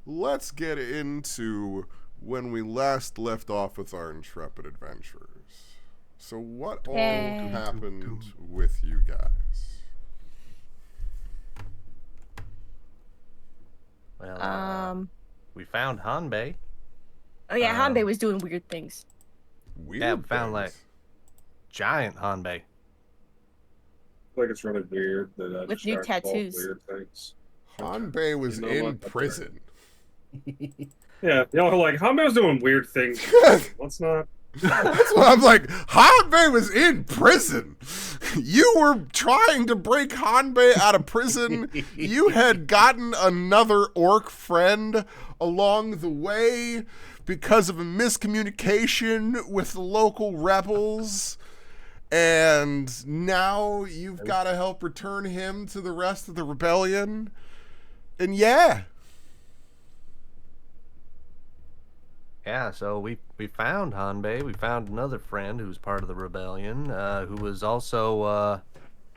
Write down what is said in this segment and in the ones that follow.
let's get into when we last left off with our intrepid adventurers. So what all happened with you guys? Well, we found Hanbei. Oh yeah, Hanbei was doing weird things. We found like giant Hanbei. Like it's really weird that with new tattoos. Weird things. Hanbei was in prison. Yeah, y'all are like, Hanbei was doing weird things. Let's not. That's what I'm like. Hanbei was in prison. You were trying to break Hanbei out of prison. You had gotten another orc friend along the way because of a miscommunication with the local rebels. And now you've got to help return him to the rest of the rebellion. And yeah. Yeah, so we found Hanbei. We found another friend who's part of the rebellion, who was also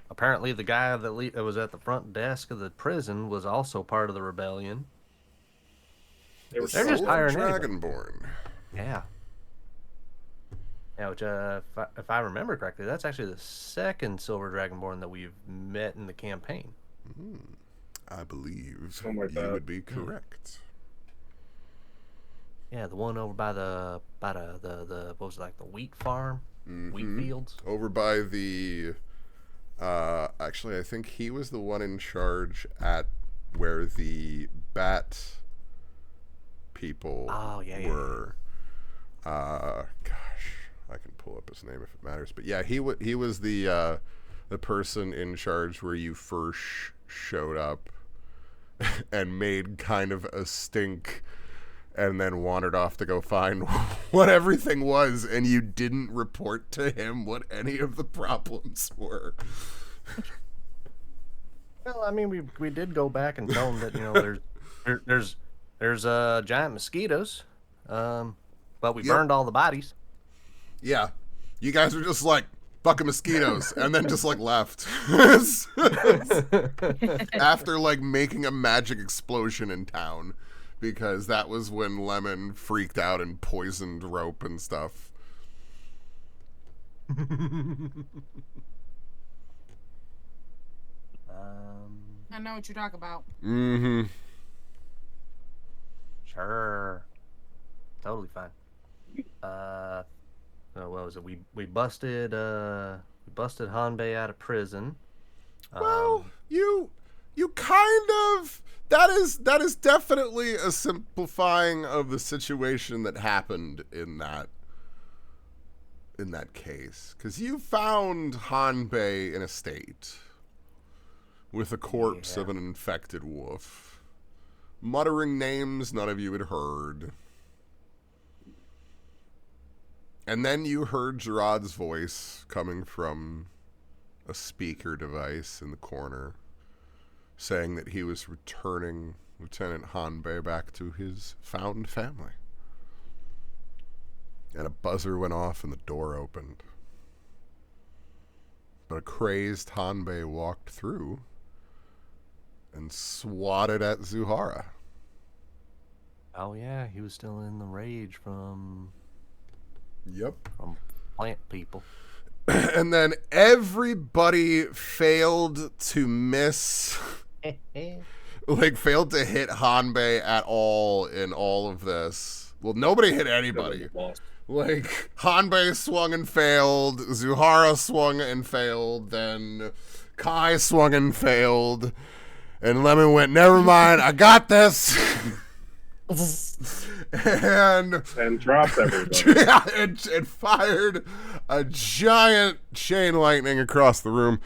apparently the guy that was at the front desk of the prison was also part of the rebellion. They're just hiring Dragonborn. Yeah. Yeah, which if I remember correctly, that's actually the second Silver Dragonborn that we've met in the campaign. I believe you would be correct. Yeah, the one over by the what was it, like the wheat farm, wheat fields. Over by the, actually, I think he was the one in charge at where the bat people were. Gosh, I can pull up his name if it matters. But yeah, he was the person in charge where you first showed up and made kind of a stink. And then wandered off to go find what everything was, and you didn't report to him what any of the problems were. Well, I mean, we did go back and tell him that there's giant mosquitoes, but we burned all the bodies. Yeah, you guys were just like fucking mosquitoes, and then just like left after like making a magic explosion in town. Because that was when Lemon freaked out and poisoned Rope and stuff. I know what you're talking about. Mm-hmm. Sure. Totally fine. What was it? We busted Hanbei out of prison. Well, you kind of... That is definitely a simplifying of the situation that happened in that case. Because you found Hanbei in a state with a corpse of an infected wolf, muttering names none of you had heard. And then you heard Gerard's voice coming from a speaker device in the corner, saying that he was returning Lieutenant Hanbei back to his found family. And a buzzer went off and the door opened. But a crazed Hanbei walked through and swatted at Zuhara. Oh yeah, he was still in the rage from plant people. And then everybody failed to miss... failed to hit Hanbei at all in all of this. Well, nobody hit anybody. Like, Hanbei swung and failed, Zuhara swung and failed, then Kai swung and failed, and Lemon went, never mind, I got this. and dropped everybody. Yeah, it fired a giant chain lightning across the room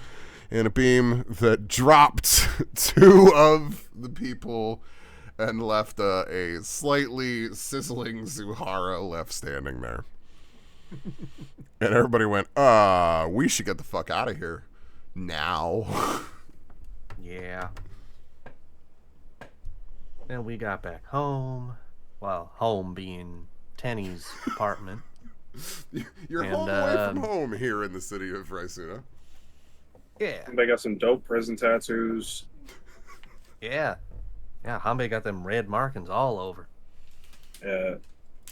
in a beam that dropped two of the people and left a slightly sizzling Zuhara left standing there. And everybody went, we should get the fuck out of here now. Yeah. Then we got back home. Well, home being Tenny's apartment. You're home away from home here in the city of Rysuna. Yeah. They got some dope prison tattoos. Yeah. Yeah, Hanbei got them red markings all over. Yeah.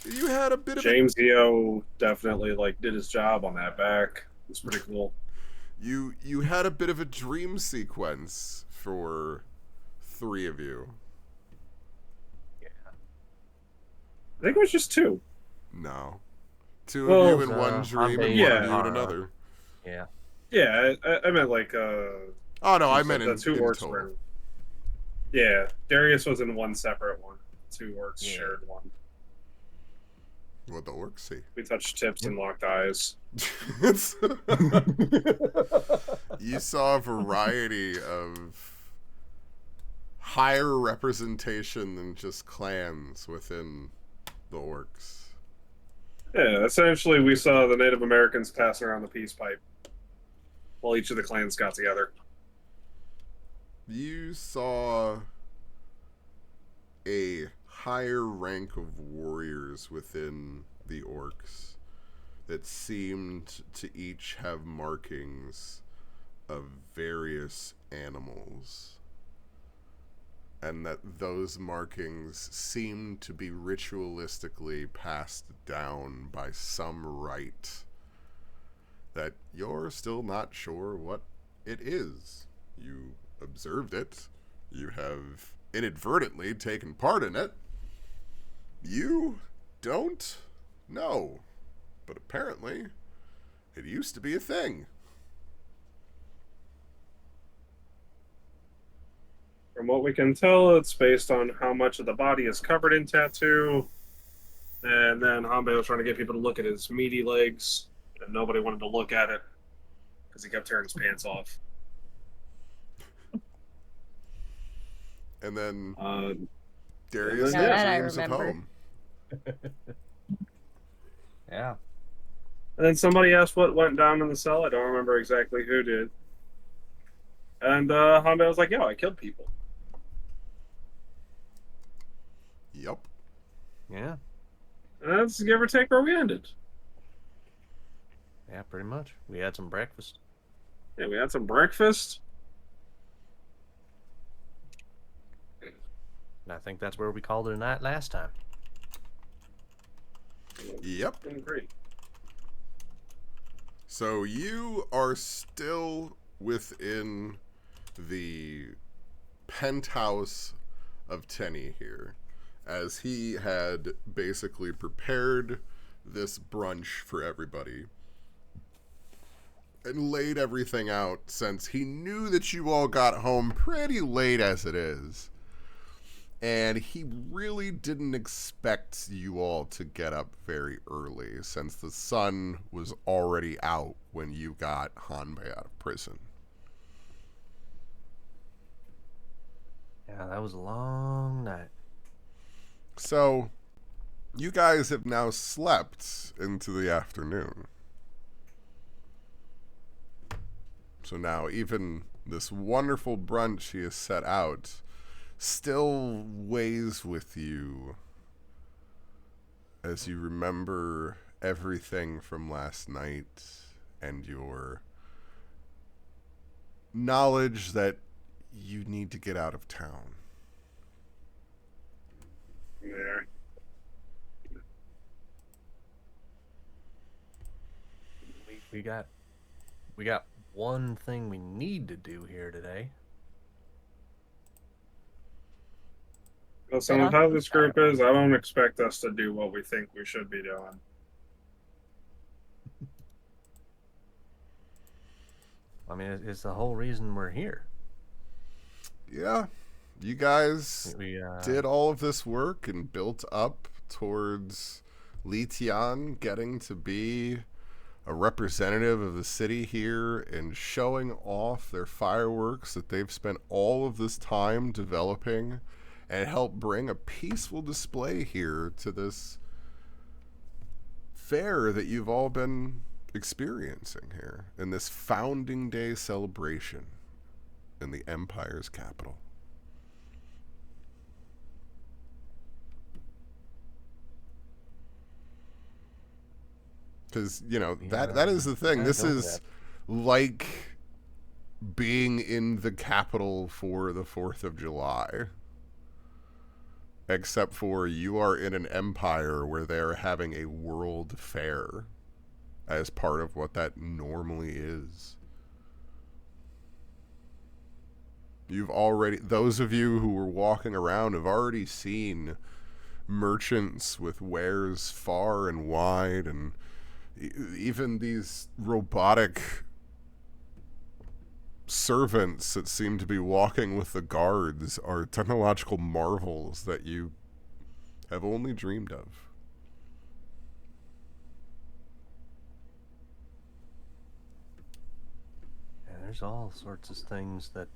You had a bit of James Eo definitely like did his job on that back. It's pretty cool. you had a bit of a dream sequence for 3 of you. I think it was just 2. No. 2 Well, of you in one dream and Hanbei 1 of and you in Hara. another. Yeah. Yeah, I meant like Oh no, I meant the in 2 in orcs total. were. Yeah, Darius was in one separate one. 2 orcs Yeah. shared one. What the orcs see? We touched tips and locked eyes. You saw a variety of higher representation than just clans within the orcs. Yeah, essentially we saw the Native Americans passing around the peace pipe while each of the clans got together. You saw a higher rank of warriors within the orcs that seemed to each have markings of various animals, and that those markings seemed to be ritualistically passed down by some rite that you're still not sure what it is. You observed it. You have inadvertently taken part in it. You don't know. But apparently, it used to be a thing. From what we can tell, it's based on how much of the body is covered in tattoo. And then Hanbei was trying to get people to look at his meaty legs, and nobody wanted to look at it because he kept tearing his pants off. And then and Darius then- That I dreams of remember. home. Yeah. And then somebody asked what went down in the cell. I don't remember exactly who did. And Hanbei was like, "Yo, I killed people." Yep. Yeah. And that's give or take where we ended. Yeah, pretty much. We had some breakfast. Yeah, we had some breakfast. And I think that's where we called it a night last time. Yep. Doing great. So you are still within the penthouse of Tenny here, as he had basically prepared this brunch for everybody and laid everything out, since he knew that you all got home pretty late as it is. And he really didn't expect you all to get up very early, since the sun was already out when you got Hanbei out of prison. Yeah, that was a long night. So, you guys have now slept into the afternoon. So now even this wonderful brunch he has set out still weighs with you as you remember everything from last night and your knowledge that you need to get out of town. Yeah. We got one thing we need to do here today. Well, so how this group is, I don't expect us to do what we think we should be doing. I mean, it's the whole reason we're here. Yeah, you guys We did all of this work and built up towards Li Tien getting to be a representative of the city here and showing off their fireworks that they've spent all of this time developing, and help bring a peaceful display here to this fair that you've all been experiencing here in this Founding Day celebration in the Empire's capital. Because, you know, that is the thing. This is like being in the capital for the 4th of July. except for you are in an empire where they're having a world fair as part of what that normally is. Those of you who were walking around have already seen merchants with wares far and wide, and even these robotic servants that seem to be walking with the guards are technological marvels that you have only dreamed of. Yeah, there's all sorts of things that,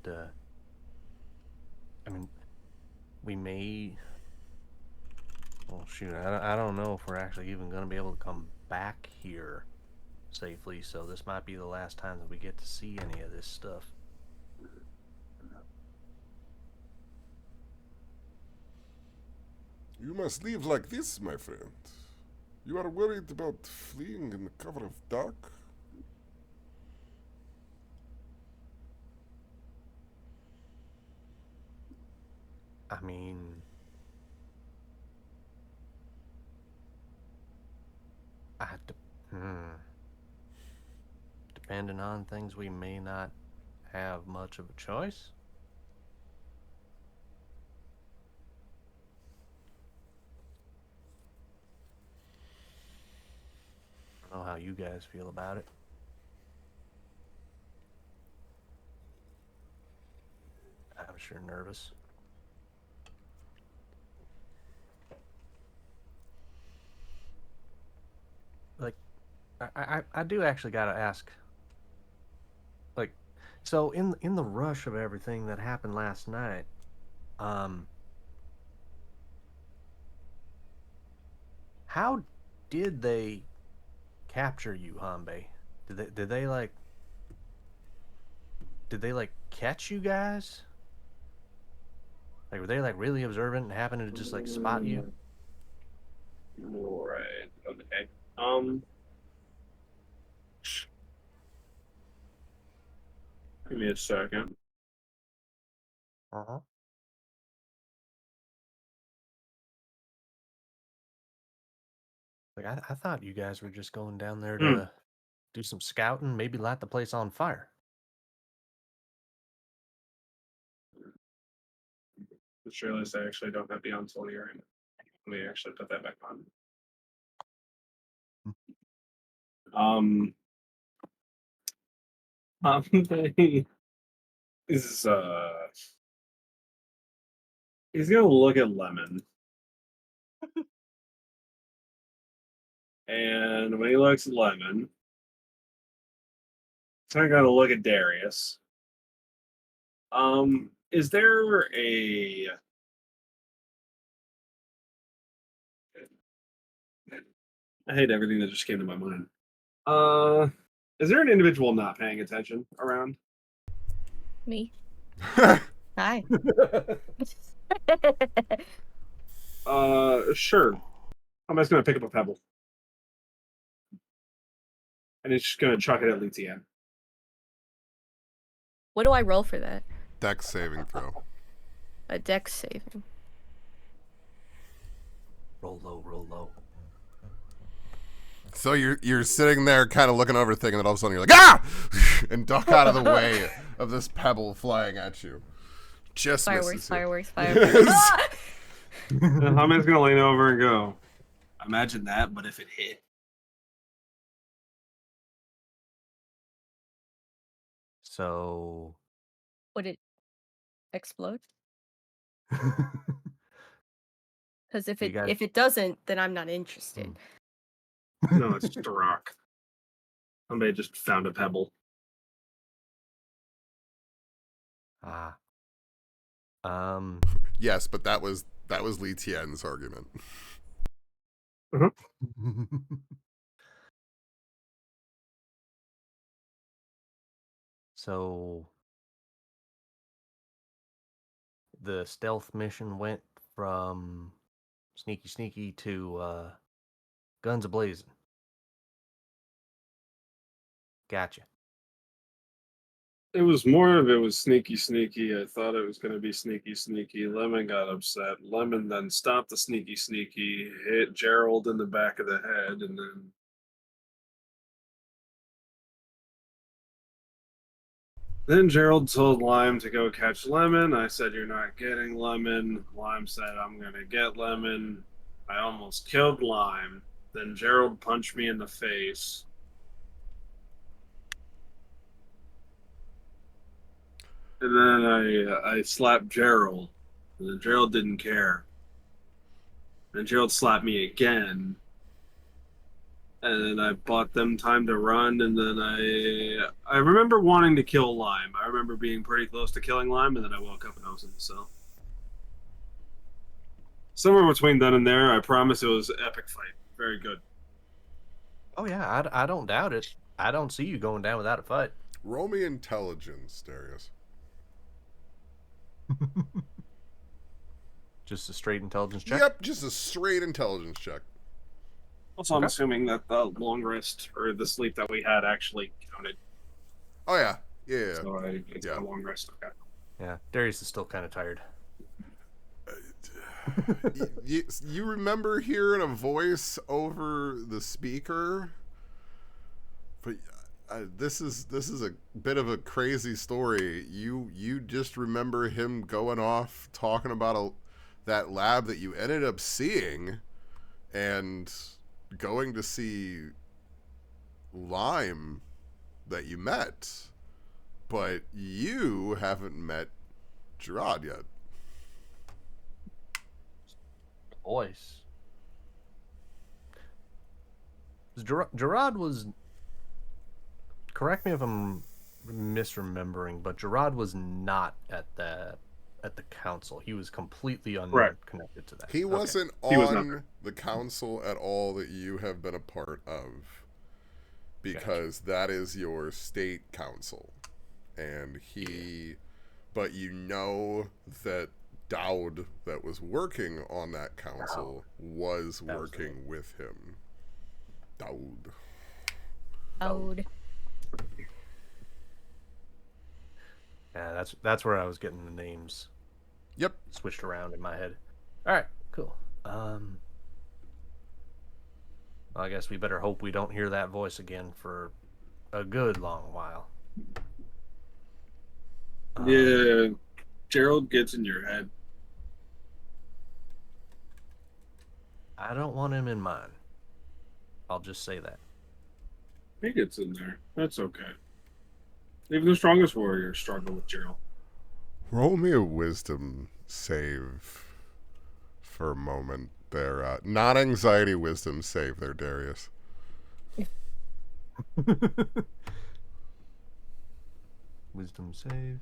I mean, we may... Well, shoot, I don't know if we're actually even going to be able to come back here safely, so this might be the last time that we get to see any of this stuff. You must leave like this, my friend. You are worried about fleeing in the cover of dark? I mean... Depending on things, we may not have much of a choice. I don't know how you guys feel about it. I'm sure nervous. Like, I do actually gotta ask. Like, so in the rush of everything that happened last night, how did they capture you, Hanbei? Did they catch you guys? Like, were they like really observant and happened to just like spot you? Right. Okay. Give me a second. Uh-huh. Like, I thought you guys were just going down there to do some scouting, maybe light the place on fire. Just realized I actually don't have the on-soul earring. Let me actually put that back on. Is he's gonna look at Lemon, and when he looks at Lemon, he's not gonna look at Darius. Is there a? I hate everything that just came to my mind. Is there an individual not paying attention around? Me. Hi. Sure. I'm just gonna pick up a pebble, and it's just gonna chuck it at Li Tien. What do I roll for that? Dex saving throw. A dex saving. Roll low, roll low. So you're sitting there kind of looking over the thing, and then all of a sudden you're like, ah! And duck out of the way of this pebble flying at you. Just Fireworks, misses you. fireworks, fireworks. Ah! Haman's gonna lean over and go, imagine that, but if it hit. So... Would it explode? Because if it doesn't, then I'm not interested. No, it's just a rock. Somebody just found a pebble. Ah. Yes, but that was Li Tien's argument. So the stealth mission went from sneaky to guns a-blazing. Gotcha. It was more of it was sneaky, sneaky. I thought it was going to be sneaky, sneaky. Lemon got upset. Lemon then stopped the sneaky, sneaky, hit Gerald in the back of the head, and then Gerald told Lime to go catch Lemon. I said, "You're not getting Lemon." Lime said, "I'm going to get Lemon." I almost killed Lime. Then Gerald punched me in the face. And then I slapped Gerald. And then Gerald didn't care. And Gerald slapped me again. And then I bought them time to run. And then I remember wanting to kill Lime. I remember being pretty close to killing Lime. And then I woke up and I was in the cell. Somewhere between then and there, I promise it was an epic fight. Very good. Oh, yeah, I don't doubt it. I don't see you going down without a fight. Roll me intelligence, Darius. Just a straight intelligence check? Yep, just a straight intelligence check. Also, I'm assuming that the long rest or the sleep that we had actually counted. Oh, yeah. Yeah. So it's a long rest. Okay. Yeah, Darius is still kind of tired. You remember hearing a voice over the speaker? But this is a bit of a crazy story. You just remember him going off talking about that lab that you ended up seeing and going to see Lime that you met, but you haven't met Gerard yet. Voice. Gerard was... Correct me if I'm misremembering, but Gerard was not at the council. He was completely unconnected to that. He wasn't on the council at all that you have been a part of, because that is your state council, and but you know that Dowd, that was working on that council, was working with him. Dowd. Yeah, that's where I was getting the names. Yep. Switched around in my head. All right, cool. Well, I guess we better hope we don't hear that voice again for a good long while. Yeah, Gerald gets in your head. I don't want him in mine. I'll just say that. He gets in there. That's okay. Even the strongest warriors struggle with Gerald. Roll me a wisdom save for a moment there. Non-anxiety wisdom save there, Darius. Wisdom save.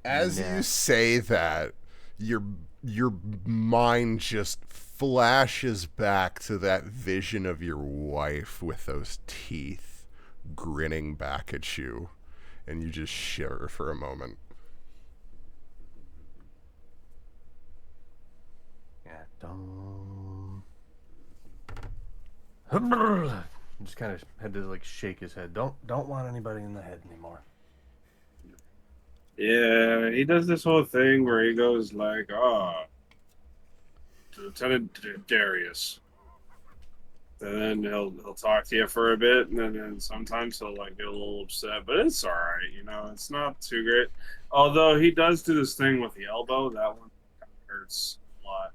As you say that, your mind just flashes back to that vision of your wife with those teeth grinning back at you, and you just shiver for a moment. Yeah, don't. Just kind of had to like shake his head. Don't want anybody in the head anymore. Yeah, he does this whole thing where he goes like, Lieutenant Darius. And then he'll talk to you for a bit, and then sometimes he'll like get a little upset, but it's all right, it's not too great. Although he does do this thing with the elbow, that one kind of hurts a lot.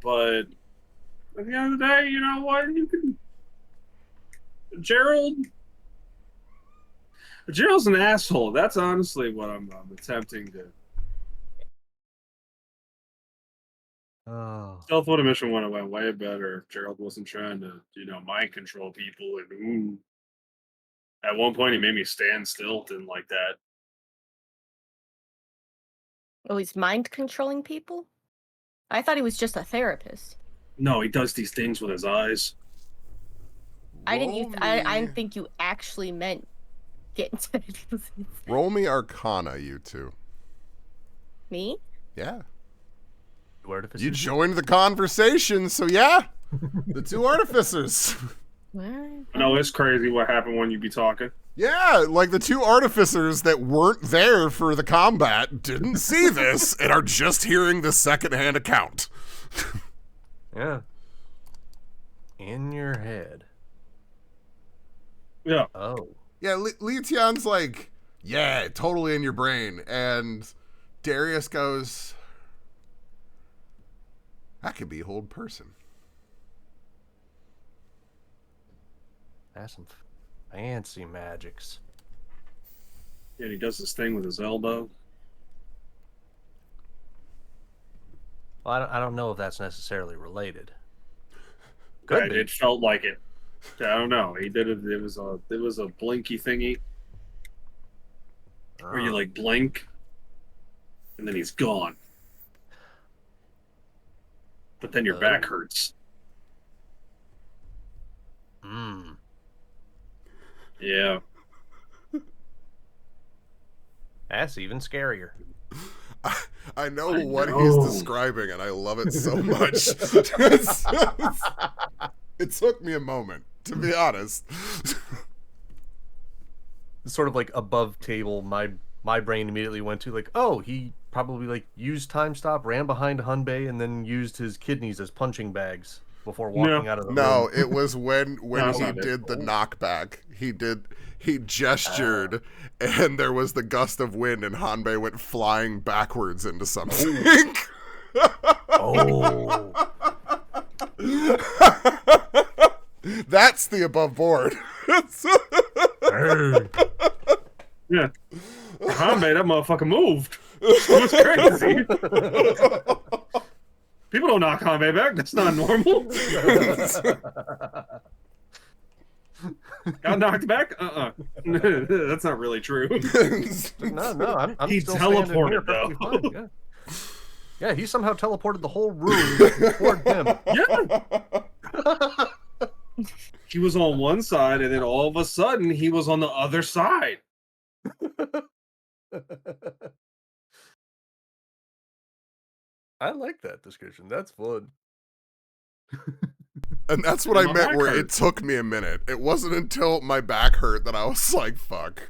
But at the end of the day, you know what? You can. Gerald's an asshole. That's honestly what I'm attempting to. Oh. Stealth would have mission would have went way better if Gerald wasn't trying to, mind control people. And at one point, he made me stand still. Didn't like that. Oh, he's mind controlling people? I thought he was just a therapist. No, he does these things with his eyes. I didn't think you actually meant get into people's heads. Roll me Arcana, you two. Me? Yeah. Artificers? You joined the conversation, so yeah. The two artificers. Where? No, it's crazy what happened when you be talking. Yeah, like the two artificers that weren't there for the combat didn't see this and are just hearing the secondhand account. Yeah. In your head. Yeah. Oh. Yeah, Li Tien's like, yeah, totally in your brain. And Darius goes, that could be a whole person. That's some fancy magics. Yeah, he does this thing with his elbow. Well, I don't know if that's necessarily related. Could be. It felt like it. I don't know. He did it. It was a blinky thingy where you like blink, and then he's gone. But then your back hurts. Hmm. Yeah. That's even scarier. I know what he's describing, and I love it so much. It took me a moment, to be honest. It's sort of like above table. My brain immediately went to like, oh, he probably like used time stop, ran behind Hunbei, and then used his kidneys as punching bags before walking out of the room. No, it was when No, he did the knockback. He gestured, and there was the gust of wind, and Hanbei went flying backwards into something. Oh. That's the above board. Yeah. Hanbei, that motherfucker moved. It was crazy. People don't knock Hanbei back. That's not normal. Got knocked back? That's not really true. No, I'm He still standing teleported, here though. perfectly fine, yeah, he somehow teleported the whole room toward him. Yeah. He was on one side, and then all of a sudden, he was on the other side. I like that description. That's fun. And that's what I meant where it took me a minute. It wasn't until my back hurt that I was like, fuck.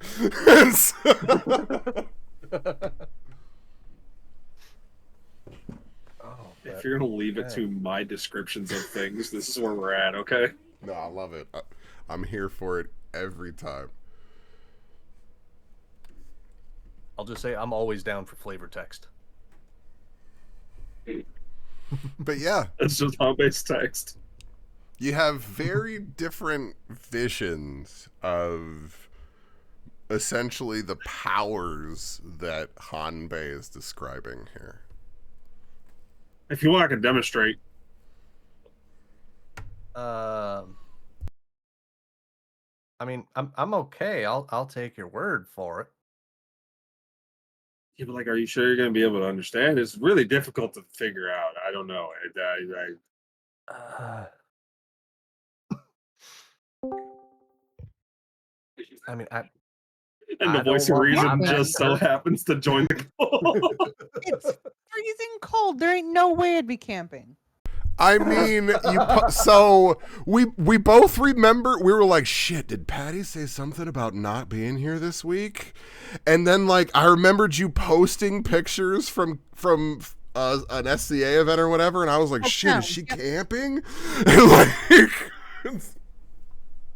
If you're going to leave it to my descriptions of things, this is where we're at, okay? No, I love it. I'm here for it every time. I'll just say I'm always down for flavor text. But yeah. It's just Hanbei's text. You have very different visions of essentially the powers that Hanbei is describing here. If you want, I can demonstrate. I mean, I'm okay. I'll take your word for it. Yeah, but like, are you sure you're going to be able to understand? It's really difficult to figure out. I don't know. I mean, And the voice of reason just so happens to join the call. It's freezing cold. There ain't no way I'd be camping. I mean, so we both remember, we were like, shit, did Patty say something about not being here this week? And then, like, I remembered you posting pictures from an SCA event or whatever, and I was like, shit, is she camping? Like,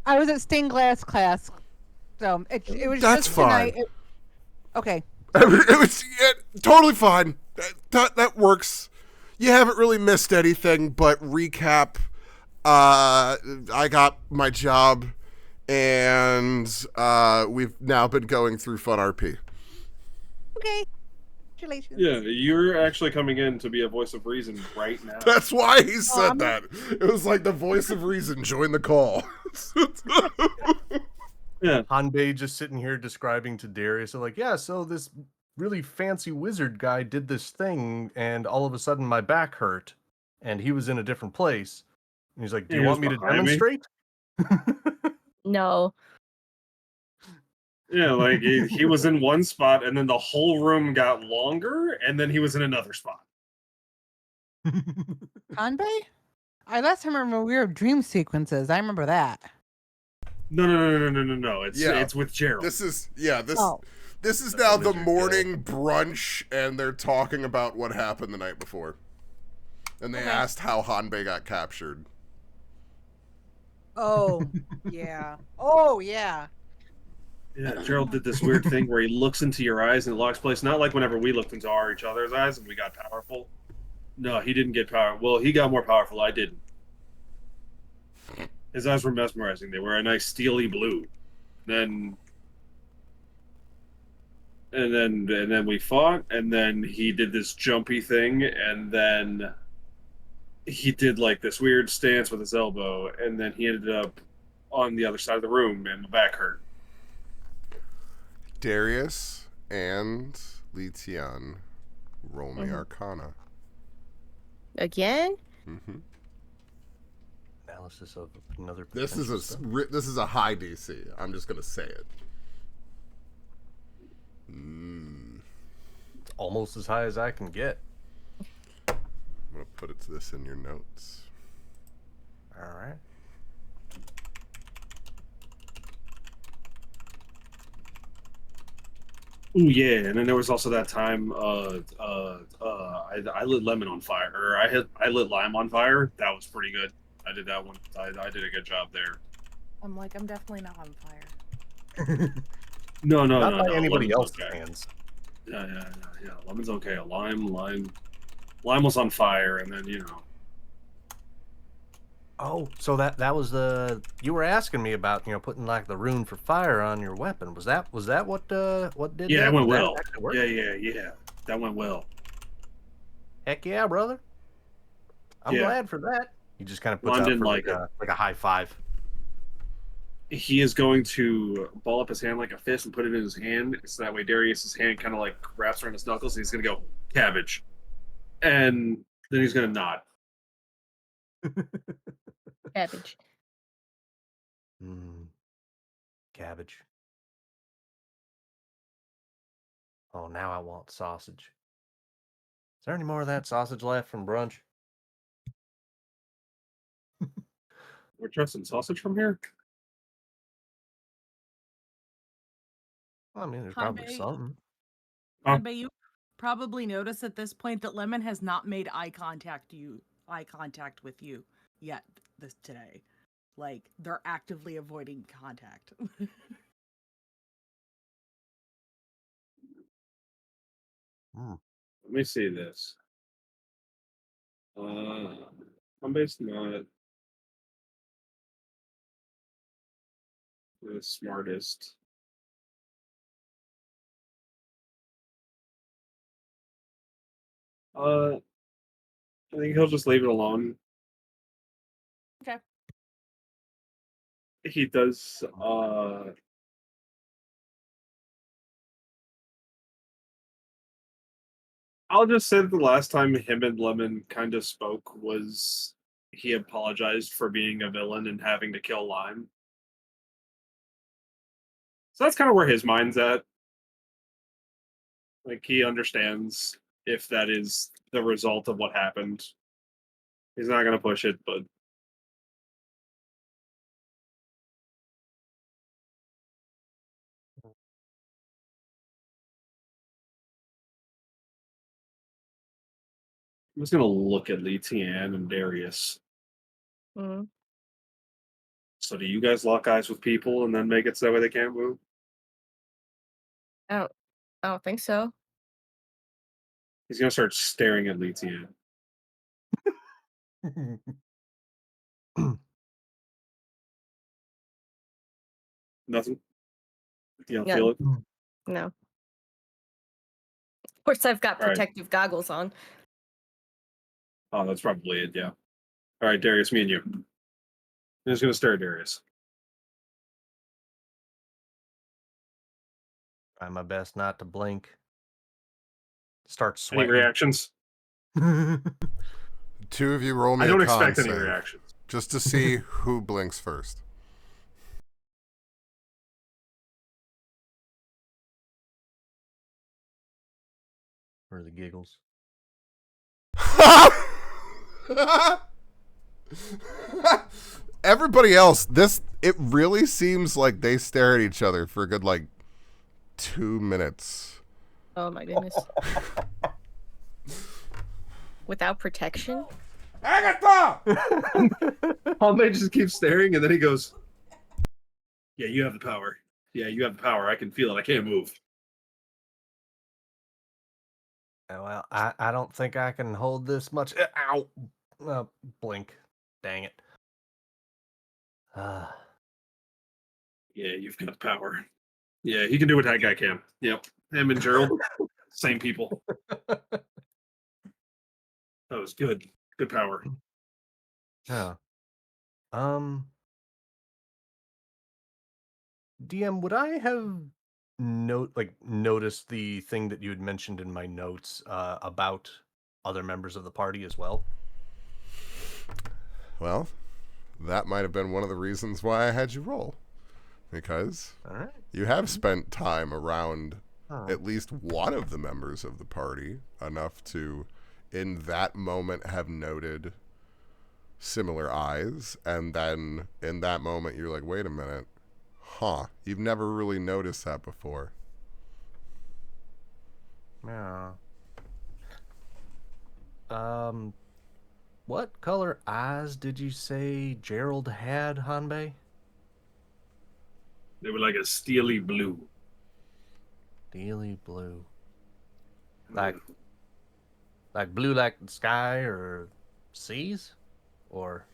I was at stained glass class, so it was that's just fine. tonight. Okay. It was totally fine. That works. You haven't really missed anything, but recap, I got my job, and we've now been going through Fun RP. Okay. Congratulations. Yeah, you're actually coming in to be a voice of reason right now. That's why he said that. It was like the voice of reason. Join the call. Yeah. Hanbei just sitting here describing to Darius, like, yeah, so this really fancy wizard guy did this thing, and all of a sudden my back hurt, and he was in a different place. And he's like, do you want me to demonstrate? No. Yeah, like he was in one spot, and then the whole room got longer, and then he was in another spot. Hanbei? I last time remember we were dream sequences. I remember that. No. Yeah. It's with Gerald. This is Oh. this is The now the lizard morning brunch, and they're talking about what happened the night before. And they Okay. asked how Hanbei got captured. Oh, yeah. Oh, yeah. Yeah, Gerald did this weird thing where he looks into your eyes and it locks place. Not like whenever we looked into each other's eyes and we got powerful. No, he didn't get power. Well, he got more powerful. I didn't. His eyes were mesmerizing. They were a nice steely blue. Then, and then we fought, and then he did this jumpy thing, and then he did like this weird stance with his elbow, and then he ended up on the other side of the room, and my back hurt. Darius and Li Tien, roll me Arcana. Again? Mm-hmm. Analysis of another. This is a high DC. I'm just gonna say it. It's almost as high as I can get. I'm gonna put this in your notes. All right. Ooh, yeah, and then there was also that time I lit lemon on fire, or I lit lime on fire. That was pretty good. I did that one. I did a good job there. I'm definitely not on fire. No. Not by anybody Lemon's else's okay. hands. Yeah. Lemon's okay. Lime was on fire, and then Oh, so that was the you were asking me about, putting like the rune for fire on your weapon. Was that what did Yeah, that? that went Did well. actually work? Yeah. That went well. Heck yeah, brother. I'm Yeah. glad for that. He just kind of puts Lon out didn't for like like a high five. He is going to ball up his hand like a fist and put it in his hand, so that way Darius's hand kind of like wraps around his knuckles, and he's gonna go cabbage, and then he's gonna nod. Cabbage. Cabbage. Oh, now I want sausage. Is there any more of that sausage left from brunch? We're trusting sausage from here. Well, I mean, there's probably Hanbei- something. Huh? But you probably notice at this point that Lemon has not made eye contact with you yet today. Like they're actively avoiding contact. Let me see this. I'm based not the smartest. I think he'll just leave it alone. Okay. He does. I'll just say that the last time him and Lemon kind of spoke was he apologized for being a villain and having to kill Lime. So that's kind of where his mind's at. Like he understands if that is the result of what happened. He's not gonna push it, but I'm just gonna look at Li Tien and Darius. Mm. So do you guys lock eyes with people and then make it so that way they can't move? I don't think so. He's gonna start staring at Li Tien. Nothing. You don't Yeah. feel it? No. Of course, I've got All right. protective goggles on. Oh, that's probably it. Yeah. All right, Darius, me and you. I'm just gonna stare at Darius. Try my best not to blink. Start Any sweating. reactions? Two of you roll me I don't a con expect any save, reactions. just to see who blinks first. For the giggles. Everybody else, It really seems like they stare at each other for a good, 2 minutes. Oh my goodness. Without protection? Agatha! Hanbei just keeps staring, and then he goes, "Yeah, you have the power. Yeah, you have the power. I can feel it. I can't move." Well, I don't think I can hold this much. Ow! Blink. Dang it. Yeah, you've got the power. Yeah, he can do what that guy can. Yep. Him and Gerald, same people. That was good. Good power. Yeah. DM, would I have noticed the thing that you had mentioned in my notes about other members of the party as well? Well, that might have been one of the reasons why I had you roll. Because All right. you have spent time around Oh. at least one of the members of the party enough to, in that moment, have noted similar eyes. And then in that moment, you're like, wait a minute. Huh. You've never really noticed that before. Yeah. What color eyes did you say Gerald had, Hanbei? They were like a steely blue. Steely blue. Like blue like the sky or seas? Or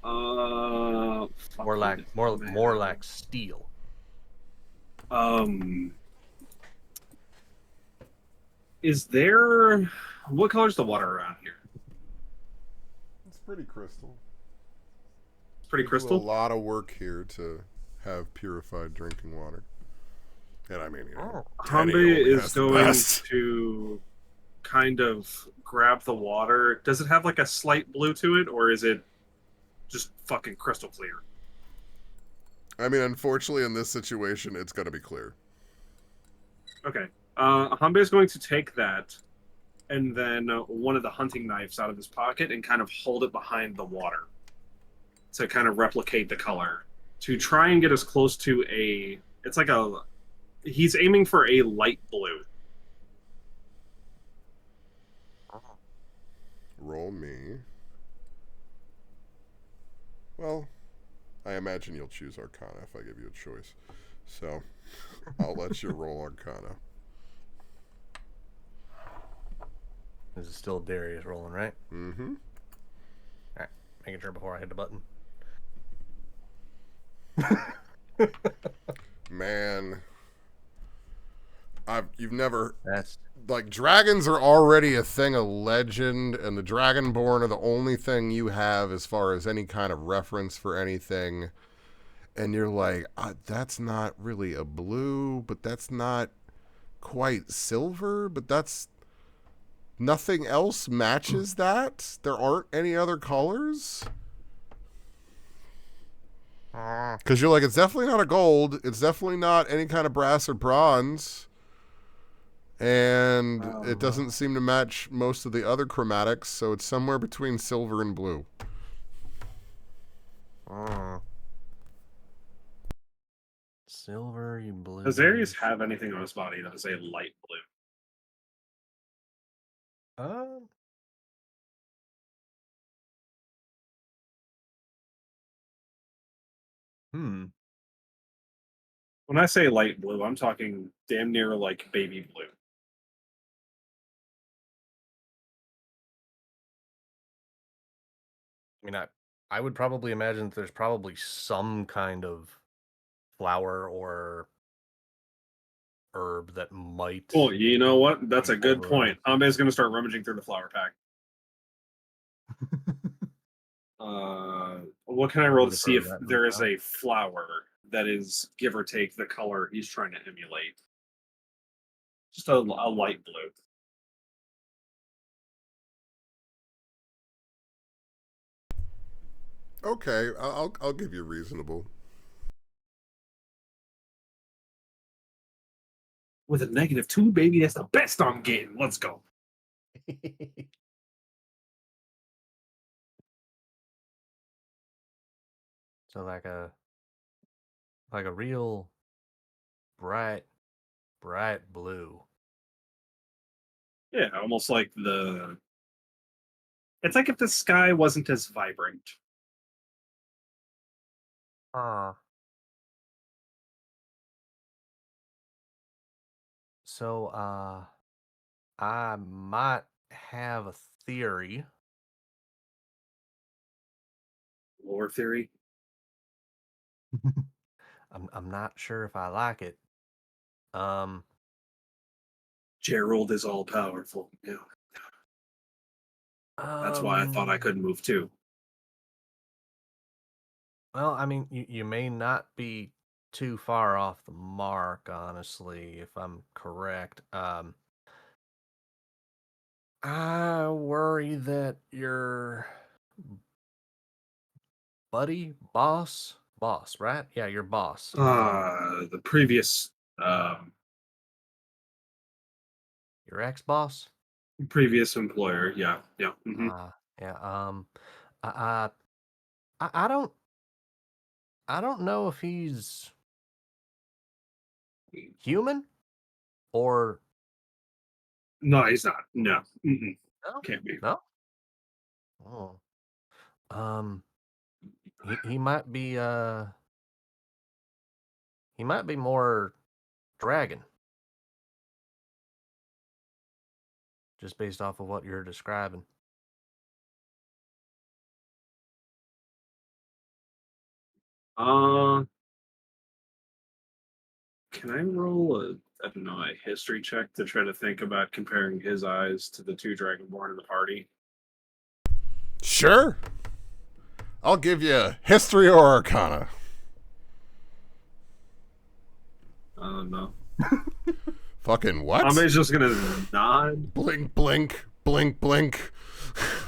more like steel. Is there what color's the water around here? It's pretty crystal. Pretty We do crystal. a lot of work here to have purified drinking water. And I mean, Teddy Hanbei only is has the going best. to kind of grab the water. Does it have like a slight blue to it, or is it just fucking crystal clear? I mean, unfortunately, in this situation, it's going to be clear. Okay. Hanbei is going to take that and then one of the hunting knives out of his pocket and kind of hold it behind the water to kind of replicate the color, to try and get as close to he's aiming for a light blue. Roll me. Well, I imagine you'll choose Arcana if I give you a choice. So, I'll let you roll Arcana. This is still Darius rolling, right? Mm-hmm. Alright, making sure before I hit the button. Man. You've never... That's... dragons are already a thing of legend, and the Dragonborn are the only thing you have as far as any kind of reference for anything. And you're like, that's not really a blue, but that's not quite silver, but that's... Nothing else matches that? There aren't any other colors? Because you're like, it's definitely not a gold. It's definitely not any kind of brass or bronze. And it doesn't seem to match most of the other chromatics, so it's somewhere between silver and blue. Silver, you blue. Does Aries have anything on his body that is a light blue? When I say light blue, I'm talking damn near like baby blue. I mean, I would probably imagine that there's probably some kind of flower or herb that might... Well, you know what? That's a good point. Hanbei's going to start rummaging through the flower pack. What can I roll to see if there is a flower that is, give or take, the color he's trying to emulate? Just a light blue. Okay, I'll give you reasonable. With a -2, baby, that's the best I'm getting. Let's go. So like a real bright blue. Yeah, almost like it's like if the sky wasn't as vibrant. Huh. So I might have a theory. Lore theory. I'm not sure if I like it. Um Gerald is all powerful. Yeah. That's why I thought I um couldn't move too. well, I mean, you may not be too far off the mark, honestly, if I'm correct. I worry that your boss, right? Yeah, your boss. The um Your ex-boss. previous employer. Yeah. Yeah. Yeah. I, I, I don't, I don't know if he's human or No, he's not. No. Mm-mm. no, Can't be. no. Oh, um, he might be, he might be more dragon, just based off of what you're describing. Uh, can I roll I don't know, a history check to try to think about comparing his eyes to the two Dragonborn in the party? Sure. I'll give you history or arcana. I don't know. Fucking what? Ambe's just gonna nod. Blink, blink, blink, blink.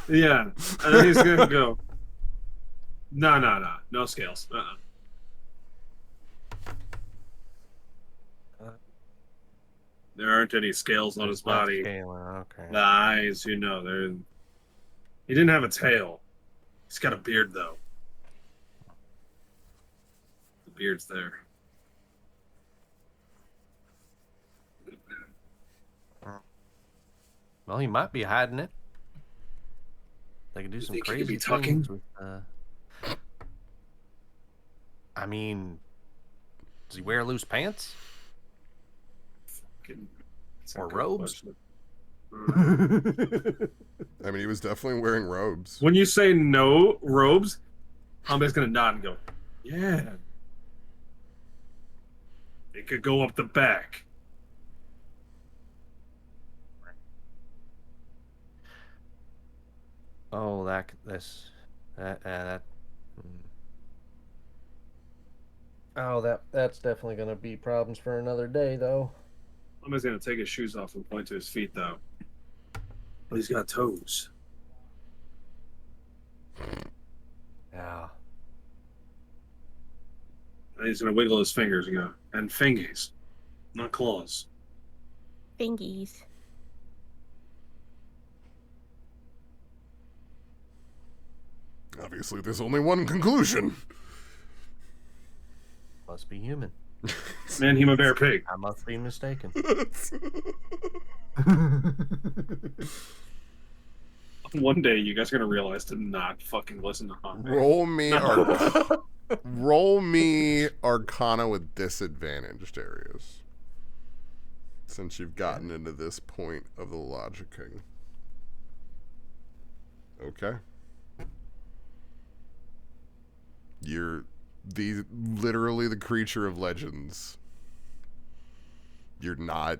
Yeah, and then he's gonna go. No scales. There aren't any scales on his body. Okay. The eyes, they're. He didn't have a tail. He's got a beard though. The beard's there. Well, he might be hiding it. They could do You some think he could crazy be tucking? things with. I mean, does he wear loose pants It's a or good robes? question. I mean, he was definitely wearing robes. When you say no robes, Ambe's gonna nod and go, "Yeah." It could go up the back. Oh, that. Oh, that's definitely gonna be problems for another day, though. Ambe's gonna take his shoes off and point to his feet, though. But he's got toes. Yeah. And he's gonna wiggle his fingers and go, and fingies, not claws. Fingies. Obviously, there's only one conclusion. Must be human. Man, human, bear, pig. I must be mistaken. One day, you guys are gonna realize to not fucking listen to Ambe. Roll me Arcana with disadvantaged areas. Since you've gotten into this point of the logicking. Okay. You're literally the creature of legends. You're not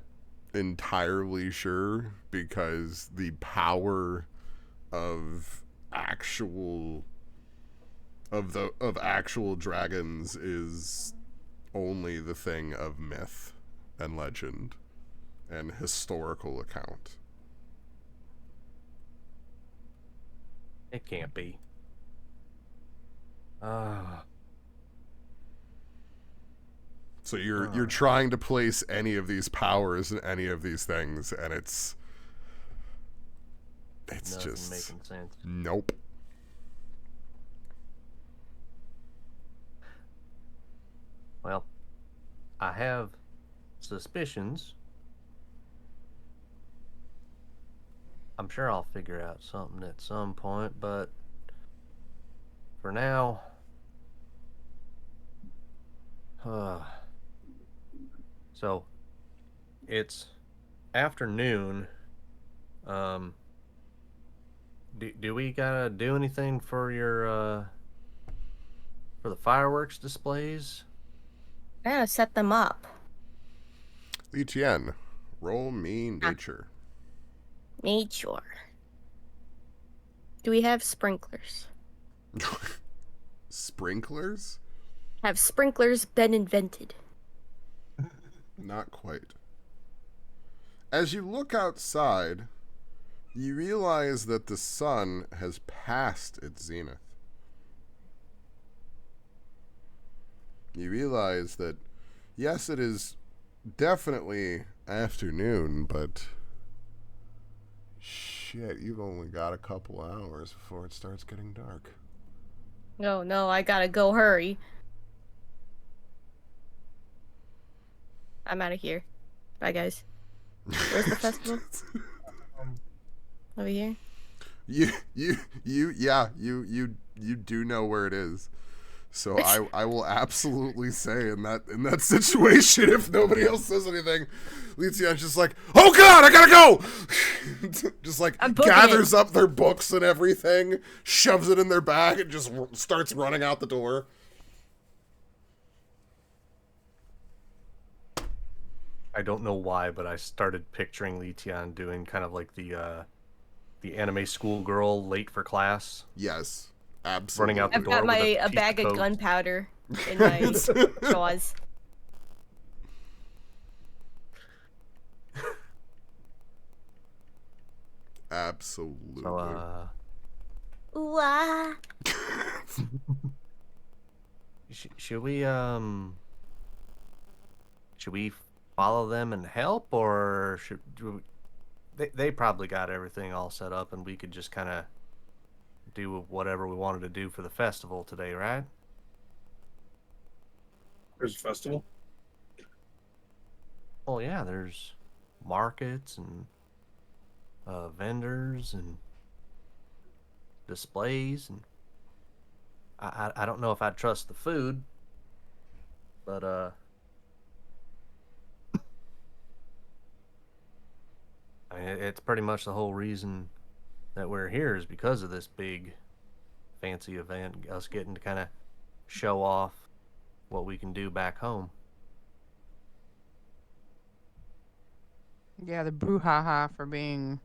entirely sure because the power of actual dragons is only the thing of myth and legend and historical account. It can't be. So you're trying to place any of these powers in any of these things, and it's Nothing just making sense. nope. I have suspicions. I'm sure I'll figure out something at some point, but for now, so it's afternoon. Do we gotta do anything for your for the fireworks displays? I gotta set them up. Li Tien, roll me nature. Nature. Do we have sprinklers? Sprinklers? Have sprinklers been invented? Not quite. As you look outside, you realize that the sun has passed its zenith. You realize that, yes, it is definitely afternoon, but shit, you've only got a couple hours before it starts getting dark. Oh no, I gotta go hurry. I'm out of here. Bye, guys. Where's the festival? Over here? You do know where it is. So I will absolutely say in that situation, if nobody else says anything, Li Tien's just like, oh god, I gotta go! Just like gathers up their books and everything, shoves it in their bag, and just starts running out the door. I don't know why, but I started picturing Li Tien doing kind of like the anime schoolgirl late for class. Yes, absolutely. Running out the I've door got with a bag of gunpowder in my jaws. Absolutely. So, Ooh, ah. should we follow them and help, or they probably got everything all set up and we could just kind of do whatever we wanted to do for the festival today, right? There's a festival? Oh yeah, there's markets and vendors and displays, and I don't know if I'd trust the food, but I mean, it's pretty much the whole reason that we're here is because of this big fancy event, us getting to kind of show off what we can do back home. Yeah, the brouhaha for being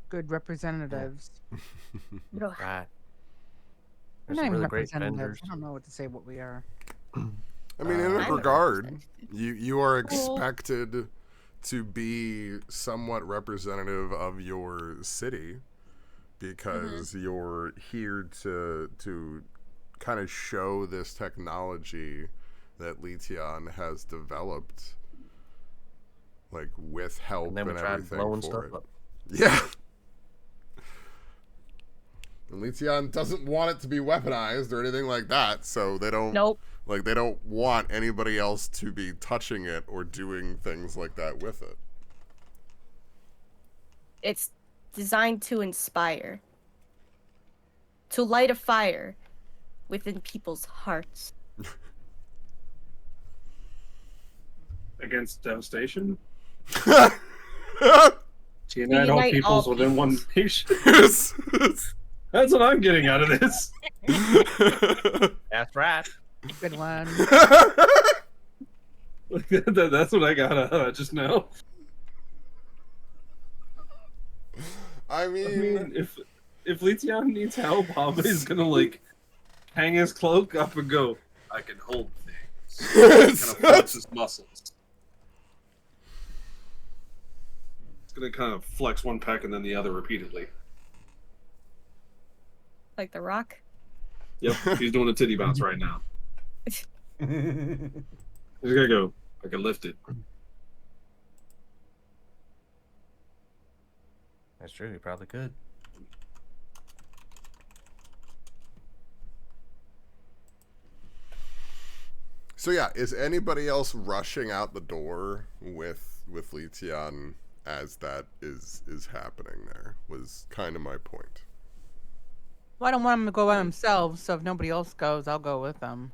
good representatives. Right. We're There's not some even really great representatives. vendors. I don't know what to say what we are. I mean, in a I'm a regard, representative. you are expected to be somewhat representative of your city because you're here to kind of show this technology that Li Tien has developed, like with help And then we and tried everything blowing for stuff it. up. Yeah. And Li Tien doesn't want it to be weaponized or anything like that, so they don't Nope. like they don't want anybody else to be touching it or doing things like that with it. It's designed to inspire. To light a fire within people's hearts. Against devastation? Yes. Unite all Unite peoples all within one nation. That's what I'm getting out of this. That's right. Good one. That's what I got out of it just now. I I mean, mean, if Li Tien needs help, Hama is gonna like hang his cloak up and go, I can hold things. Kind of flex his muscles. It's gonna kind of flex one pec and then the other repeatedly. Like The Rock. Yep, he's doing a titty bounce right now. He's gonna go, I can lift it. That's true. You probably could. So yeah, is anybody else rushing out the door with Li Tien as that is happening? There was kind of my point. Well, I don't want them to go by themselves, so if nobody else goes, I'll go with them.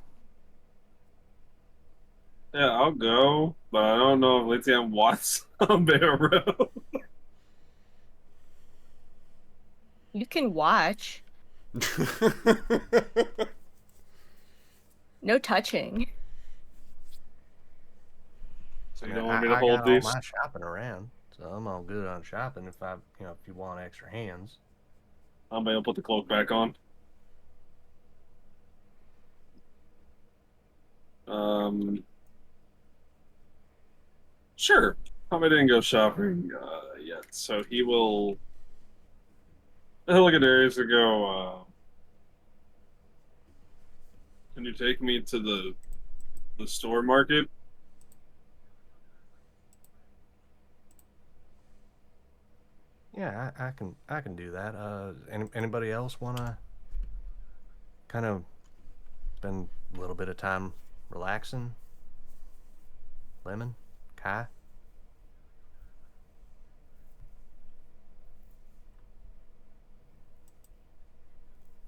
Yeah, I'll go, but I don't know if Li Tien wants Bear. You can watch. No touching. So I you mean, don't want me to I hold got these? all my shopping around, so I'm all good on shopping. If if you want extra hands. I'll put the cloak back on. Sure. Hanbei didn't go shopping yet, so he'll look at Darius and go, can you take me to the store market? Yeah, I can do that. Anybody else wanna kind of spend a little bit of time relaxing? Lemon, Kai.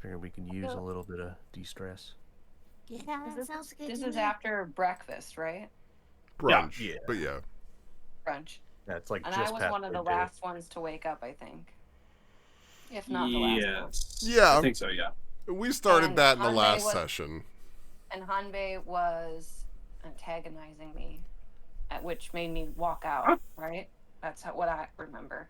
Figured we could use a little bit of de-stress. Yeah, sounds good. This is after breakfast, right? Brunch, Yeah. but yeah. Brunch. Yeah, it's like And just I was past one of the midday. last ones to wake up, I think. If not the last one. Yeah. I think so, yeah. We started And that in the Hanbei last was- session. And Hanbei was antagonizing me, which made me walk out, right? That's what I remember.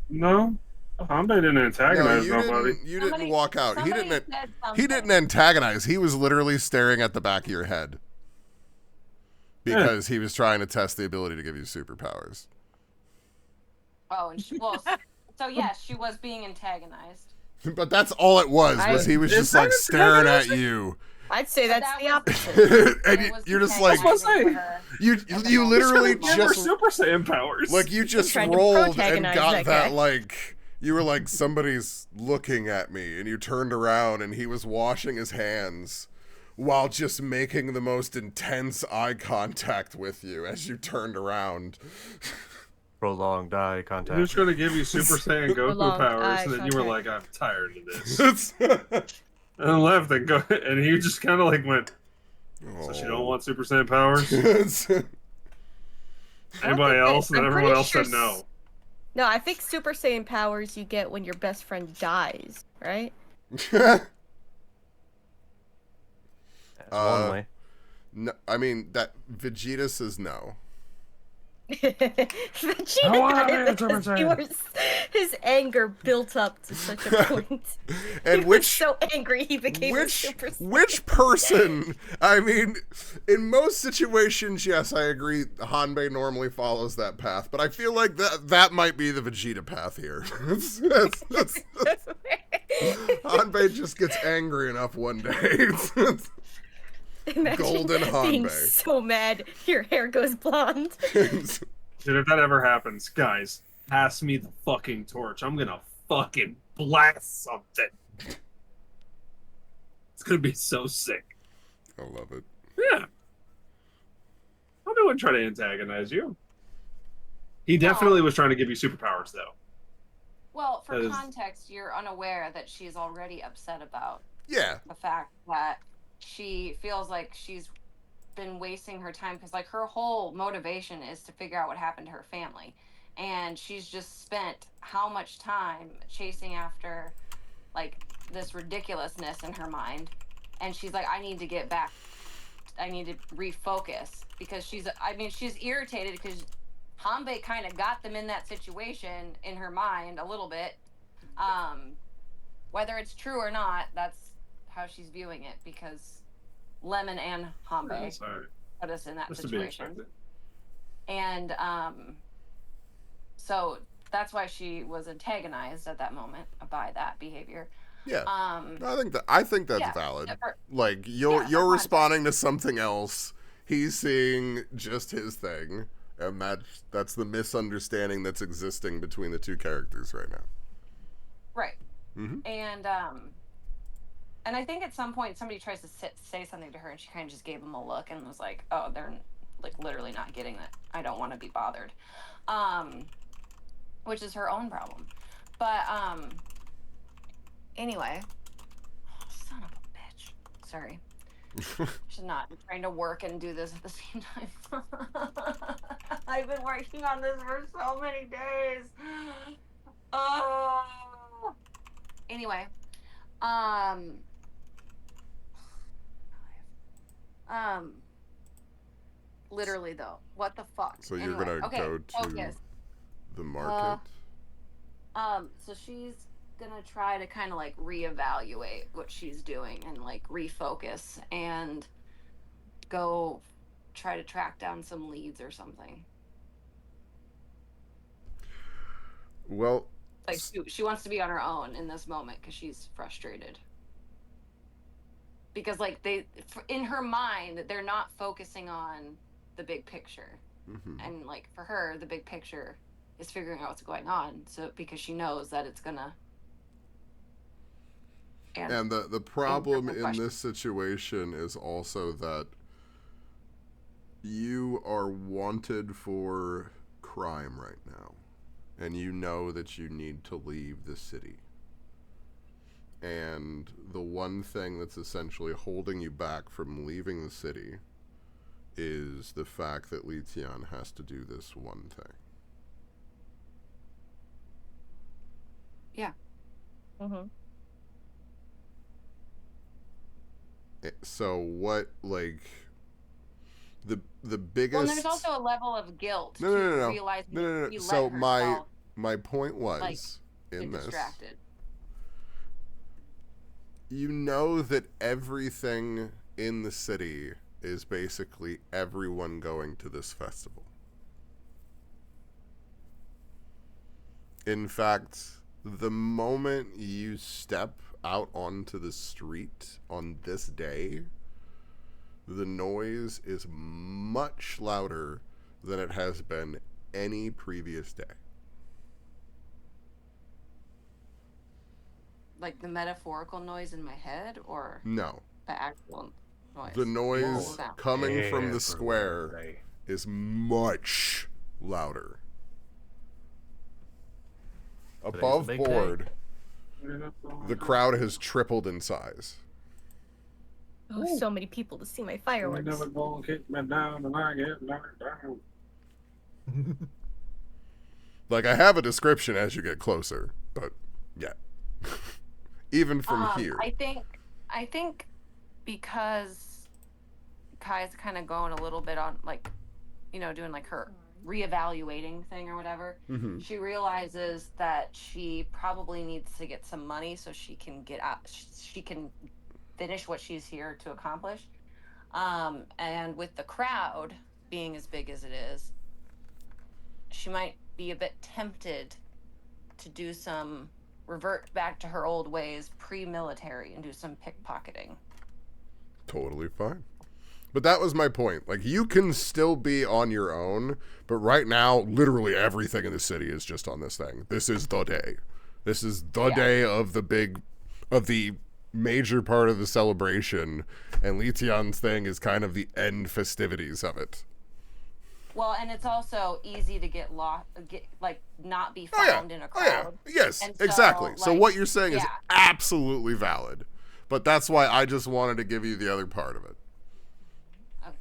No. Hanbei didn't No, antagonize nobody. you didn't walk out. He Somebody didn't. said He didn't something. antagonize. He was literally staring at the back of your head because he was trying to test the ability to give you superpowers. Oh, and so yes, she was being antagonized. But that's all it was he was Is just that like staring at you. I'd say that's That the was- opposite. And It was you're just like antagonizing her. you literally Give her just Super Saiyan powers. like you just trying to rolled and protagonize got that that guy. like you were like somebody's looking at me and you turned around and he was washing his hands while just making the most intense eye contact with you as you turned around. Prolonged eye He was contact. trying to give you Super Saiyan Goku Prolonged powers, eye and then you were like, contact. I'm tired of this. And left and he just kind of like went, so she don't want Super Saiyan powers? Anybody else? And then I'm everyone pretty else sure said no. No, I think Super Saiyan powers you get when your best friend dies, right? That's one way. No, I mean that Vegeta says no. Vegeta wanna got be a it Super because Saiyan. his anger built up to such a point. And he which was so angry he became a Super Saiyan. which person? I mean, in most situations, yes, I agree. Hanbei normally follows that path, but I feel like that might be the Vegeta path here. Hanbei just gets angry enough one day. Imagine Golden being Hanbei. so mad your hair goes blonde. Dude, if that ever happens, guys, pass me the fucking torch. I'm gonna fucking blast something. It's gonna be so sick. I love it. Yeah. I wouldn't try to antagonize you. He definitely was trying to give you superpowers, though. Well, for That is- context, you're unaware that she's already upset about Yeah. the fact that she feels like she's been wasting her time because like her whole motivation is to figure out what happened to her family, and she's just spent how much time chasing after like this ridiculousness in her mind, and she's like, I need to get back, I need to refocus, because she's irritated because Hanbei kind of got them in that situation in her mind a little bit. Whether it's true or not, that's how she's viewing it, because Lemon and Hanbei Sorry. put us in that Just to be situation. expected. And so that's why she was antagonized at that moment by that behavior. Yeah. I think that's yeah, valid. for- Like you're yeah, for responding to something else. He's seeing just his thing, and that's the misunderstanding that's existing between the two characters right now. Right. Mhm. And And I think at some point somebody tries to say something to her, and she kind of just gave them a look and was like, "Oh, they're like literally not getting that. I don't want to be bothered," which is her own problem. But anyway, oh, son of a bitch. Sorry, should not be trying to work and do this at the same time. I've been working on this for so many days. Oh. Anyway, literally though, what the fuck? So you're Anyway, gonna okay, go to focus. the market? So she's gonna try to kind of like reevaluate what she's doing and like refocus and go try to track down some leads or something. Well, Like she wants to be on her own in this moment because she's frustrated. Because like in her mind, they're not focusing on the big picture, and like for her, the big picture is figuring out what's going on. So because she knows that it's gonna. And the problem in this situation is also that you are wanted for crime right now, and you know that you need to leave the city. And the one thing that's essentially holding you back from leaving the city is the fact that Li Tien has to do this one thing. Yeah. So what, like, the biggest... Well, there's also a level of guilt No. realizing No. you So let my point was, like, in this, distracted. You know that everything in the city is basically everyone going to this festival. In fact, the moment you step out onto the street on this day, the noise is much louder than it has been any previous day. Like the metaphorical noise in my head, or No. the actual noise? The noise Sound. coming from the square is much louder. Above the big board, the crowd has tripled in size. Oh, so many people to see my fireworks. Never gonna kick me down and I get knocked down. Like, I have a description as you get closer, but yeah. Even from here. I think because Kai's kind of going a little bit on, like, you know, doing like her reevaluating thing or whatever. She realizes that she probably needs to get some money so she can get out. She can finish what she's here to accomplish. And with the crowd being as big as it is, she might be a bit tempted to do some revert back to her old ways pre-military and do some pickpocketing. Totally fine. But that was my point. Like, you can still be on your own, but right now, literally everything in the city is just on this thing. This is the day. This is the day of the major part of the celebration, and Li Tien's thing is kind of the end festivities of it. Well, and it's also easy to get lost, not be found in a crowd. Yes, And so, exactly. So like, what you're saying is yeah. absolutely valid. But that's why I just wanted to give you the other part of it. Okay.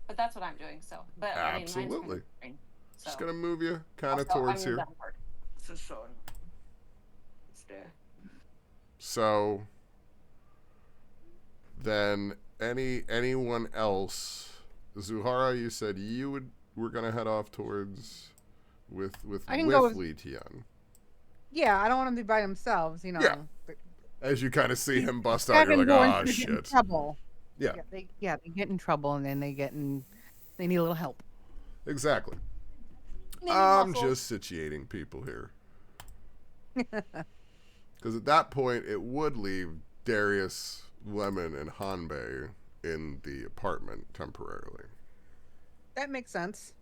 But that's what I'm doing. So, but Absolutely. I mean, mine's kind of Just gonna move you kind of also, towards here. that part. So annoying. It's there. So then anyone else? Zuhara, you said you were gonna head off towards with I can go with- Li Tien. Yeah, I don't want them to be by themselves, you know. Yeah. But As you kind of see him bust out, you're like, Dragonborns ah, get in shit. trouble. Yeah, They get in trouble, and then they need a little help. exactly. They need I'm muscles. just situating people here. Because at that point, it would leave Darius, Lemon, and Hanbei in the apartment temporarily. That makes sense.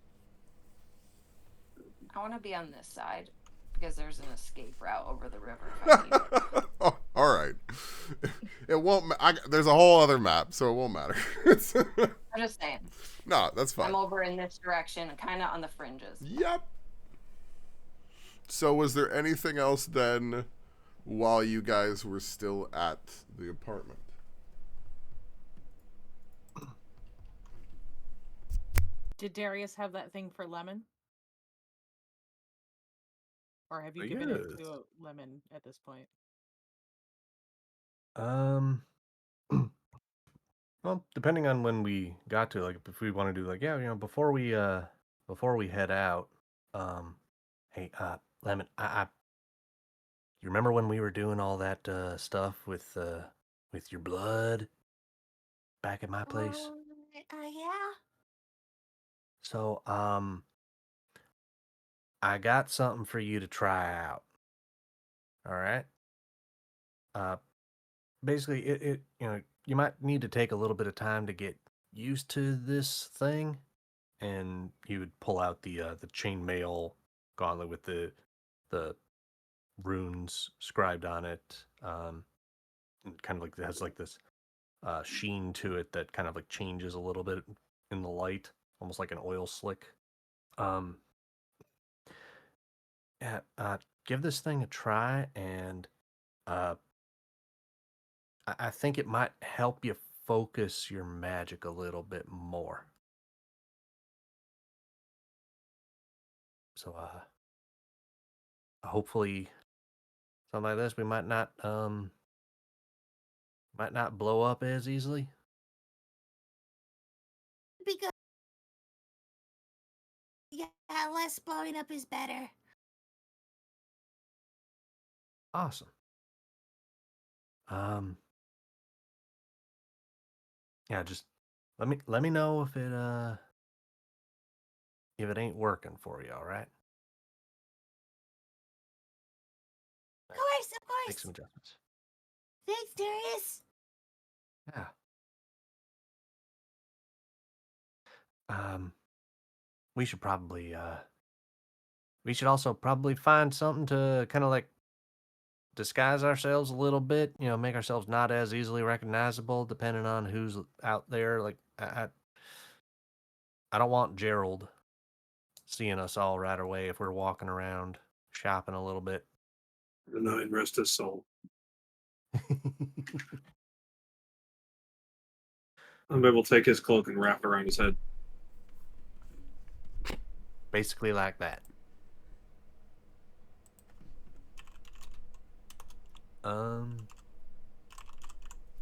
I want to be on this side because there's an escape route over the river. If I need it. Oh, All right. It won't. There's a whole other map, so it won't matter. I'm just saying. No, that's fine. I'm over in this direction, kind of on the fringes. Yep. So, was there anything else then while you guys were still at the apartment? Did Darius have that thing for Lemon? Or have you given Yes. it to Lemon at this point? Well, depending on when we got to, like, if we want to do, like, yeah, before we head out, hey, Lemon, you remember when we were doing all that stuff with your blood back at my place? Yeah. So, I got something for you to try out. All right. Basically, it you might need to take a little bit of time to get used to this thing, and he would pull out the chainmail gauntlet with the runes scribed on it, and kind of like it has like this sheen to it that kind of like changes a little bit in the light, almost like an oil slick. Um, yeah, give this thing a try, and I think it might help you focus your magic a little bit more. So, hopefully, something like this, we might not blow up as easily. Be good. Yeah, less blowing up is better. Awesome. Yeah, just let me know if it ain't working for you. All right. Of course, of Make course. some adjustments. Thanks, Darius. Yeah. We should probably we should also probably find something to kind of like disguise ourselves a little bit, make ourselves not as easily recognizable depending on who's out there. Like I don't want Gerald seeing us all right away if we're walking around shopping a little bit. The night rest his soul. I'm able to take his cloak and wrap it around his head. Basically like that.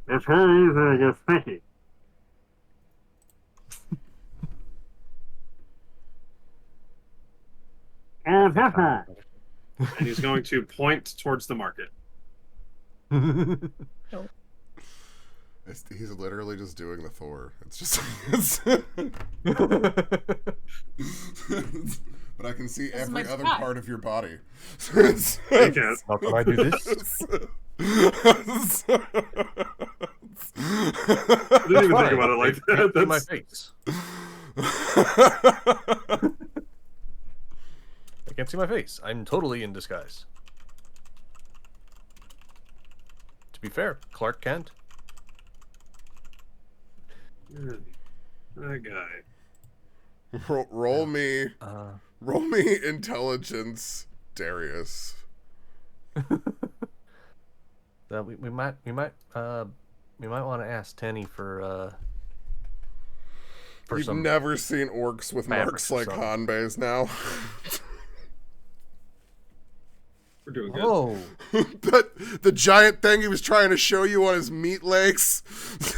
It's very easy to get sticky. And he's going to point towards the market. He's literally just doing the Thor. It's just. But I can see every other part of your body. You can't. How can I do this? I didn't even think about it like that. That's my face. I can't see my face. I'm totally in disguise. To be fair, Clark Kent. That guy. Roll me intelligence, Darius. We might want to ask Tenny for You've some never seen orcs with marks like Hanbei's now. We're doing good. Oh, But the giant thing he was trying to show you on his meat legs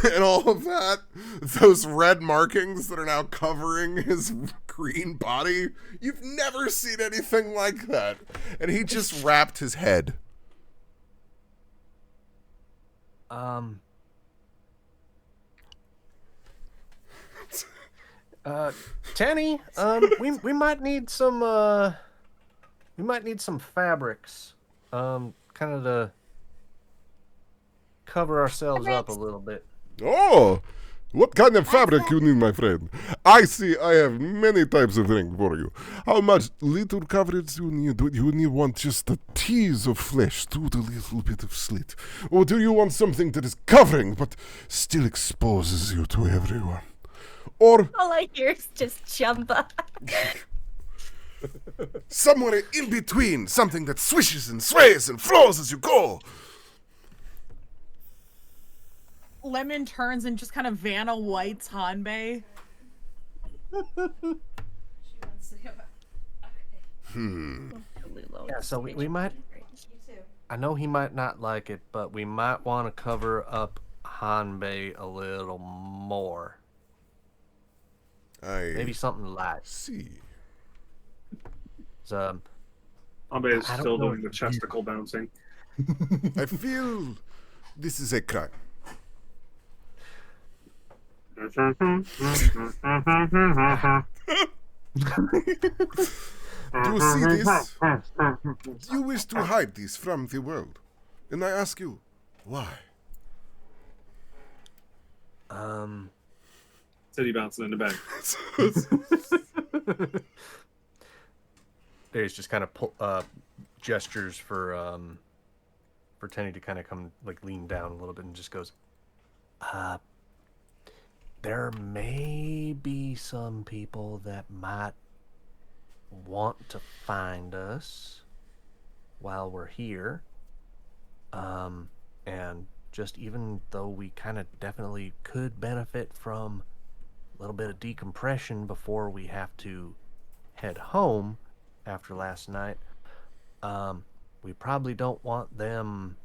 and all of that, those red markings that are now covering his green body, you've never seen anything like that. And he just wrapped his head. Tenny, we might need some fabrics, kind of to cover ourselves up a little bit. Oh, What kind of fabric you need, my friend? I see I have many types of ring for you. How much little coverage you need? Do you want just a tease of flesh through the little bit of slit? Or do you want something that is covering but still exposes you to everyone? Or All I hear is just Jumba. somewhere in between, something that swishes and sways and flows as you go. Lemon turns and just kind of Vanna White's Hanbei. Yeah, so we might. I know he might not like it, but we might want to cover up Hanbei a little more. Maybe something light. See. Hanbei is still doing the chesticle bouncing. I feel this is a crime. Do you see this? You wish to hide this from the world. And I ask you, why? City bouncing in the back. Darius just kind of gestures for Tenny to kind of come, like, lean down a little bit and just goes, there may be some people that might want to find us while we're here. And just even though we kind of definitely could benefit from a little bit of decompression before we have to head home after last night, we probably don't want them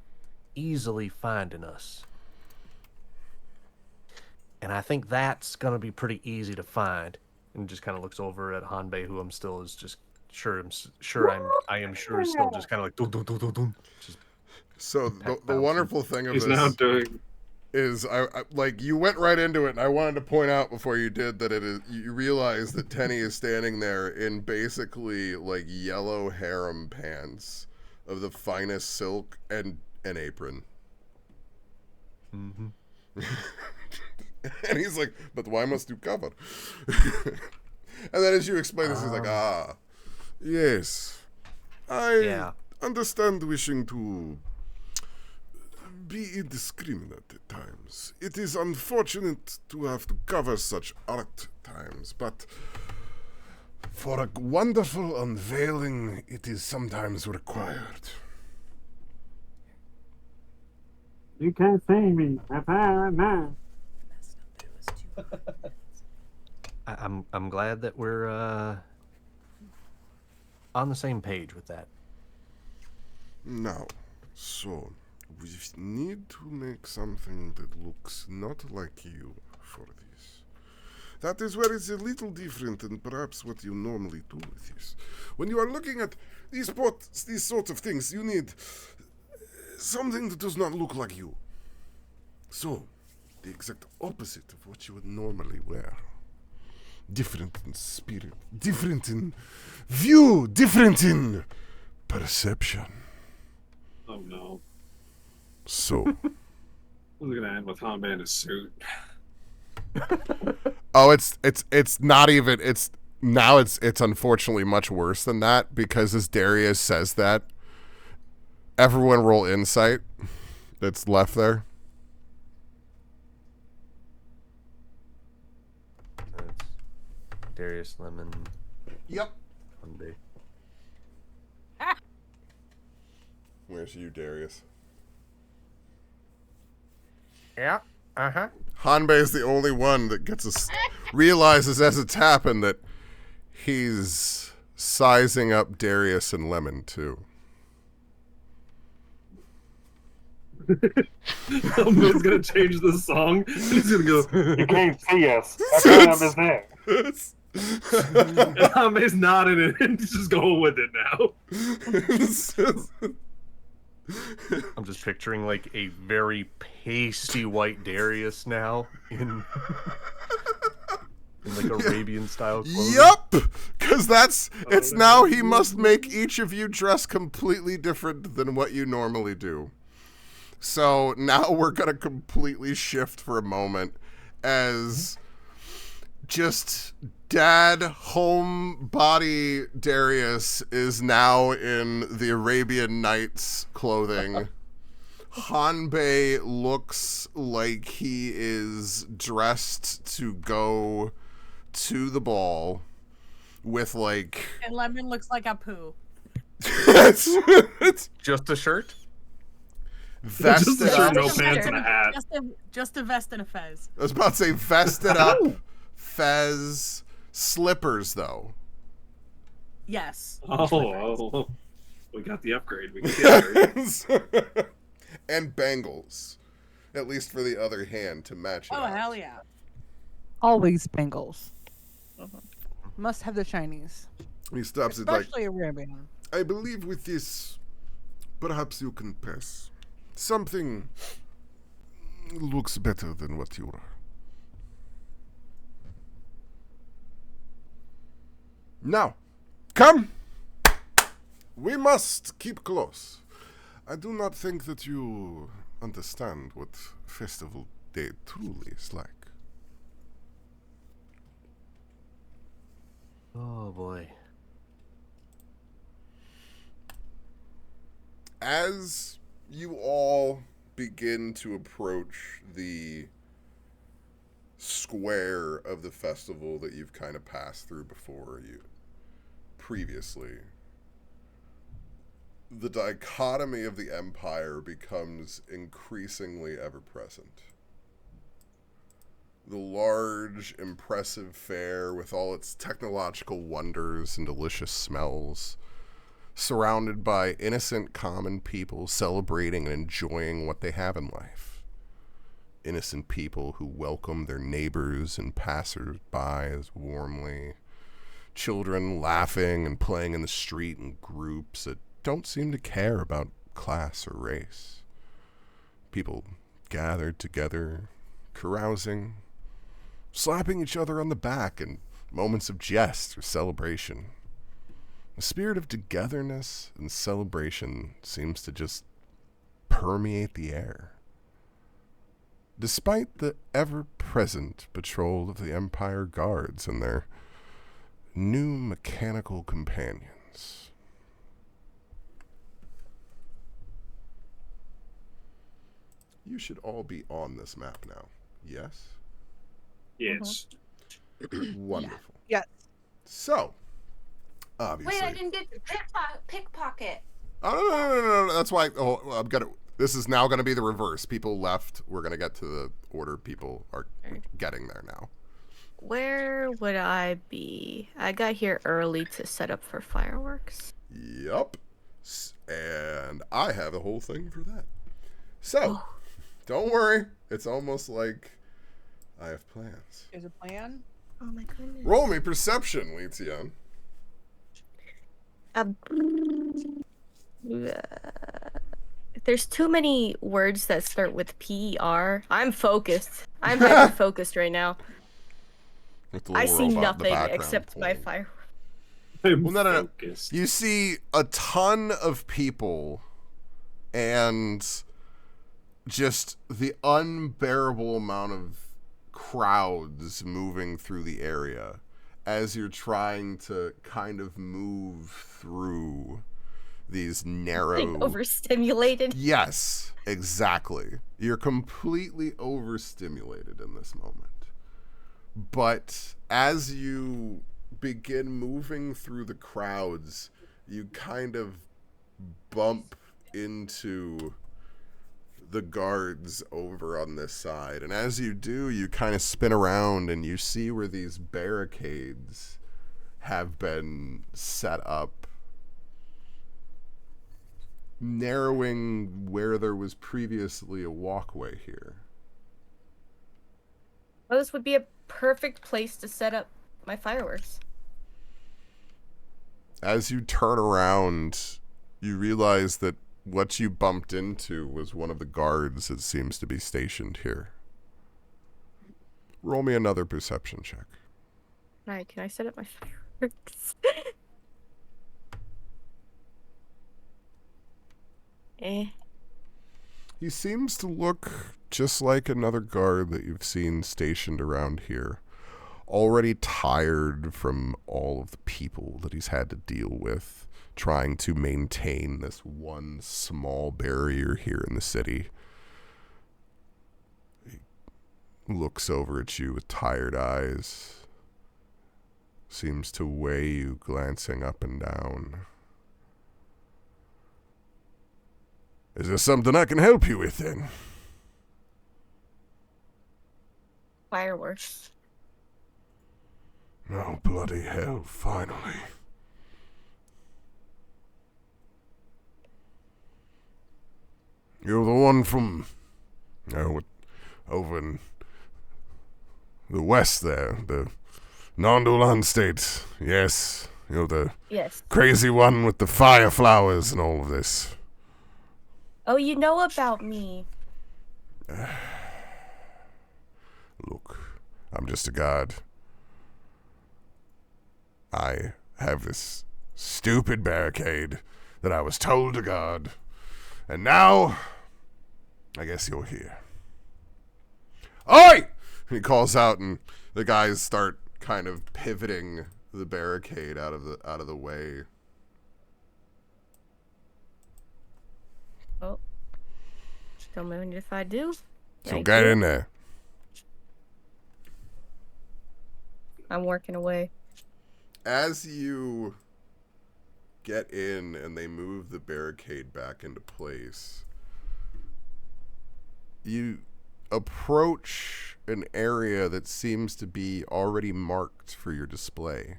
easily finding us. And I think that's going to be pretty easy to find. And just kind of looks over at Hanbei, who I'm still is just I am sure is still just kind of like dun, dun, dun, dun, dun, just so the wonderful thing of He's this now doing is I like you went right into it, and I wanted to point out before you did that you realize that Tenny is standing there in basically like yellow harem pants of the finest silk and an apron. Mm-hmm. And he's like, but why must you cover? And then as you explain this, he's like, yes, I understand wishing to be indiscriminate at times. It is unfortunate to have to cover such art times, but for a wonderful unveiling, it is sometimes required. You can't see me. I'm glad that we're on the same page with that. Now, so we need to make something that looks not like you for this. That is where it's a little different than perhaps what you normally do with this. When you are looking at these sorts of things, you need something that does not look like you. So, the exact opposite of what you would normally wear. Different in spirit, different in view, different in perception. Oh no. So. We're gonna end with Hanbei in a suit. Oh, it's not even, it's unfortunately much worse than that, because as Darius says that, everyone roll insight that's left there. That's Darius, Lemon. Yep. Hanbei. Where's you, Darius? Yeah. Uh-huh. Hanbei is the only one that realizes as it's happened that he's sizing up Darius and Lemon too. Elmo's gonna change the song. He's gonna go, you can't see us. That's why I'm his name. And Hanbei's nodding it and he's just going with it now. I'm just picturing like a very pasty white Darius now in like Arabian style clothing. Yup! Because it's now he must make each of you dress completely different than what you normally do. So now we're going to completely shift for a moment, as just dad homebody Darius is now in the Arabian Nights clothing. Hanbei looks like he is dressed to go to the ball with like... And Lemon looks like a poo. it's Just a shirt? vested Just a shirt, up. no pants, and a hat. Just a vest and a fez. I was about to say vested up, fez, slippers though. Yes. Oh, we got the upgrade. We got the upgrade. And bangles, at least for the other hand to match it Oh, out. hell yeah. Always Bengals. Must have the Chinese. He stops it like, Especially Arabian. I believe with this, perhaps you can pass. Something looks better than what you are. Now, come! We must keep close. I do not think that you understand what Festival Day truly is like. Oh boy. As you all begin to approach the square of the festival that you've kind of passed through before you previously, the dichotomy of the empire becomes increasingly ever present. The large, impressive fair with all its technological wonders and delicious smells, surrounded by innocent common people celebrating and enjoying what they have in life. Innocent people who welcome their neighbors and passers-by as warmly. Children laughing and playing in the street in groups that don't seem to care about class or race. People gathered together, carousing, slapping each other on the back in moments of jest or celebration. The spirit of togetherness and celebration seems to just permeate the air. Despite the ever-present patrol of the Empire Guards and their new mechanical companions. You should all be on this map now. Yes? Yes. Wonderful. Yes. So, obviously. Wait, I didn't get pickpocket. Oh, no. That's why. I'm gonna. This is now going to be the reverse. People left. We're going to get to the order. People are getting there now. Where would I be? I got here early to set up for fireworks. Yup. And I have a whole thing for that. So, don't worry. It's almost like I have plans. There's a plan. Oh my goodness. Roll me perception, Li Tien. There's too many words that start with P-E-R. I'm focused. I'm hyper focused right now. With the I little see robot in the nothing background except my playing. fire. I'm Well, no. focused. You see a ton of people and just the unbearable amount of crowds moving through the area as you're trying to kind of move through these narrow... Being overstimulated. Yes, exactly. You're completely overstimulated in this moment. But as you begin moving through the crowds, you kind of bump into the guards over on this side. And as you do, you kind of spin around and you see where these barricades have been set up, narrowing where there was previously a walkway here. Well, this would be a perfect place to set up my fireworks. As you turn around, you realize that what you bumped into was one of the guards that seems to be stationed here. Roll me another perception check. Alright, can I set up my fireworks? He seems to look just like another guard that you've seen stationed around here. Already tired from all of the people that he's had to deal with, trying to maintain this one small barrier here in the city. He looks over at you with tired eyes, seems to weigh you, glancing up and down. Is there something I can help you with, then? Fireworks. Oh, bloody hell, finally. You're the one from, over in the west there, the Nondolan state. Yes, you're the Yes. crazy one with the fire flowers and all of this. Oh, you know about me. Look, I'm just a god. I have this stupid barricade that I was told to guard. And now, I guess you're here. Oi! He calls out, and the guys start kind of pivoting the barricade out of the way. Oh. Don't mind if I do. So Thank get you. in there. I'm working away. As you get in and they move the barricade back into place, you approach an area that seems to be already marked for your display.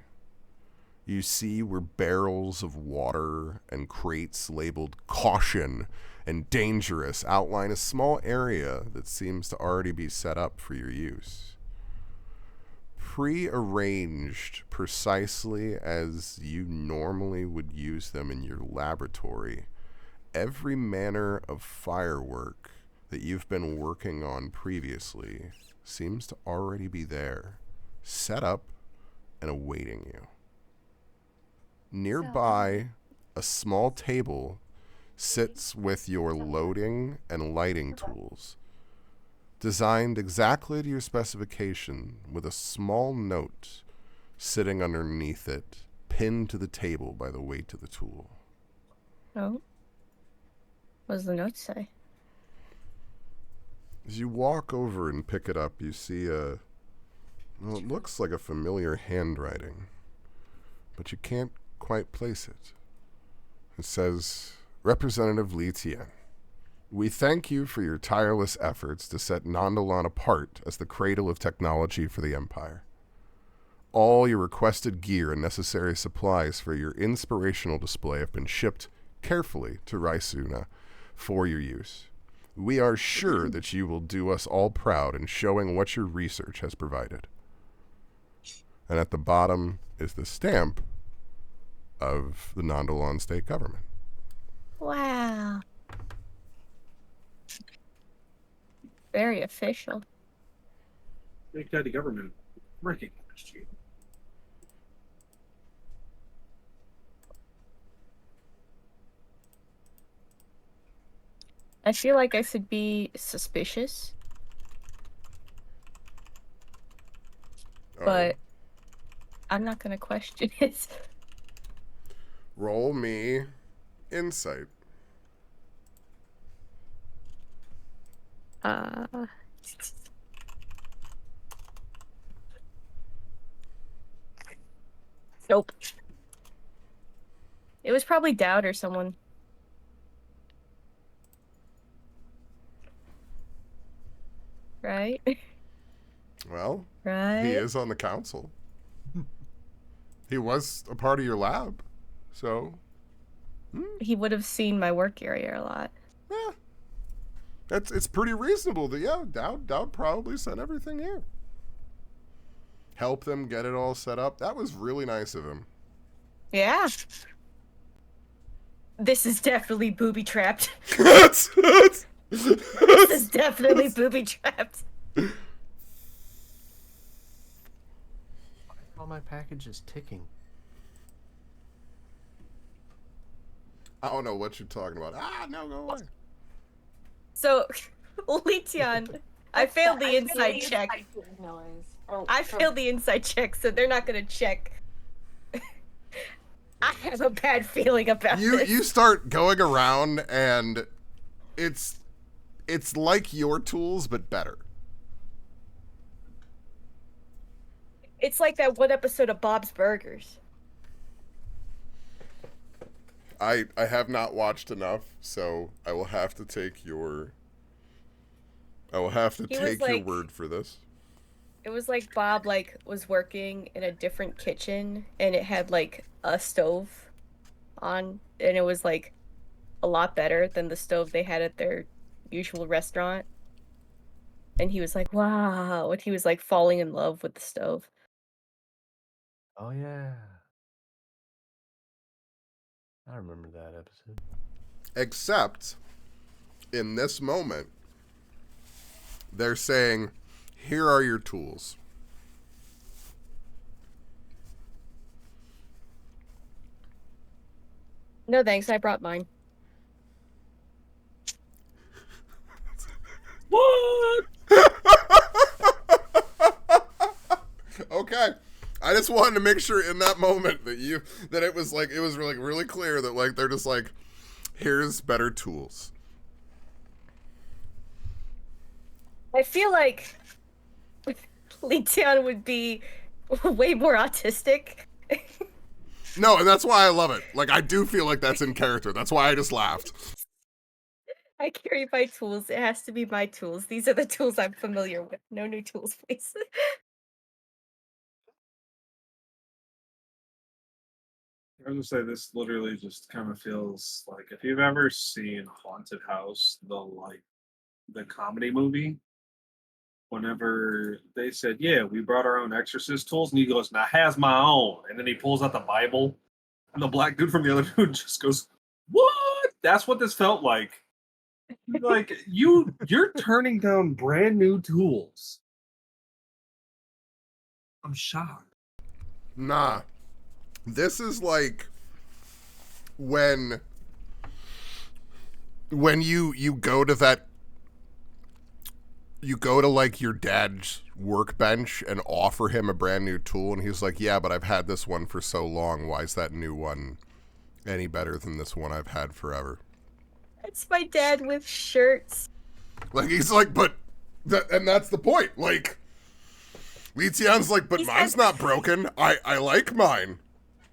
You see where barrels of water and crates labeled caution and dangerous outline a small area that seems to already be set up for your use. Pre-arranged precisely as you normally would use them in your laboratory, every manner of firework that you've been working on previously seems to already be there, set up and awaiting you. Nearby, a small table sits with your loading and lighting tools, designed exactly to your specification, with a small note sitting underneath it, pinned to the table by the weight of the tool. Oh. What does the note say? As you walk over and pick it up, you see it looks like a familiar handwriting, but you can't quite place it. It says, Representative Li Tien, we thank you for your tireless efforts to set Nondolan apart as the cradle of technology for the Empire. All your requested gear and necessary supplies for your inspirational display have been shipped carefully to Raisuna for your use. We are sure that you will do us all proud in showing what your research has provided. And at the bottom is the stamp of the Nondolan state government. Wow. Very official. Big Daddy government recognized you. I feel like I should be suspicious, but I'm not gonna question it. Roll me insight. Nope. It was probably Dowd or someone. Right? Well, Right? he is on the council. He was a part of your lab, so He would have seen my work area a lot. yeah, it's pretty reasonable that Dowd probably sent everything here. Help them get it all set up. That was really nice of him. Yeah. This is definitely booby trapped. This This is definitely booby trapped. Why are all my packages ticking? I don't know what you're talking about. No, go away. So, Li Tien, I failed the inside check. I failed the inside check, so they're not gonna check. I have a bad feeling about this. You start going around, and it's like your tools, but better. It's like that one episode of Bob's Burgers. I have not watched enough, so I will have to take your your word for this. It was like Bob was working in a different kitchen, and it had like a stove on, and it was like a lot better than the stove they had at their usual restaurant. And he was like, wow, and he was like falling in love with the stove. Oh yeah. I remember that episode. Except, in this moment, they're saying, here are your tools. No thanks, I brought mine. What? Okay. I just wanted to make sure in that moment that it was really clear that like they're just like, here's better tools. I feel like Li Tien would be way more autistic. No, and that's why I love it. Like, I do feel like that's in character. That's why I just laughed. I carry my tools. It has to be my tools. These are the tools I'm familiar with. No new tools, please. I was gonna say this literally just kind of feels like if you've ever seen Haunted House, the comedy movie. Whenever they said, "Yeah, we brought our own exorcist tools," and he goes, "Now has my own," and then he pulls out the Bible, and the black dude from the other dude just goes, "What?" That's what this felt like. Like you're turning down brand new tools. I'm shocked. Nah. This is like when you go to like your dad's workbench and offer him a brand new tool, and he's like, yeah, but I've had this one for so long. Why is that new one any better than this one I've had forever? It's my dad with shirts. Like, he's like, and that's the point. Like, Li Tien's like, but mine's not broken. I like mine.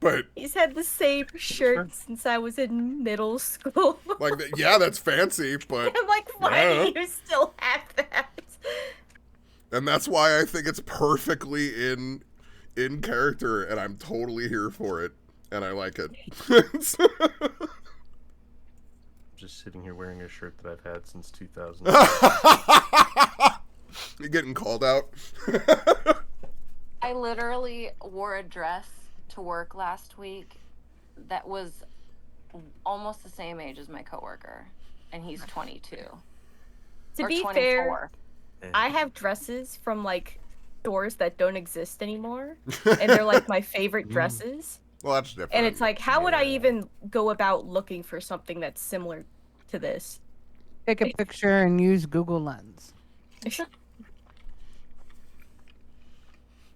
But he's had the same shirt since I was in middle school. Like, yeah, that's fancy, but I'm like, why do you still have that? And that's why I think it's perfectly in character, and I'm totally here for it, and I like it. Just sitting here wearing a shirt that I've had since 2000. You're getting called out. I literally wore a dress to work last week that was almost the same age as my coworker, and he's 22. To be 24. fair, I have dresses from like stores that don't exist anymore, and they're like my favorite dresses. Well, that's different. And it's like, how would I even go about looking for something that's similar to this? Take a picture and use Google Lens.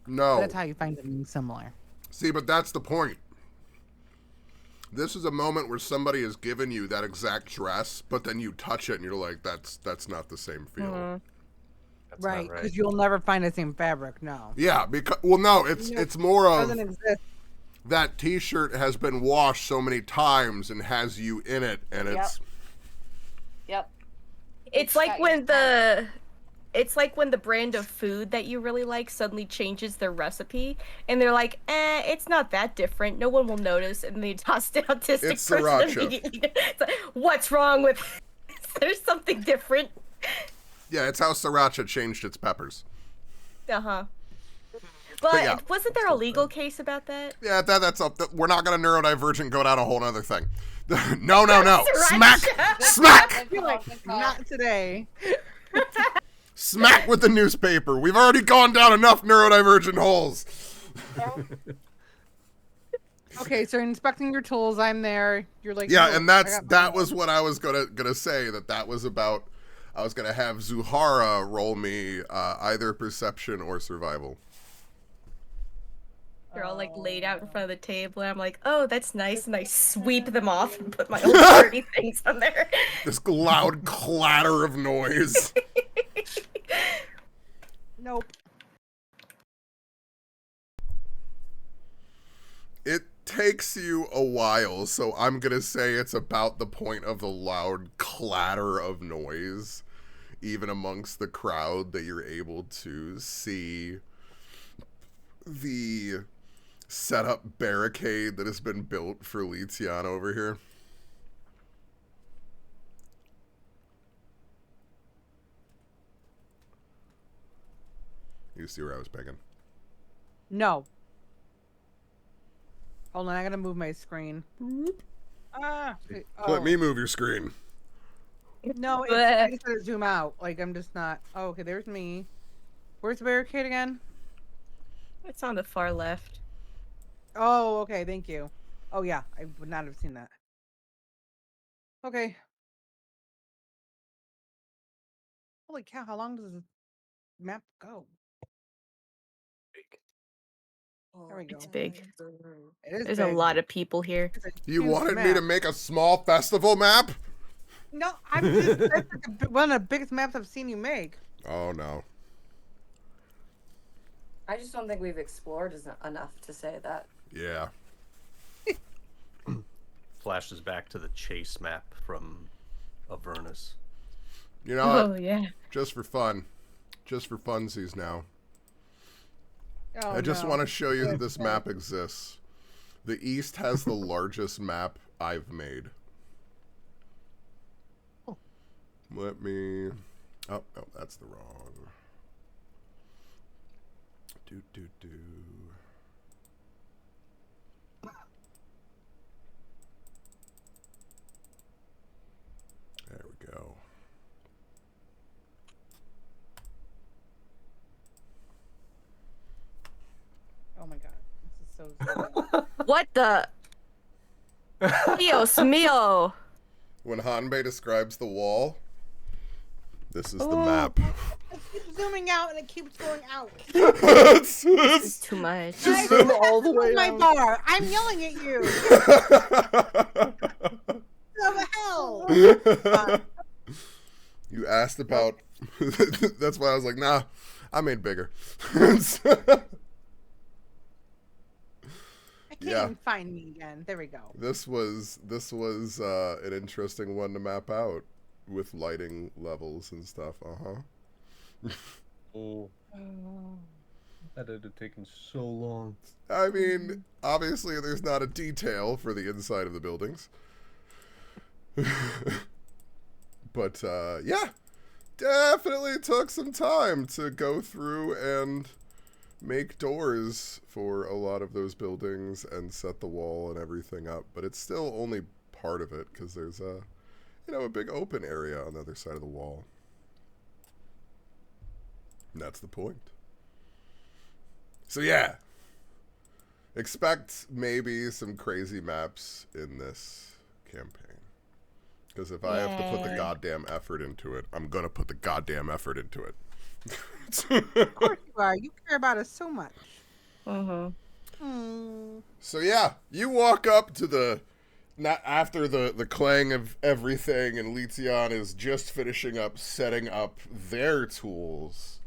No. That's how you find something similar. See, but that's the point. This is a moment where somebody has given you that exact dress, but then you touch it and you're like, that's not the same feel. Mm-hmm. That's Right, not because you'll never find the same fabric. No. Yeah, because no, it's more It of doesn't exist. that T-shirt has been washed so many times and has you in it, and it's Yep. It's like when the brand of food that you really like suddenly changes their recipe, and they're like, it's not that different. No one will notice, and they toss the autistic It's person sriracha. immediately. It's like, what's wrong with There's something different. yeah, it's how sriracha changed its peppers. Uh-huh. But yeah. wasn't there a legal case about that? Yeah, that's up. We're not gonna neurodivergent and go down a whole other thing. No. Sriracha. Smack! You're like, not today. Smack with the newspaper. We've already gone down enough neurodivergent holes. Okay, so inspecting your tools, I'm there. You're like, Yeah, "Oh, and I got that my was what I was gonna say. That was about I was gonna have Zuhara roll me either perception or survival. They're all like laid out in front of the table, and I'm like, oh, that's nice, and I sweep them off and put my old dirty things on there. This loud clatter of noise. Nope. It takes you a while, so I'm gonna say it's about the point of the loud clatter of noise, even amongst the crowd, that you're able to see the set-up barricade that has been built for Li Tien over here. You see where I was picking? No. Hold on, I gotta move my screen. Ah. Let me move your screen. No, I just gotta zoom out. Like, I'm just not. Oh, okay, there's me. Where's the barricade again? It's on the far left. Oh, okay, thank you. Oh, yeah, I would not have seen that. Okay. Holy cow, how long does the map go? There we go. It's big. It is There's big. a lot of people here. It's a You huge wanted me map. to make a small festival map? No, I'm just, that's like one of the biggest maps I've seen you make. Oh, no. I just don't think we've explored enough to say that. Yeah. Flashes back to the chase map from Avernus. You know what? Oh, yeah. Just for fun. Just for funsies now. Oh, I just no. want to show you that this map exists. The East has the largest map I've made. Let me... Oh, no, that's the wrong. Do. There we go. Oh my god. This is so What the? Dios mío. When Hanbei describes the wall, this is the Oh. map. It keeps zooming out and it keeps going out. This is too much. Just zoom all the way my out. bar. I'm yelling at you. What the hell? You asked about... That's why I was like, nah, I made bigger. I can't even find me again. There we go. This was an interesting one to map out with lighting levels and stuff. Oh. That had taken so long. I mean, obviously there's not a detail for the inside of the buildings. But yeah, definitely took some time to go through and make doors for a lot of those buildings and set the wall and everything up. But it's still only part of it because there's a big open area on the other side of the wall. And that's the point. So yeah, expect maybe some crazy maps in this campaign. Because if I have to put the goddamn effort into it, I'm going to put the goddamn effort into it. Of course you are. You care about us so much. So yeah, you walk up to the... Not after the clang of everything, and Li Tien is just finishing up setting up their tools.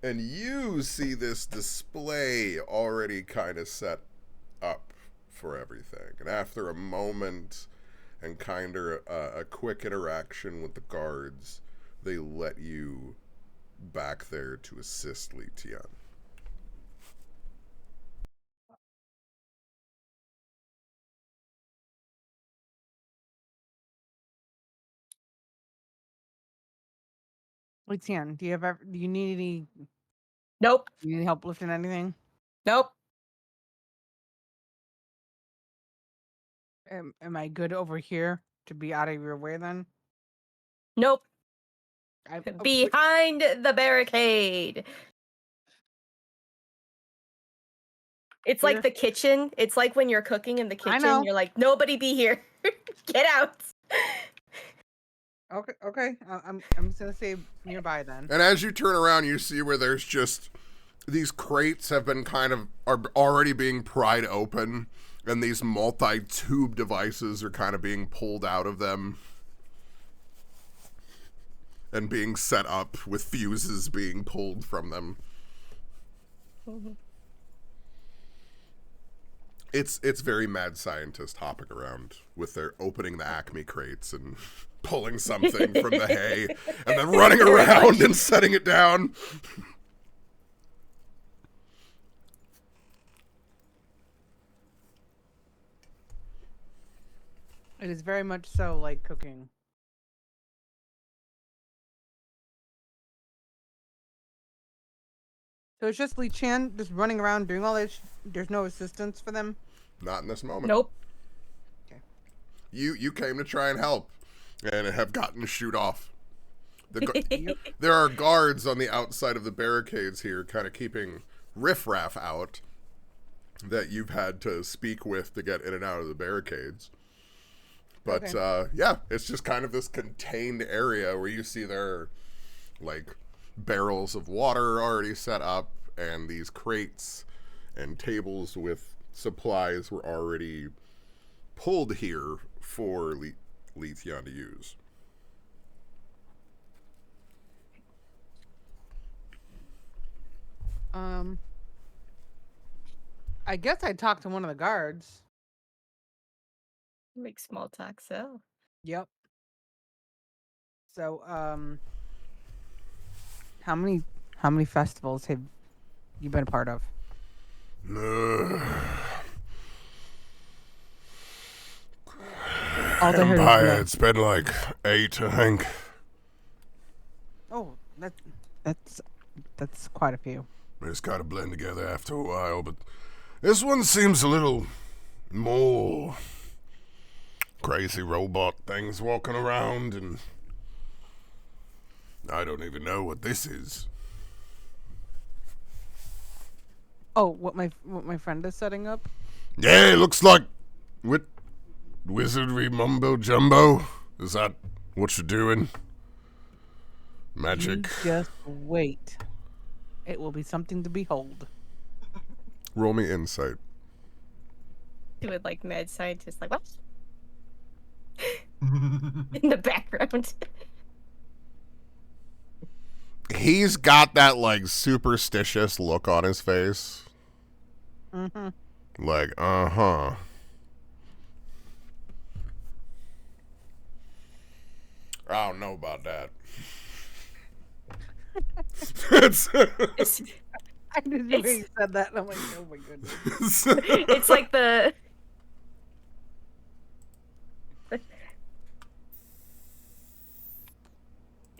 And you see this display already kind of set up for everything. And after a moment and kind of a quick interaction with the guards, they let you back there to assist Li Tien. Li Tien, do you need any? Nope. Do you need help lifting anything? Nope. Am I good over here to be out of your way then? Nope. I, Behind the barricade. It's like the kitchen. It's like when you're cooking in the kitchen, know. you're like, nobody be here. Get out. Okay. I'm just gonna stay nearby then. And as you turn around, you see where there's just these crates have been are already being pried open, and these multi-tube devices are kind of being pulled out of them and being set up with fuses being pulled from them. It's very mad scientist hopping around with their opening the Acme crates and pulling something from the hay and then running around and setting it down. It is very much so like cooking. So it's just Li Tien just running around doing all this. There's no assistance for them. Not in this moment. Nope. Okay. You came to try and help and have gotten to shoot off. There are guards on the outside of the barricades here kind of keeping riffraff out that you've had to speak with to get in and out of the barricades. But yeah, it's just kind of this contained area where you see there are like barrels of water already set up, and these crates and tables with supplies were already pulled here for Li Tien to use. I guess I talked to one of the guards. Make small talk, so. Yep. So, how many festivals have you been a part of? Empire, it's been like 8, I think. Oh, that's quite a few. It's got to blend together after a while, but this one seems a little more crazy robot things walking around, and I don't even know what this is. Oh, what my friend is setting up? Yeah, it looks like wizardry mumbo jumbo. Is that what you're doing? Magic. You just wait. It will be something to behold. Roll me insight. Do it like mad scientist, like what? In the background. He's got that like superstitious look on his face. Mm-hmm. Like, I don't know about that. I didn't know you said that, and I'm like, oh my goodness. It's like the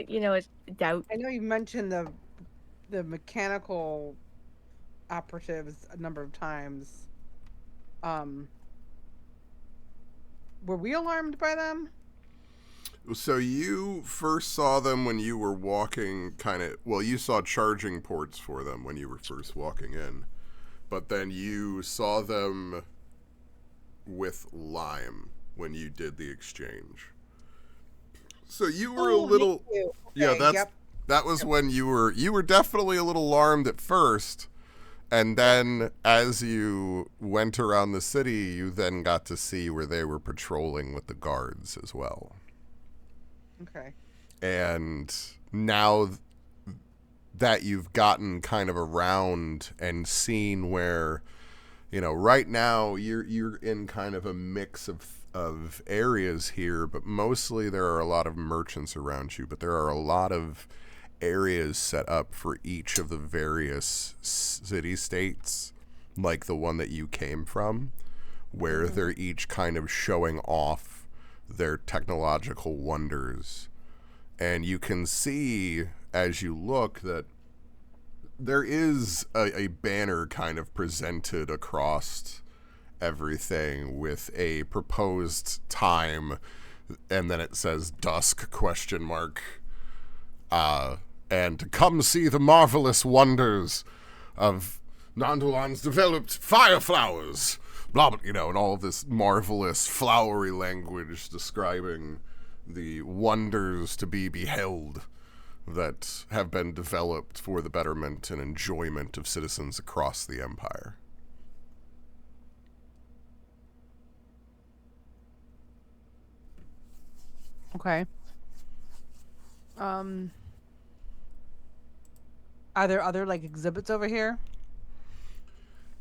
it's doubt. I know you mentioned the mechanical operatives a number of times. Were we alarmed by them? So you first saw them when you were walking you saw charging ports for them when you were first walking in. But then you saw them with Lime when you did the exchange. So you were a little... Okay, that was when you were definitely a little alarmed at first. And then as you went around the city, you then got to see where they were patrolling with the guards as well. Okay. And now that you've gotten kind of around and seen where, right now you're in kind of a mix of areas here, but mostly there are a lot of merchants around you, but there are a lot of areas set up for each of the various city-states, like the one that you came from, where they're each kind of showing off their technological wonders. And you can see, as you look, that there is a banner kind of presented across everything with a proposed time, and then it says dusk ? And to come see the marvelous wonders of Nandulan's developed fire flowers, blah, blah, and all of this marvelous flowery language describing the wonders to be beheld that have been developed for the betterment and enjoyment of citizens across the Empire. Okay. Are there other like exhibits over here?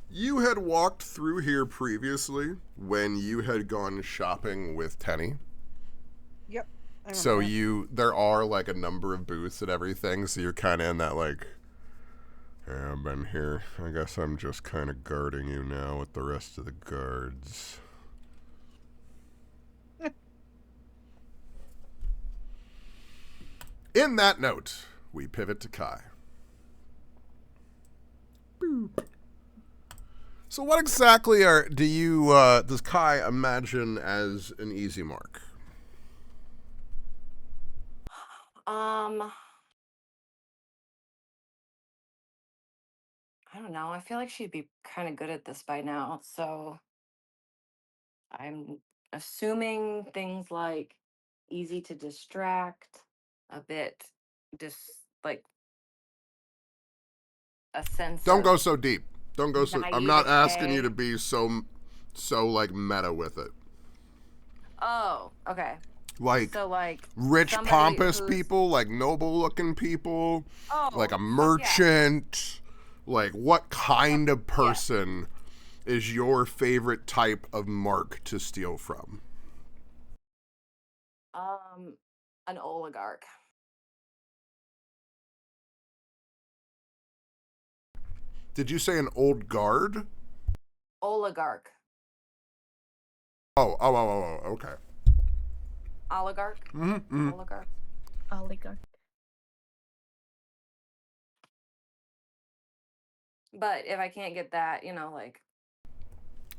You had walked through here previously when you had gone shopping with Tenny. Yep. So there are like a number of booths and everything, so you're kind of in that like, yeah, I've been here. I guess I'm just kind of guarding you now with the rest of the guards. In that note, we pivot to Kai. Boop. So what exactly does Kai imagine as an easy mark? I don't know. I feel like she'd be kind of good at this by now. So I'm assuming things like easy to distract, a bit just like a sense Don't of go so deep. Don't go so. I'm not asking you to naivete. be so like meta with it. Oh, okay. Like So like rich, somebody pompous who's people, like noble-looking people, like a fuck yeah. merchant. Like what kind of person is your favorite type of mark to steal from? An oligarch. Did you say an old guard? Oligarch. Oh, okay. Oligarch. Mm-hmm. Oligarch. Oligarch. But if I can't get that, like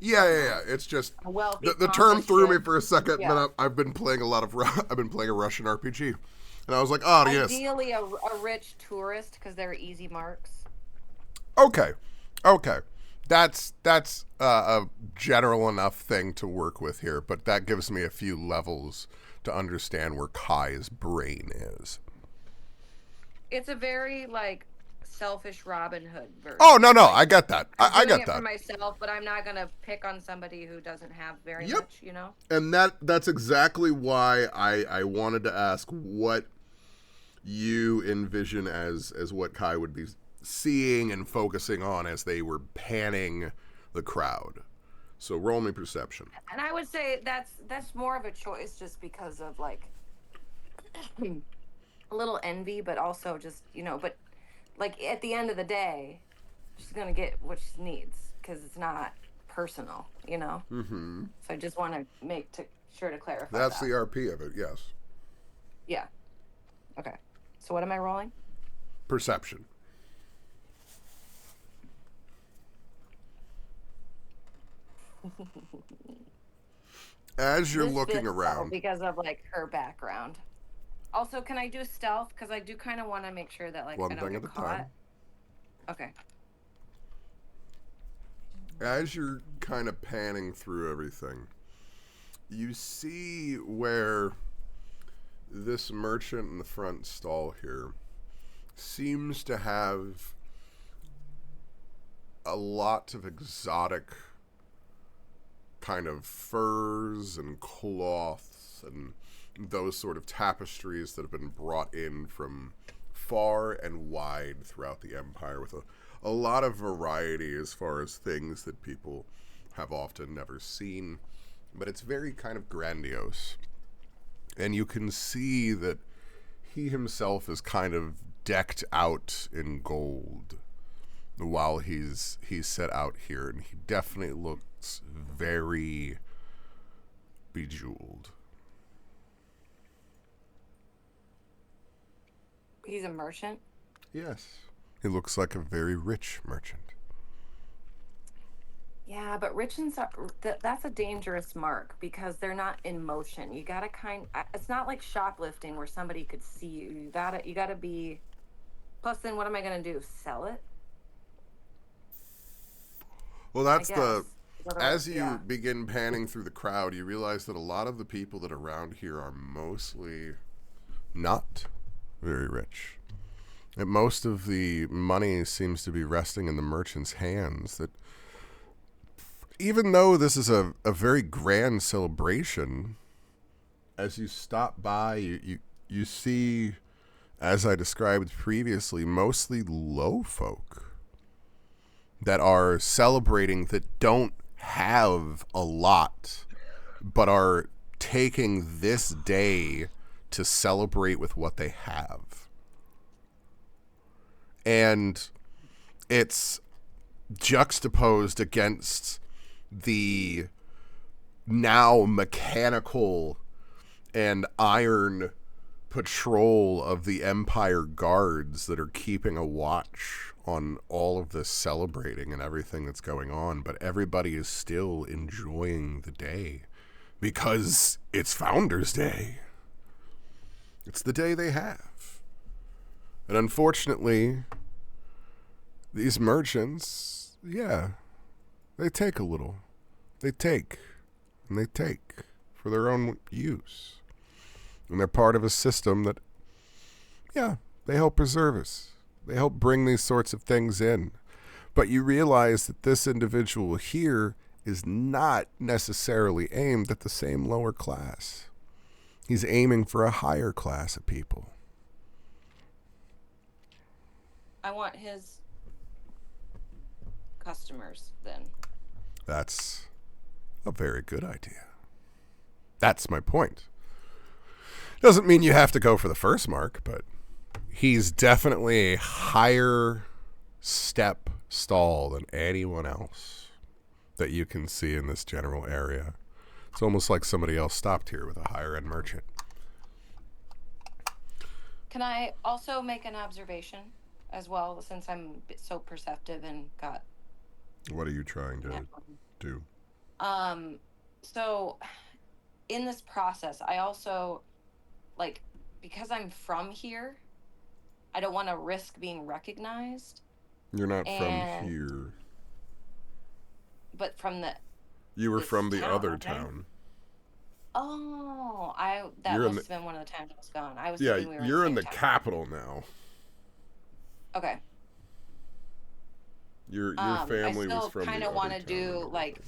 Yeah. It's just a wealthy, the term threw me accomplished for a second, yeah. but I've been playing I've been playing a Russian RPG, and I was like, oh yes. Ideally, a rich tourist because they're easy marks. Okay. That's a general enough thing to work with here, but that gives me a few levels to understand where Kai's brain is. It's a very like selfish Robin Hood version. Oh no, like, I get that. I get that. For myself, but I'm not gonna pick on somebody who doesn't have very much, And that's exactly why I wanted to ask what you envision as what Kai would be seeing and focusing on as they were panning the crowd. So roll me perception. And I would say that's more of a choice just because of like a little envy, but also just but like at the end of the day, she's gonna get what she needs because it's not personal, Mm-hmm. So I just want to make sure to clarify. That's the RP of it, yes. Yeah. Okay. So what am I rolling? Perception. As you're This looking fits, though, around, because of like her background. Also, can I do stealth? Because I do kind of want to make sure that like one I don't thing get at a caught. time. Okay. As you're kind of panning through everything, you see where this merchant in the front stall here seems to have a lot of exotic kind of furs and cloths and those sort of tapestries that have been brought in from far and wide throughout the Empire with a lot of variety as far as things that people have often never seen. But it's very kind of grandiose. And you can see that he himself is kind of decked out in gold while he's set out here, and he definitely looks very bejeweled. He's a merchant. Yes. He looks like a very rich merchant. Yeah, but that's a dangerous mark because they're not in motion. You gotta it's not like shoplifting where somebody could see you. You gotta be. Plus, then what am I gonna do? Sell it? Well, that's Is as you begin panning through the crowd, you realize that a lot of the people that are around here are mostly not very rich. That most of the money seems to be resting in the merchants' hands. That even though this is a very grand celebration, as you stop by, you see, as I described previously, mostly low folk that are celebrating, that don't have a lot, but are taking this day to celebrate with what they have. And it's juxtaposed against the now mechanical and iron patrol of the Empire Guards that are keeping a watch on all of this celebrating and everything that's going on. But everybody is still enjoying the day because it's Founders Day. It's the day they have. And unfortunately, these merchants, yeah, they take a little. They take, and they take for their own use. And they're part of a system that, yeah, they help preserve us. They help bring these sorts of things in. But you realize that this individual here is not necessarily aimed at the same lower class. He's aiming for a higher class of people. I want his customers then. That's a very good idea. That's my point. Doesn't mean you have to go for the first mark, but he's definitely a higher step stall than anyone else that you can see in this general area. It's almost like somebody else stopped here with a higher end merchant. Can I also make an observation as well, since I'm so perceptive and got... What are you trying to do? So in this process, I also, like, because I'm from here, I don't want to risk being recognized. You're not from here. But from the... You were from the town, other right? town. Oh, that must have been one of the times I was gone. I was thinking we were you're in the the same town. capital now. Okay. Your family was from the other want to town do like...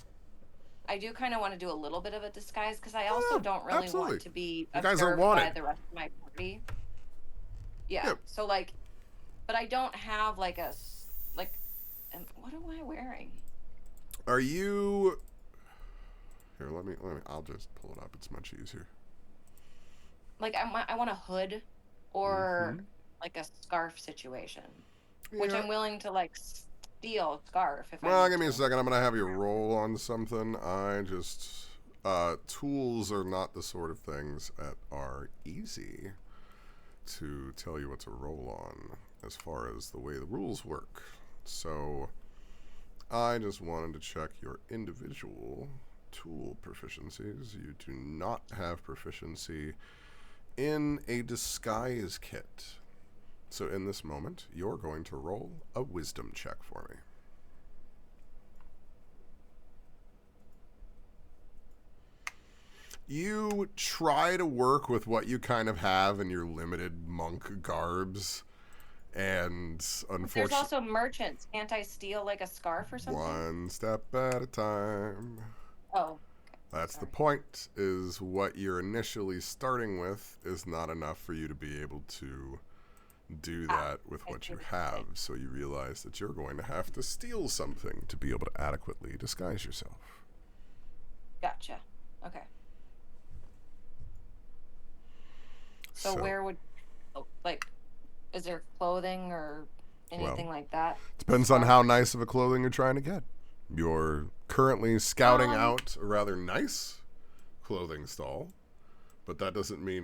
I do kind of want to do a little bit of a disguise because I also don't really absolutely. want to be You guys are observed by wanted. the rest of my party. Yeah. Yep. So like, but I don't have like what am I wearing? Are you... Here, let me, I'll just pull it up. It's much easier. Like I want a hood or like a scarf situation, which I'm willing to like steal scarf if Well, I give me a second. I'm going to have you roll on something. I just... tools are not the sort of things that are easy to tell you what to roll on as far as the way the rules work. So I just wanted to check your individual tool proficiencies. You do not have proficiency in a disguise kit. So in this moment, you're going to roll a wisdom check for me. You try to work with what you kind of have in your limited monk garbs, and unfortunately... There's also merchants. Can't I steal like a scarf or something? One step at a time. Oh. Okay. That's the point, is what you're initially starting with is not enough for you to be able to do that with what you have. So you realize that you're going to have to steal something to be able to adequately disguise yourself. Gotcha. Okay. So where would, like, is there clothing or anything like that? Depends on how nice of a clothing you're trying to get. You're currently scouting out a rather nice clothing stall, but that doesn't mean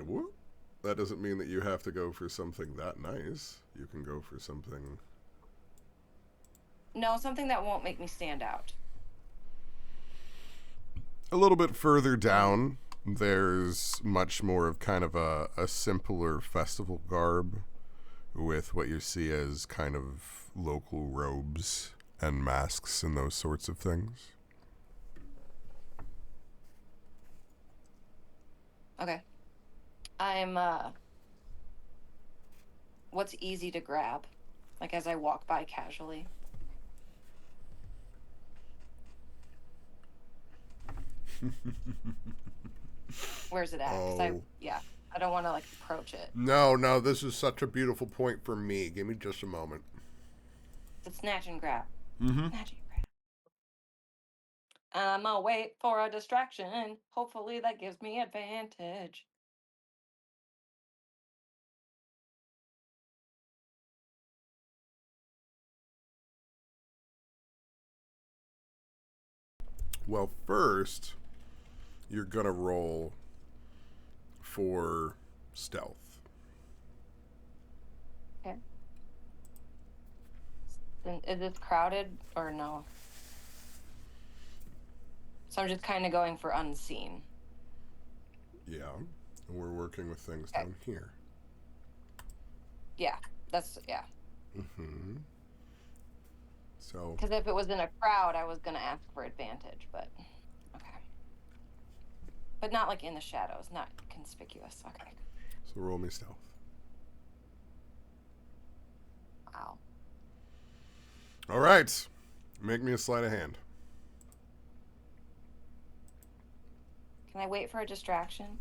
that you have to go for something that nice. You can go for something... No, something that won't make me stand out. A little bit further down, there's much more of kind of a simpler festival garb with what you see as kind of local robes and masks and those sorts of things. Okay. I'm what's easy to grab? Like as I walk by casually. Where's it at? Because Oh. I don't want to like approach it. No, this is such a beautiful point for me. Give me just a moment. It's snatch and grab. Mm-hmm. Snatch and grab. I'm gonna wait for a distraction. Hopefully that gives me advantage. Well, first, you're gonna roll for stealth. Okay. Then is this crowded or no? So I'm just kind of going for unseen. Yeah. And we're working with things Okay. down here. Yeah, that's Mm-hmm. So, Because if it was in a crowd, I was gonna ask for advantage, but okay. But not like in the shadows, not conspicuous. Okay. so roll me stealth. Wow. All right. Make me a sleight of hand. Can I wait for a distraction?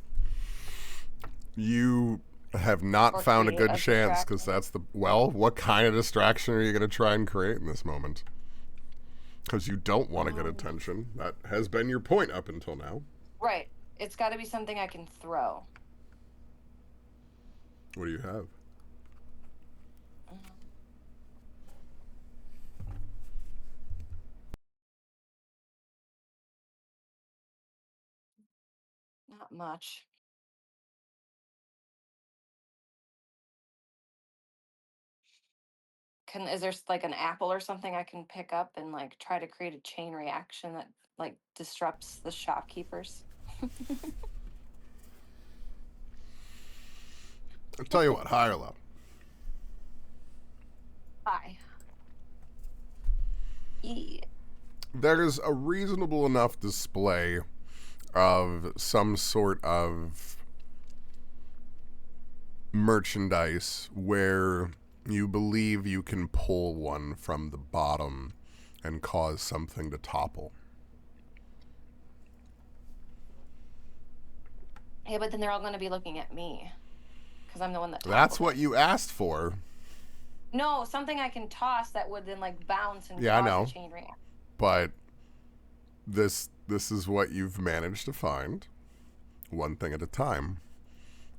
You have not Or found a create good a chance because distraction? that's the. Well, what kind of distraction are you going to try and create in this moment? Because you don't want to get attention. That has been your point up until now. Right. It's got to be something I can throw. What do you have? Not much. Is there like an apple or something I can pick up and like try to create a chain reaction that like disrupts the shopkeepers? I'll tell you what, high or low? Hi. Yeah. There's a reasonable enough display of some sort of merchandise where you believe you can pull one from the bottom and cause something to topple. Yeah, but then they're all going to be looking at me because I'm the one that. That's toppled what it. you asked for. No, something I can toss that would then like bounce and Yeah, I cause know. a chain reaction. But this is what you've managed to find, one thing at a time.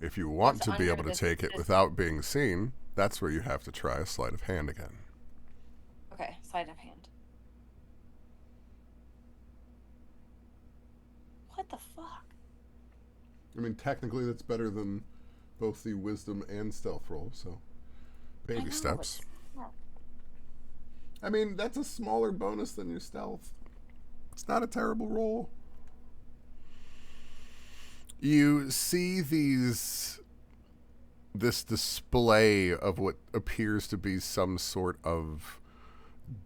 If you want What's to be under able to this- take it this- without being seen, that's where you have to try a sleight of hand again. Okay, sleight of hand. What the fuck? I mean, technically that's better than both the wisdom and stealth roll, so I baby know, steps. but- I mean, that's a smaller bonus than your stealth. It's not a terrible roll. You see this display of what appears to be some sort of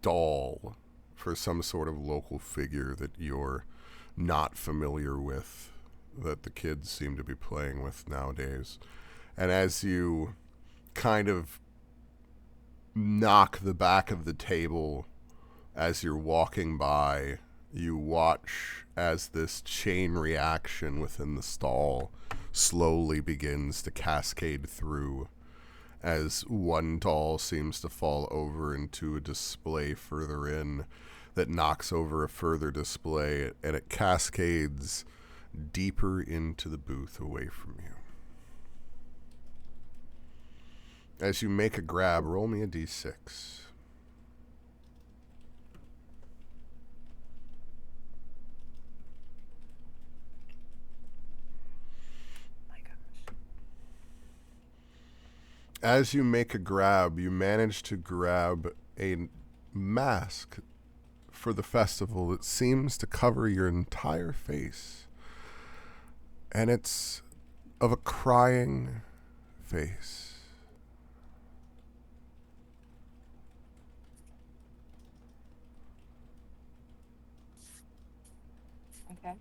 doll for some sort of local figure that you're not familiar with, that the kids seem to be playing with nowadays. And as you kind of knock the back of the table as you're walking by, you watch as this chain reaction within the stall slowly begins to cascade through, as one doll seems to fall over into a display further in that knocks over a further display, and it cascades deeper into the booth away from you. As you make a grab, roll me a d6. As you make a grab, you manage to grab a mask for the festival that seems to cover your entire face. And it's of a crying face. Okay.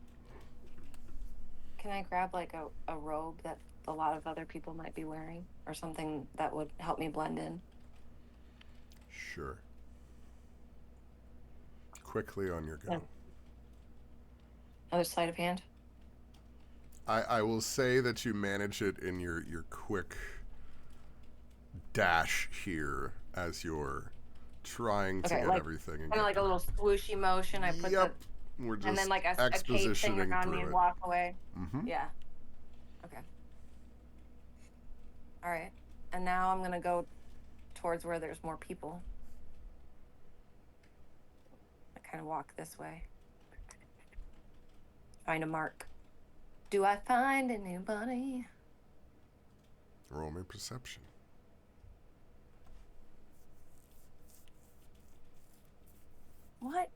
Can can I grab like a robe that a lot of other people might be wearing, or something that would help me blend in? Sure. Quickly on your go. Yeah. Another sleight of hand. I will say that you manage it in your quick dash here as you're trying to Okay, get like everything. kind of like a little swooshy motion. I put Yep. We're just and then like a cape thing expositioning around me through and it. walk away. Mm-hmm. Yeah. Okay. All right. And now I'm gonna go towards where there's more people. I kind of walk this way. Find a mark. Do I find anybody? Roll me perception. What?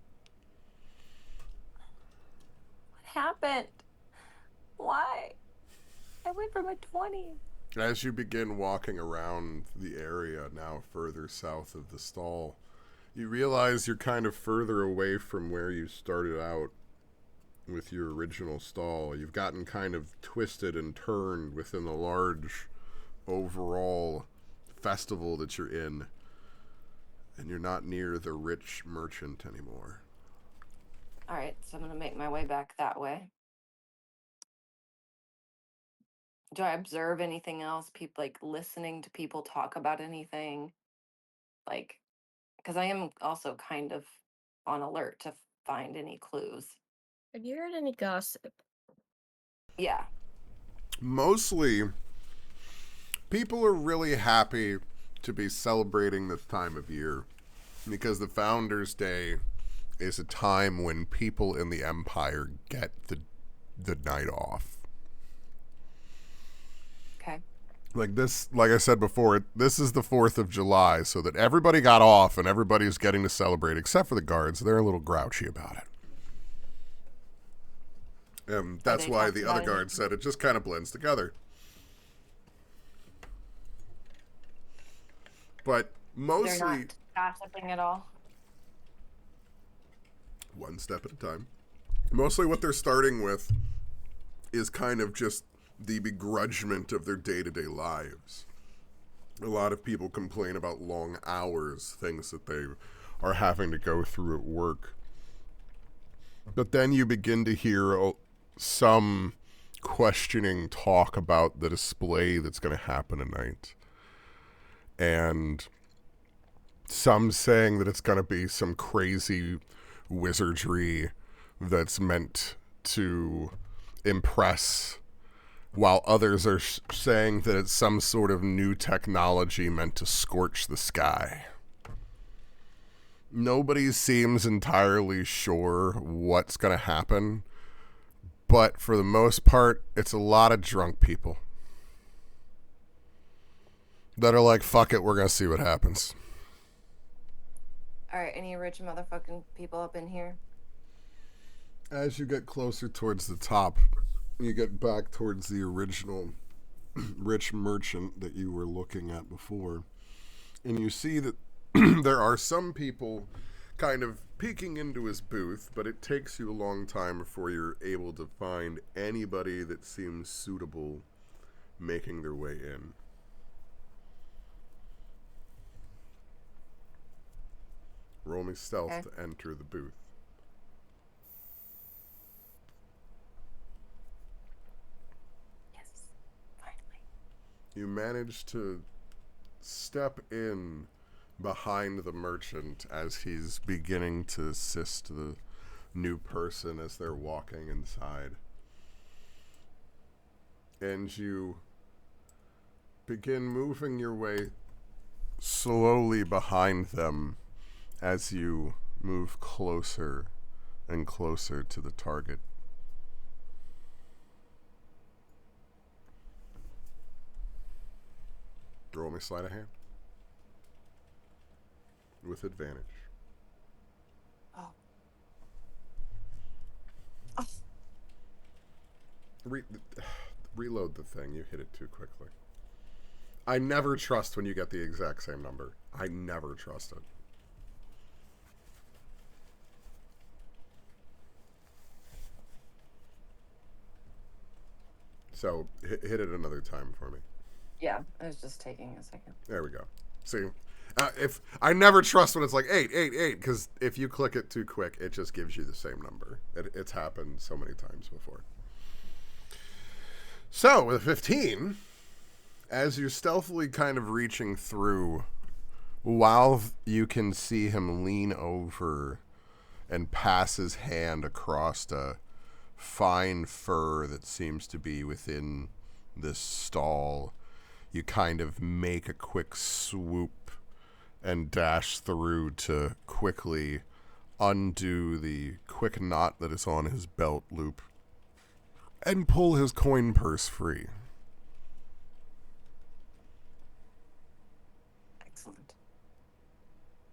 What happened? Why? I went from a 20. As you begin walking around the area now further south of the stall, you realize you're kind of further away from where you started out with your original stall. You've gotten kind of twisted and turned within the large overall festival that you're in, and you're not near the rich merchant anymore. All right, so I'm gonna make my way back that way. Do I observe anything else? People like listening to people talk about anything? Like, because I am also kind of on alert to find any clues. Have you heard any gossip? Yeah. Mostly, people are really happy to be celebrating this time of year because the Founders' Day is a time when people in the Empire get the night off. Okay. Like this, like I said before, this is the 4th of July, so that everybody got off and everybody's getting to celebrate, except for the guards. They're a little grouchy about it. That's why the other guards said it just kind of blends together. But mostly, They're not gossiping at all. one step at a time. Mostly what they're starting with is kind of just the begrudgment of their day-to-day lives. A lot of people complain about long hours, things that they are having to go through at work. But then you begin to hear some questioning talk about the display that's going to happen tonight. And some saying that it's going to be some crazy wizardry that's meant to impress, while others are saying that it's some sort of new technology meant to scorch the sky. Nobody seems entirely sure what's going to happen, but for the most part, it's a lot of drunk people that are like, fuck it, we're going to see what happens. All right, any rich motherfucking people up in here? As you get closer towards the top, you get back towards the original rich merchant that you were looking at before, and you see that there are some people kind of peeking into his booth, but it takes you a long time before you're able to find anybody that seems suitable making their way in. Roll me stealth to enter the booth. Yes, finally. You manage to step in behind the merchant as he's beginning to assist the new person as they're walking inside. And you begin moving your way slowly behind them as you move closer and closer to the target. Roll me sleight of hand. With advantage. Oh. Reload the thing. You hit it too quickly. I never trust when you get the exact same number. I never trust it. So hit it another time for me. Yeah, I was just taking a second. There we go. See, if I never trust when it's like 8, because if you click it too quick, it just gives you the same number. It's happened so many times before. So with 15, as you're stealthily kind of reaching through, while you can see him lean over and pass his hand across a fine fur that seems to be within this stall, you kind of make a quick swoop and dash through to quickly undo the quick knot that is on his belt loop and pull his coin purse free. Excellent.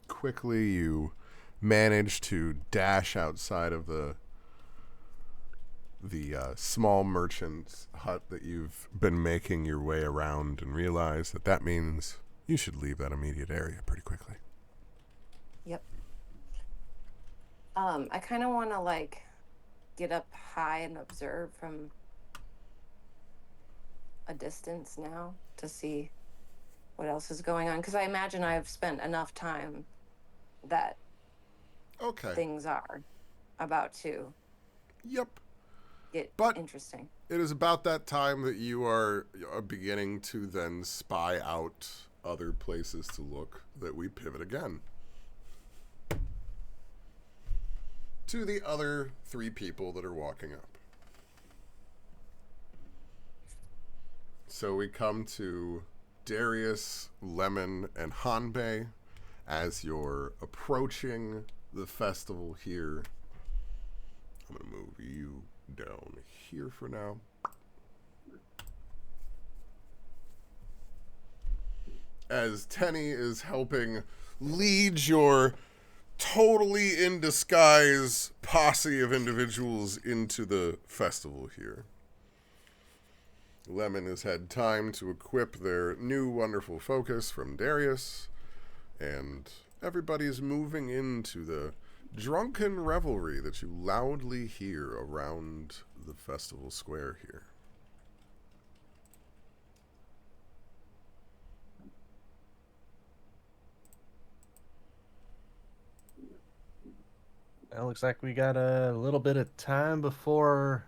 Quickly, you manage to dash outside of the small merchant's hut that you've been making your way around and realize that means you should leave that immediate area pretty quickly. Yep. I kind of want to like get up high and observe from a distance now to see what else is going on, because I imagine I've spent enough time that things are about to get interesting. It is about that time that you are beginning to then spy out other places to look that we pivot again to the other 3 people that are walking up. So we come to Darius, Lemon, and Hanbei as you're approaching the festival here. I'm going to move you down here for now. As Tenny is helping lead your totally in disguise posse of individuals into the festival here. Lemon has had time to equip their new wonderful focus from Darius, and everybody's moving into the drunken revelry that you loudly hear around the festival square here. Well, looks like we got a little bit of time before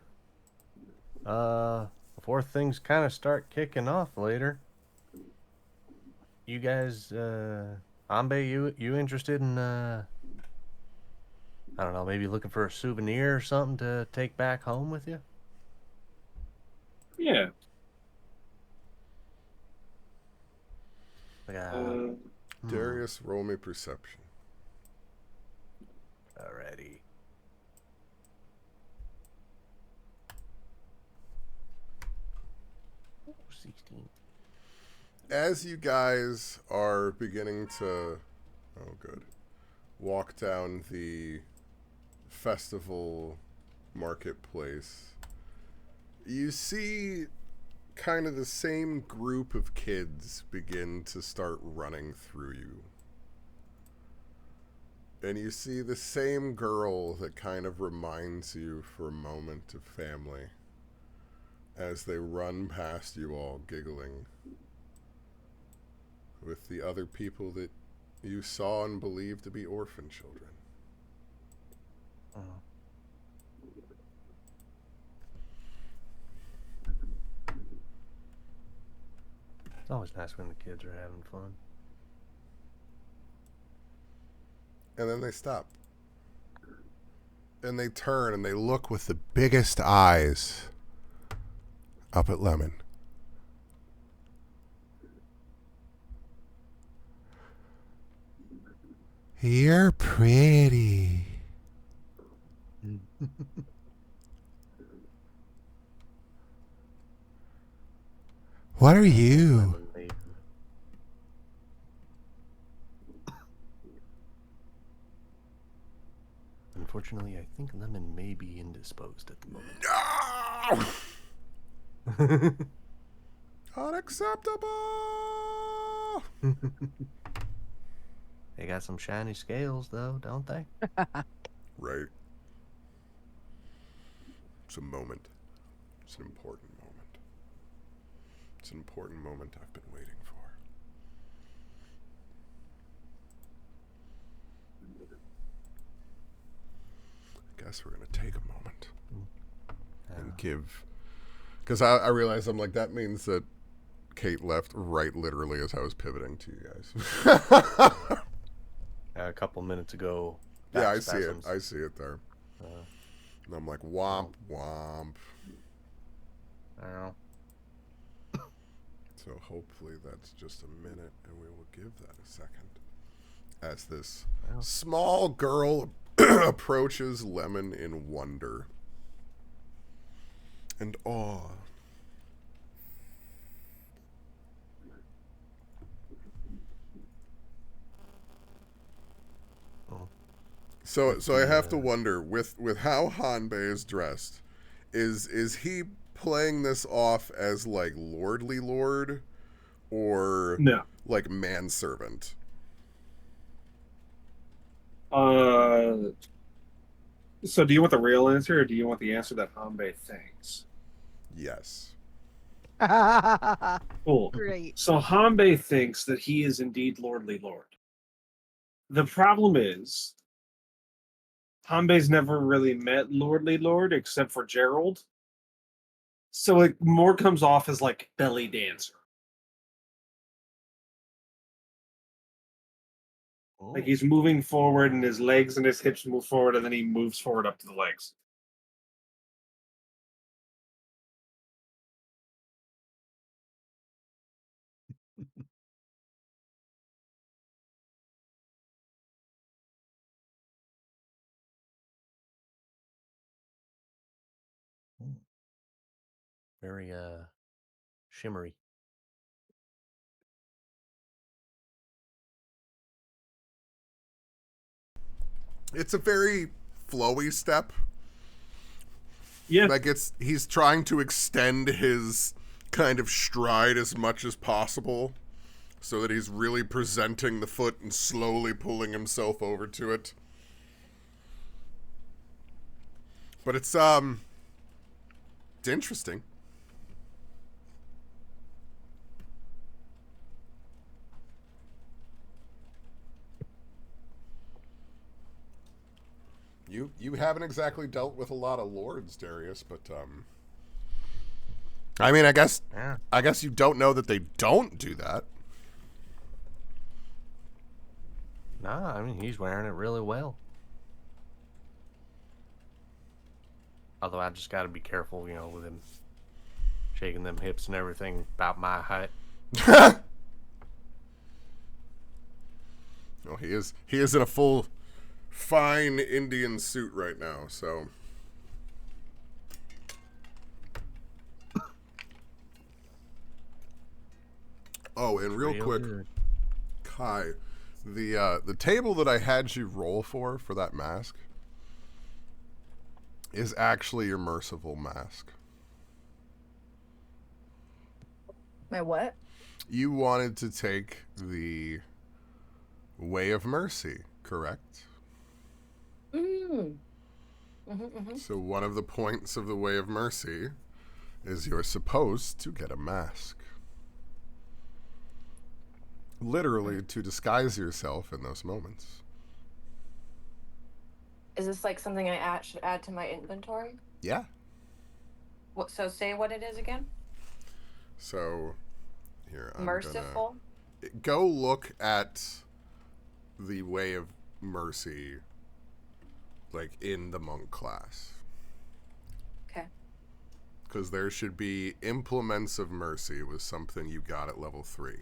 things kind of start kicking off later. You guys, Ambe, you interested in I don't know, maybe looking for a souvenir or something to take back home with you? Yeah. Darius, roll me perception. Alrighty. Oh, 16. As you guys are beginning to, walk down the festival marketplace, you see kind of the same group of kids begin to start running through you. And you see the same girl that kind of reminds you for a moment of family as they run past you all giggling with the other people that you saw and believed to be orphan children. It's always nice when the kids are having fun. And then they stop. And they turn and they look with the biggest eyes up at Lemon. You're pretty. What are you? Unfortunately, I think Lemon may be indisposed at the moment. No! Unacceptable! They got some shiny scales, though, don't they? Right. It's a moment. It's an important moment. It's an important moment I've been waiting for. I guess we're going to take a moment and give... Because I realize I'm like, that means that Kate left right literally as I was pivoting to you guys. A couple minutes ago. Yeah, I see it. I see it there. And I'm like, womp, womp. I don't know. So hopefully that's just a minute, and we will give that a second. As this small girl approaches Lemon in wonder and awe. So I have to wonder, with how Hanbei is dressed, is he playing this off as like lordly lord or like manservant? So do you want the real answer, or do you want the answer that Hanbei thinks? Yes. Cool. Great. So Hanbei thinks that he is indeed lordly lord. The problem is, Hanbei's never really met lordly lord except for Gerald. So it more comes off as like belly dancer. Like he's moving forward and his legs and his hips move forward, and then he moves forward up to the legs. Very shimmery. It's a very flowy step. Yeah. Like he's trying to extend his kind of stride as much as possible so that he's really presenting the foot and slowly pulling himself over to it. But it's interesting. You haven't exactly dealt with a lot of lords, Darius, but I mean, I guess you don't know that they don't do that. Nah, I mean, he's wearing it really well. Although I just got to be careful, with him shaking them hips and everything about my height. Oh, he is in a full fine Indian suit right now, so oh, and real quick, Kai, the table that I had you roll for that mask is actually your merciful mask. My what? You wanted to take the Way of Mercy, correct? So one of the points of the Way of Mercy is you're supposed to get a mask. Literally to disguise yourself in those moments. Is this like something I should add to my inventory? Yeah. What? So say what it is again. So here, I'm merciful. Go look at the Way of Mercy, like in the monk class. Okay. Because there should be Implements of Mercy. It was something you got at level 3.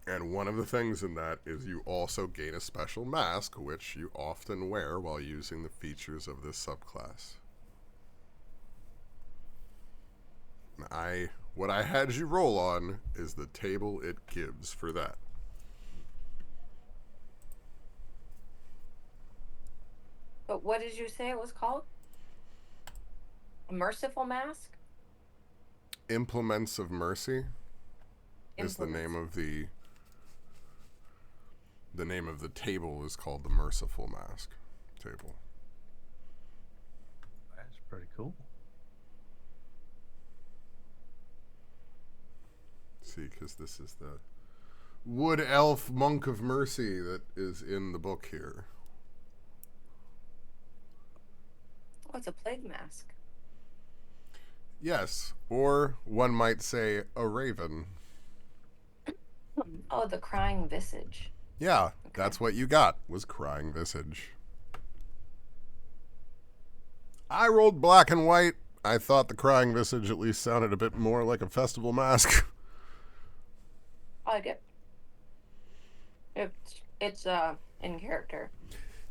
And one of the things in that is you also gain a special mask, which you often wear while using the features of this subclass. What I had you roll on is the table it gives for that. But what did you say it was called? A merciful mask? Implements of Mercy is the name of the name of the table is called the Merciful Mask table. That's pretty cool. See, because this is the wood elf monk of mercy that is in the book here. Oh, it's a plague mask. Yes, or one might say a raven. Oh, the crying visage. Yeah, Okay. That's what you got, was crying visage. I rolled black and white. I thought the crying visage at least sounded a bit more like a festival mask. I like it. It's in character.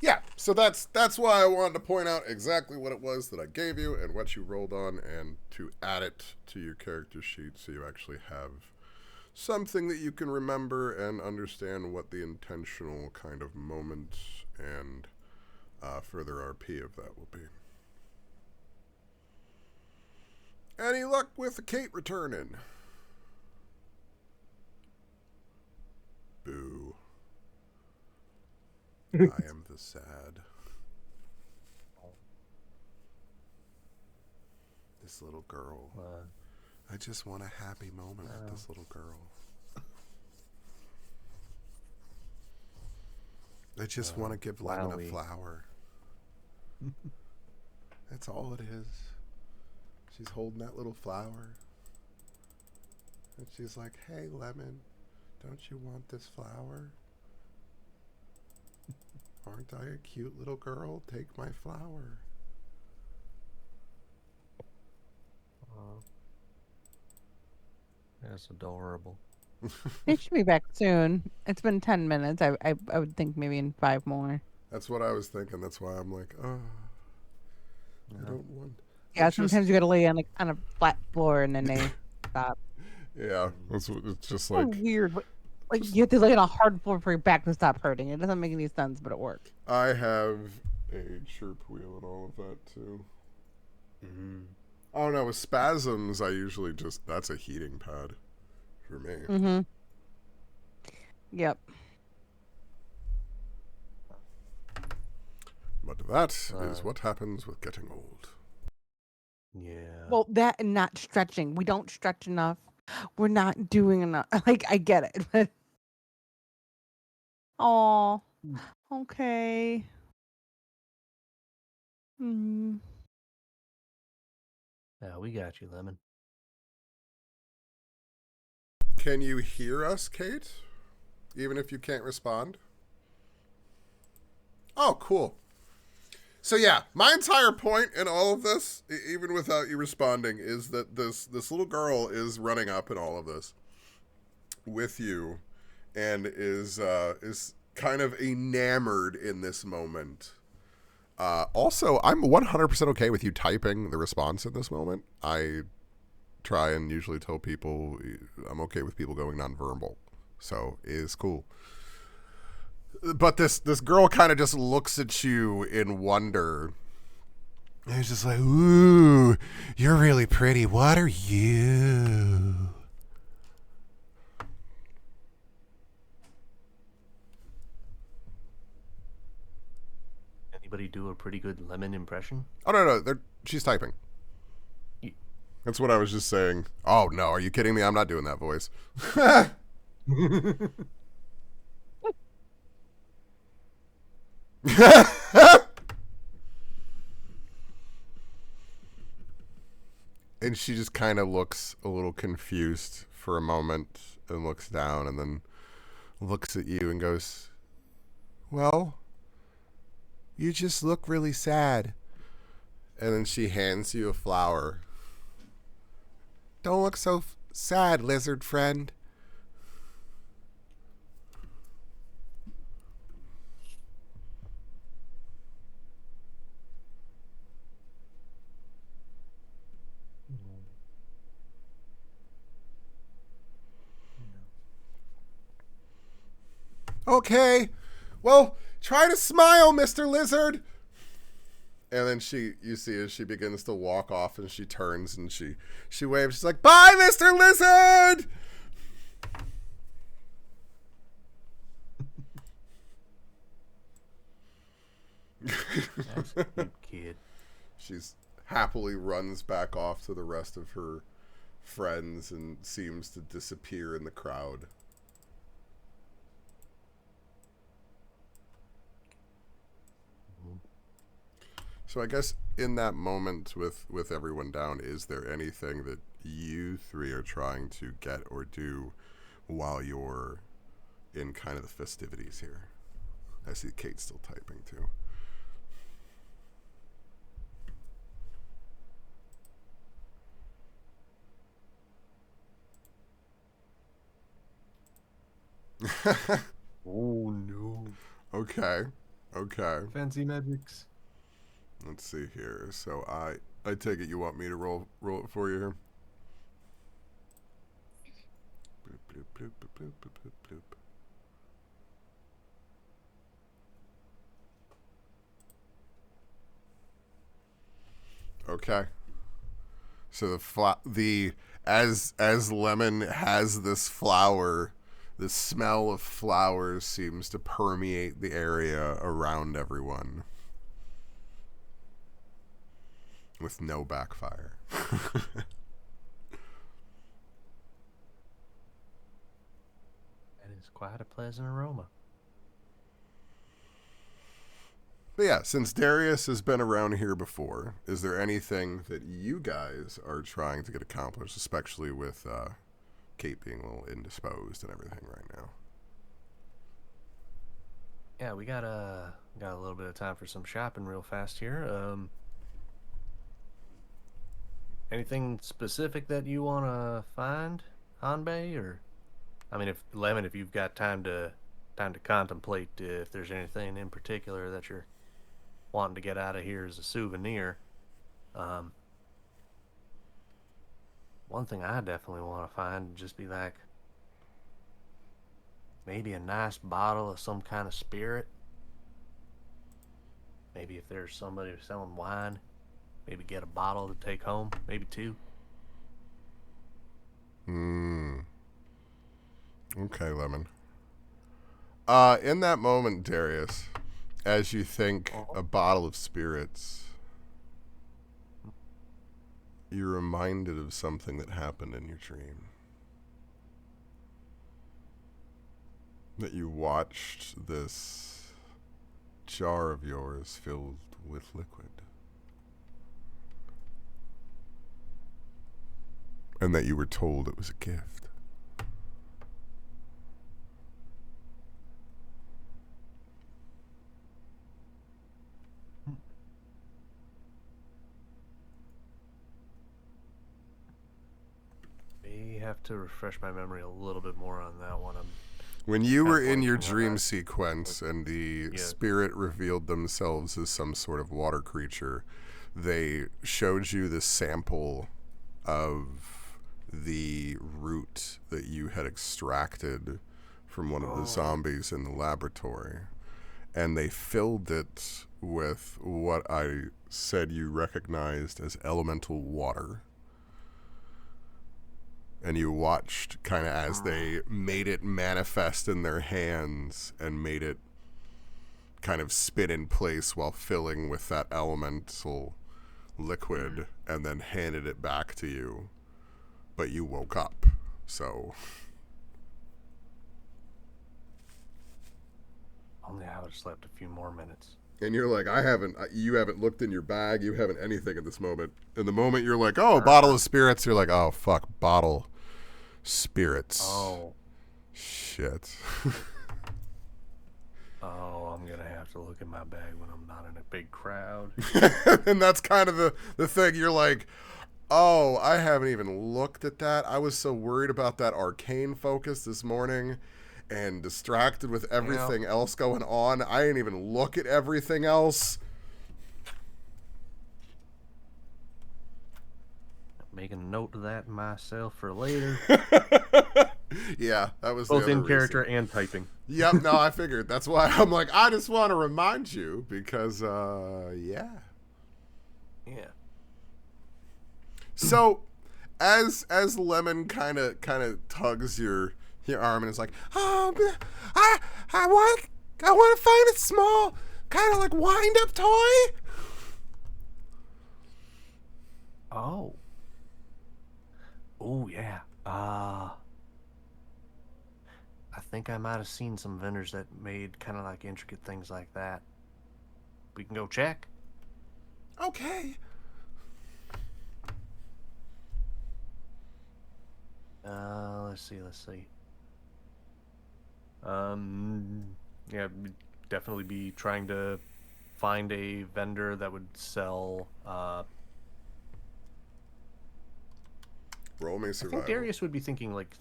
Yeah, so that's why I wanted to point out exactly what it was that I gave you and what you rolled on, and to add it to your character sheet so you actually have something that you can remember and understand what the intentional kind of moment and further RP of that will be. Any luck with Kate returning? Boo. I am the sad. This little girl. I just want a happy moment with this little girl. I just want to give Lemon a flower. That's all it is. She's holding that little flower. And she's like, hey, Lemon, don't you want this flower? Aren't I a cute little girl? Take my flower. That's adorable. It should be back soon. It's been 10 minutes. I would think maybe in 5 more. That's what I was thinking. That's why I'm like, oh, I don't want. Yeah, sometimes you gotta lay on a flat floor and then they stop. Yeah, it's just So like weird. Like you have to lay on a hard floor for your back to stop hurting. It doesn't make any sense, but it works. I have a chirp wheel and all of that too. I don't know. With spasms, I usually that's a heating pad for me. Yep. But that is what happens with getting old. Yeah. Well, that and not stretching. We don't stretch enough. We're not doing enough. Like I get it, but oh, okay. Yeah, we got you, Lemon. Can you hear us, Kate? Even if you can't respond? Oh, cool. So yeah, my entire point in all of this, even without you responding, is that this little girl is running up in all of this with you, and is kind of enamored in this moment. Also, I'm 100% okay with you typing the response in this moment. I try and usually tell people I'm okay with people going nonverbal, so it is cool. But this girl kind of just looks at you in wonder. And it's just like, ooh, you're really pretty. What are you? Anybody do a pretty good Lemon impression? Oh, no. She's typing. That's what I was just saying. Oh, no. Are you kidding me? I'm not doing that voice. And she just kind of looks a little confused for a moment and looks down and then looks at you and goes, well, you just look really sad. And then she hands you a flower. Don't look so sad, lizard friend. Okay, well, try to smile, Mr. Lizard. And then you see as she begins to walk off and she turns and she waves. She's like, bye, Mr. Lizard. That's a cute kid. She's happily runs back off to the rest of her friends and seems to disappear in the crowd. So I guess in that moment with everyone down, is there anything that you three are trying to get or do while you're in kind of the festivities here? I see Kate's still typing too. Oh no. Okay. Fancy magics. Let's see here. So I take it you want me to roll it for you here? Bloop, bloop, bloop, bloop, bloop, bloop, bloop. Okay. So as Lemon has this flower, the smell of flowers seems to permeate the area around everyone. With no backfire. That is quite a pleasant aroma. But yeah, since Darius has been around here before, is there anything that you guys are trying to get accomplished, especially with Kate being a little indisposed and everything right now? Yeah, we got a little bit of time for some shopping real fast here. Anything specific that you want to find, Hanbei? Or, I mean, if you've got time to contemplate if there's anything in particular that you're wanting to get out of here as a souvenir. One thing I definitely want to find would just be like maybe a nice bottle of some kind of spirit. Maybe if there's somebody selling wine, maybe get a bottle to take home, maybe two. Okay, Lemon. In that moment, Darius, as you think a bottle of spirits, you're reminded of something that happened in your dream. That you watched this jar of yours filled with liquid. And that you were told it was a gift. May have to refresh my memory a little bit more on that one. When you were in your dream sequence and the spirit revealed themselves as some sort of water creature, they showed you the sample of the root that you had extracted from one of the zombies in the laboratory. And they filled it with what I said you recognized as elemental water. And you watched kind of as they made it manifest in their hands and made it kind of spin in place while filling with that elemental liquid and then handed it back to you. But you woke up, so... Only I would have slept a few more minutes. And you're like, you haven't looked in your bag, you haven't anything at this moment. In the moment you're like, oh, bottle of spirits, you're like, oh, fuck, bottle spirits. Oh. Shit. Oh, I'm going to have to look in my bag when I'm not in a big crowd. And that's kind of the thing. You're like, oh, I haven't even looked at that. I was so worried about that arcane focus this morning and distracted with everything else going on. I didn't even look at everything else. Making a note of that myself for later. Yeah, that was both the other in character reason. and typing. Yep, no, I figured. That's why I'm like, I just want to remind you because, yeah. Yeah. So, as Lemon kind of tugs your arm and is like, oh, I want to find a small kind of like wind up toy. Oh. Oh yeah. I think I might have seen some vendors that made kind of like intricate things like that. We can go check. Okay. Let's see. Yeah, we'd definitely be trying to find a vendor that would sell. Roll me I survival. think Darius would be thinking like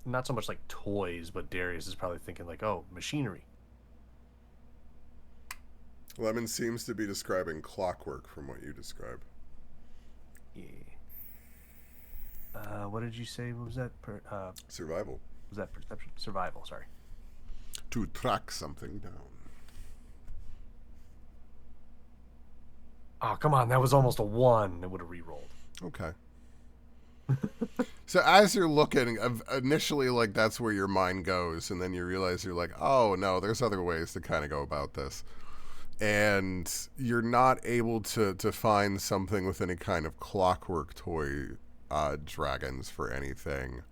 not so much like toys, but Darius is probably thinking like, oh, machinery. Lemon seems to be describing clockwork from what you describe. Yeah. What did you say? What was that? Survival. Was that perception? Survival, sorry. To track something down. Oh, come on. That was almost a 1. It would have re-rolled. Okay. So as you're looking, initially, like, that's where your mind goes, and then you realize you're like, oh, no, there's other ways to kind of go about this. And you're not able to find something with any kind of clockwork toy dragons for anything.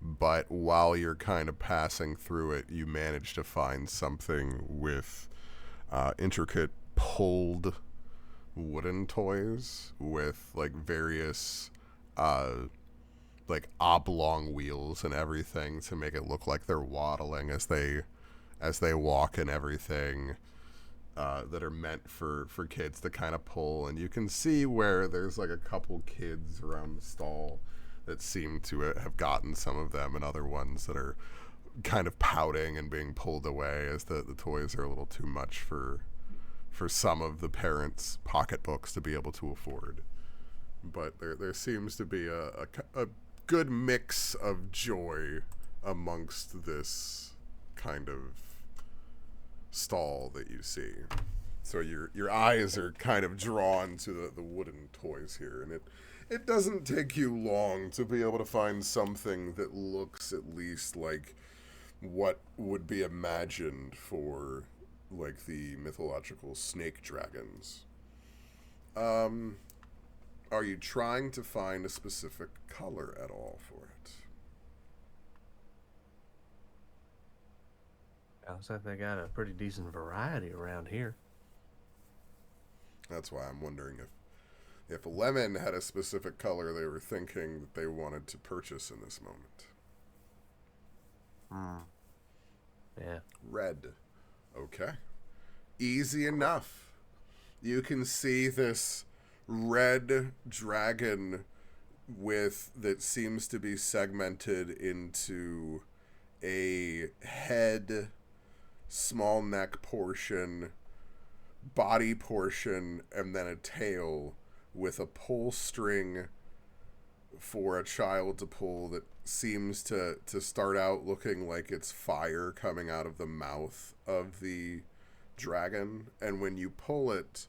But while you're kind of passing through it, you manage to find something with intricate pulled wooden toys with like various like oblong wheels and everything to make it look like they're waddling as they walk and everything, that are meant for kids to kind of pull. And you can see where there's like a couple kids around the stall that seem to have gotten some of them, and other ones that are kind of pouting and being pulled away as the toys are a little too much for some of the parents' pocketbooks to be able to afford. But there seems to be a good mix of joy amongst this kind of stall that you see. So your eyes are kind of drawn to the wooden toys here, and it doesn't take you long to be able to find something that looks at least like what would be imagined for like the mythological snake dragons. Are you trying to find a specific color at all for it? Sounds like they got a pretty decent variety around here. That's why I'm wondering if Lemon had a specific color they were thinking that they wanted to purchase in this moment. Yeah. Red. Okay. Easy enough. You can see this red dragon that seems to be segmented into a head, small neck portion, body portion, and then a tail with a pull string for a child to pull that seems to start out looking like it's fire coming out of the mouth of the dragon. And when you pull it,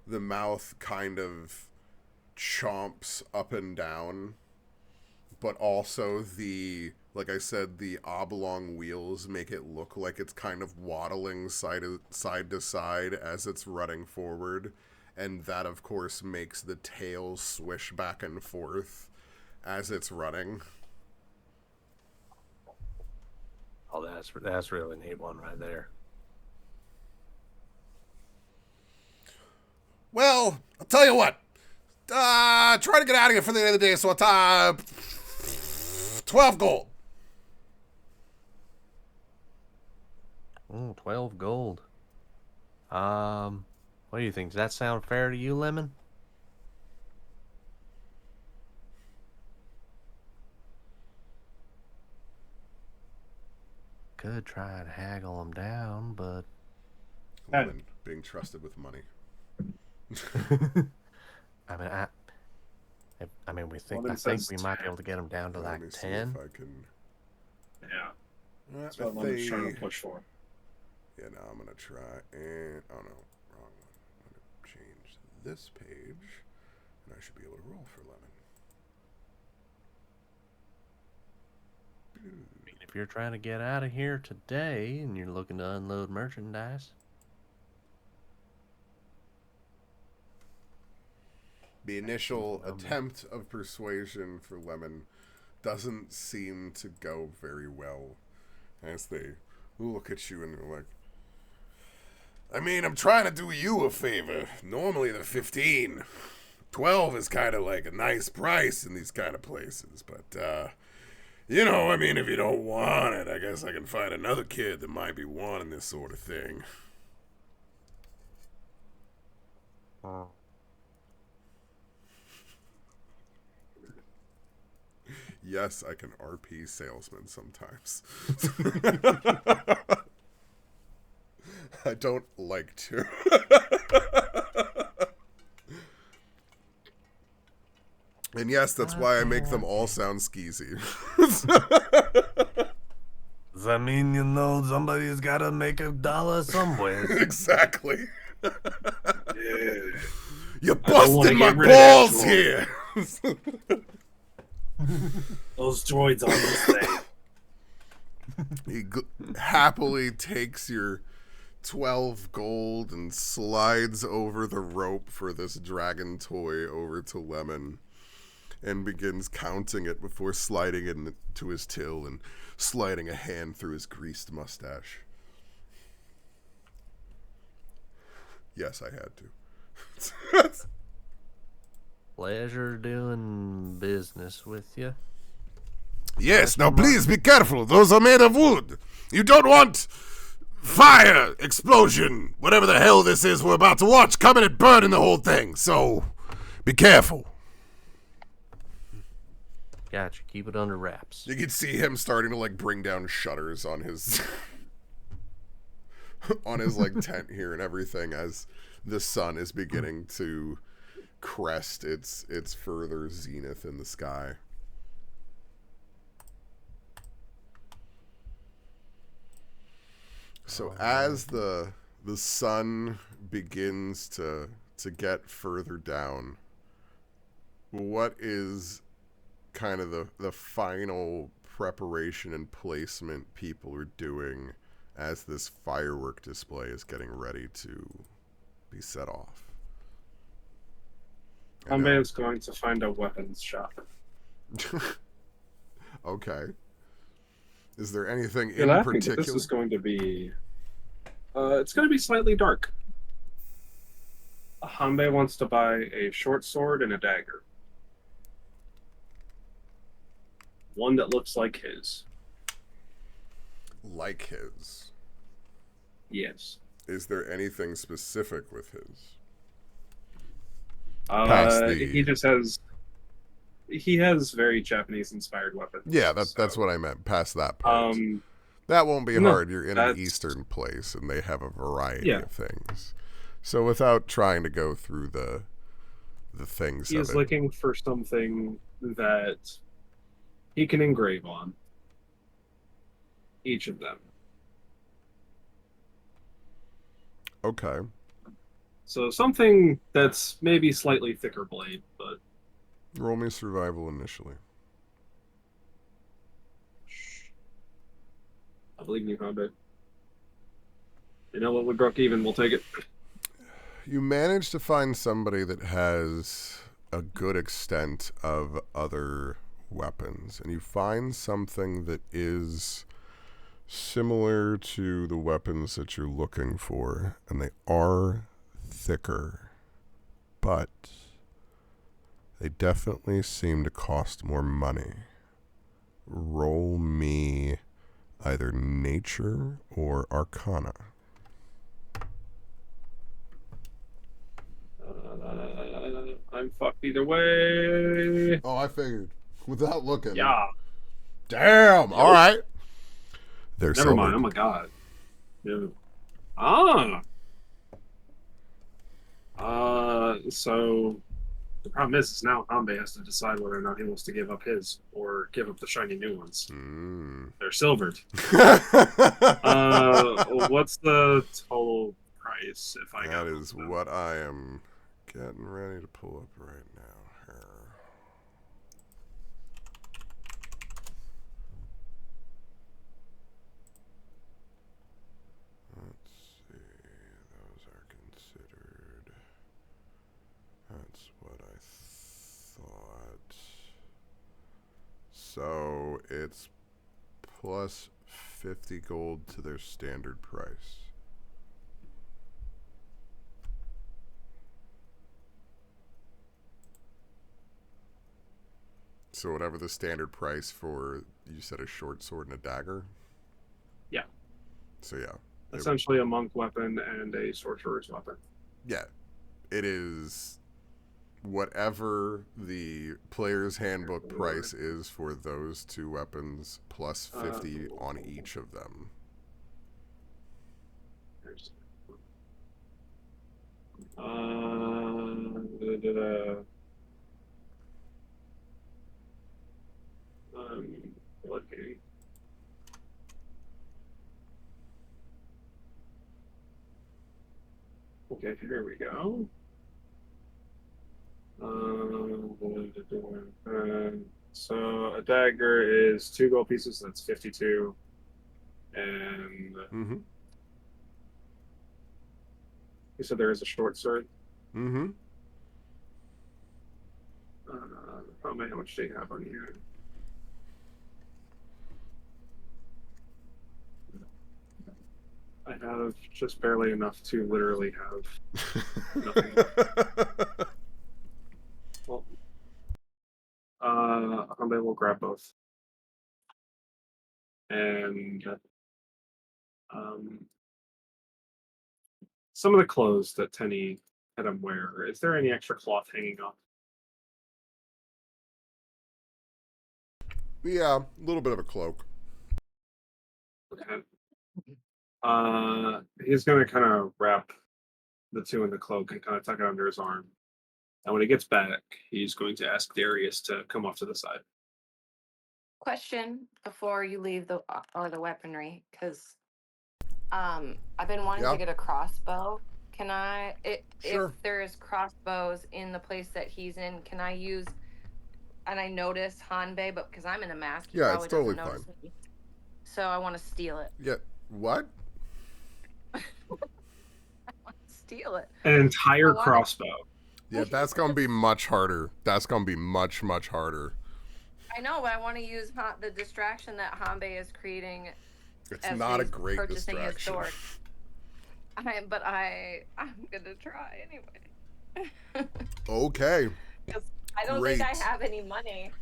the mouth kind of chomps up and down, but also like I said, the oblong wheels make it look like it's kind of waddling side to side as it's running forward. And that, of course, makes the tail swish back and forth as it's running. Oh, that's really neat one right there. Well, I'll tell you what. Try to get out of here for the end of the day, so 12 gold. 12 gold. What do you think? Does that sound fair to you, Lemon? Could try and haggle them down, but Lemon being trusted with money. I mean, I think we might be able to get them down to like 10. If I can... Yeah. That's what Lemon's trying to push for. Yeah, now I'm gonna try and oh no, wrong one. I'm gonna change this page, and I should be able to roll for Lemon. If you're trying to get out of here today and you're looking to unload merchandise. The initial attempt of persuasion for Lemon doesn't seem to go very well as they look at you and they're like, I mean, I'm trying to do you a favor. Normally they're 15. 12 is kind of like a nice price in these kind of places, but, you know, I mean, if you don't want it, I guess I can find another kid that might be wanting this sort of thing. Yes, I can RP salesman sometimes. I don't like to. And yes, that's why I make them all sound skeezy. Does that mean, you know, somebody's got to make $1 somewhere? Exactly. Yeah. You're busting my balls here. Those droids on this thing. He happily takes your 12 gold and slides over the rope for this dragon toy over to Lemon and begins counting it before sliding it into his till and sliding a hand through his greased mustache. Yes, I had to. Pleasure doing business with you. Yes, now please be careful. Those are made of wood. You don't want fire, explosion, whatever the hell this is we're about to watch coming and burning the whole thing. So be careful. Gotcha. Keep it under wraps. You can see him starting to like bring down shutters on his on his like tent here and everything as the sun is beginning to crest its further zenith in the sky. So as the sun begins to get further down, what is kind of the final preparation and placement people are doing as this firework display is getting ready to be set off? Hanbei is going to find a weapons shop. Okay. Is there anything You're in laughing, but particular? this is going to be... it's going to be slightly dark. Hanbei wants to buy a short sword and a dagger. One that looks like his. Like his? Yes. Is there anything specific with his? He just has... He has very Japanese-inspired weapons. Yeah, that's what I meant. Past that part. That won't be hard. You're in an Eastern place, and they have a variety of things. So without trying to go through the things He of is it. looking for something that he can engrave on. Each of them. Okay. So something that's maybe slightly thicker blade, but... Roll me survival initially. I believe in you, Hanbei. You know what, we broke even, we'll take it. You manage to find somebody that has a good extent of other weapons, and you find something that is similar to the weapons that you're looking for, and they are thicker, but they definitely seem to cost more money. Roll me either nature or arcana. I'm fucked either way. Oh, I figured. Without looking. Yeah. Damn. All right. Never mind. Oh my god. Yeah. So the problem is now Hanbei has to decide whether or not he wants to give up his or give up the shiny new ones. They're silvered. What's the total price if I got that is what I am getting ready to pull up right now. Here. Let's see. Those are considered. That's what I So it's plus 50 gold to their standard price. So whatever the standard price for, you said a short sword and a dagger? Yeah. So yeah. Essentially a monk weapon and a sorcerer's weapon. Yeah. It is whatever the player's handbook price is for those two weapons plus 50 on each of them. Looking. Okay, here we go. So a dagger is 2 gold pieces, that's 52. And you said there is a short sword? Mm-hmm. How much do you have on here? I have just barely enough to literally have nothing. Well, Hambe will grab both. And some of the clothes that Tenny had him wear, is there any extra cloth hanging up? Yeah, a little bit of a cloak. Okay. He's gonna kind of wrap the two in the cloak and kind of tuck it under his arm. And when he gets back, he's going to ask Darius to come off to the side. Question before you leave the weaponry, because I've been wanting to get a crossbow. Can I, Sure. if there's crossbows in the place that he's in, can I use? And I notice Hanbei, but because I'm in a mask, he probably it's totally doesn't notice fine. me. So I want to steal it. Yeah. What? I want to steal it. An entire crossbow. Yeah, that's gonna be much harder. That's gonna be much, much harder. I know, but I want to use the distraction that Hanbei is creating. It's not a great purchasing his distraction. sword. I'm gonna try anyway. Okay. Because I don't think I have any money.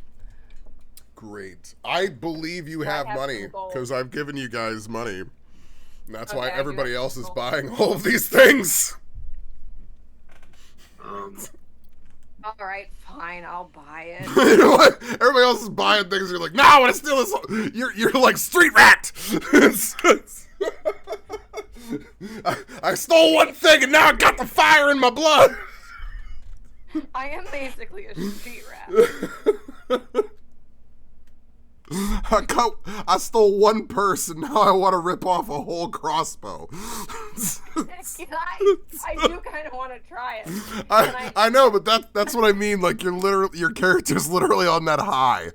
Great. I believe you have money because I've given you guys money. And that's why everybody else is buying all of these things. All right, fine, I'll buy it. You know what? Everybody else is buying things. You're like, no, I want to steal this. You're like street rat. I stole one thing and now I got the fire in my blood. I am basically a street rat. I stole one purse and now I want to rip off a whole crossbow. I do kind of want to try it. I know, but that's what I mean. Like your character's literally on that high.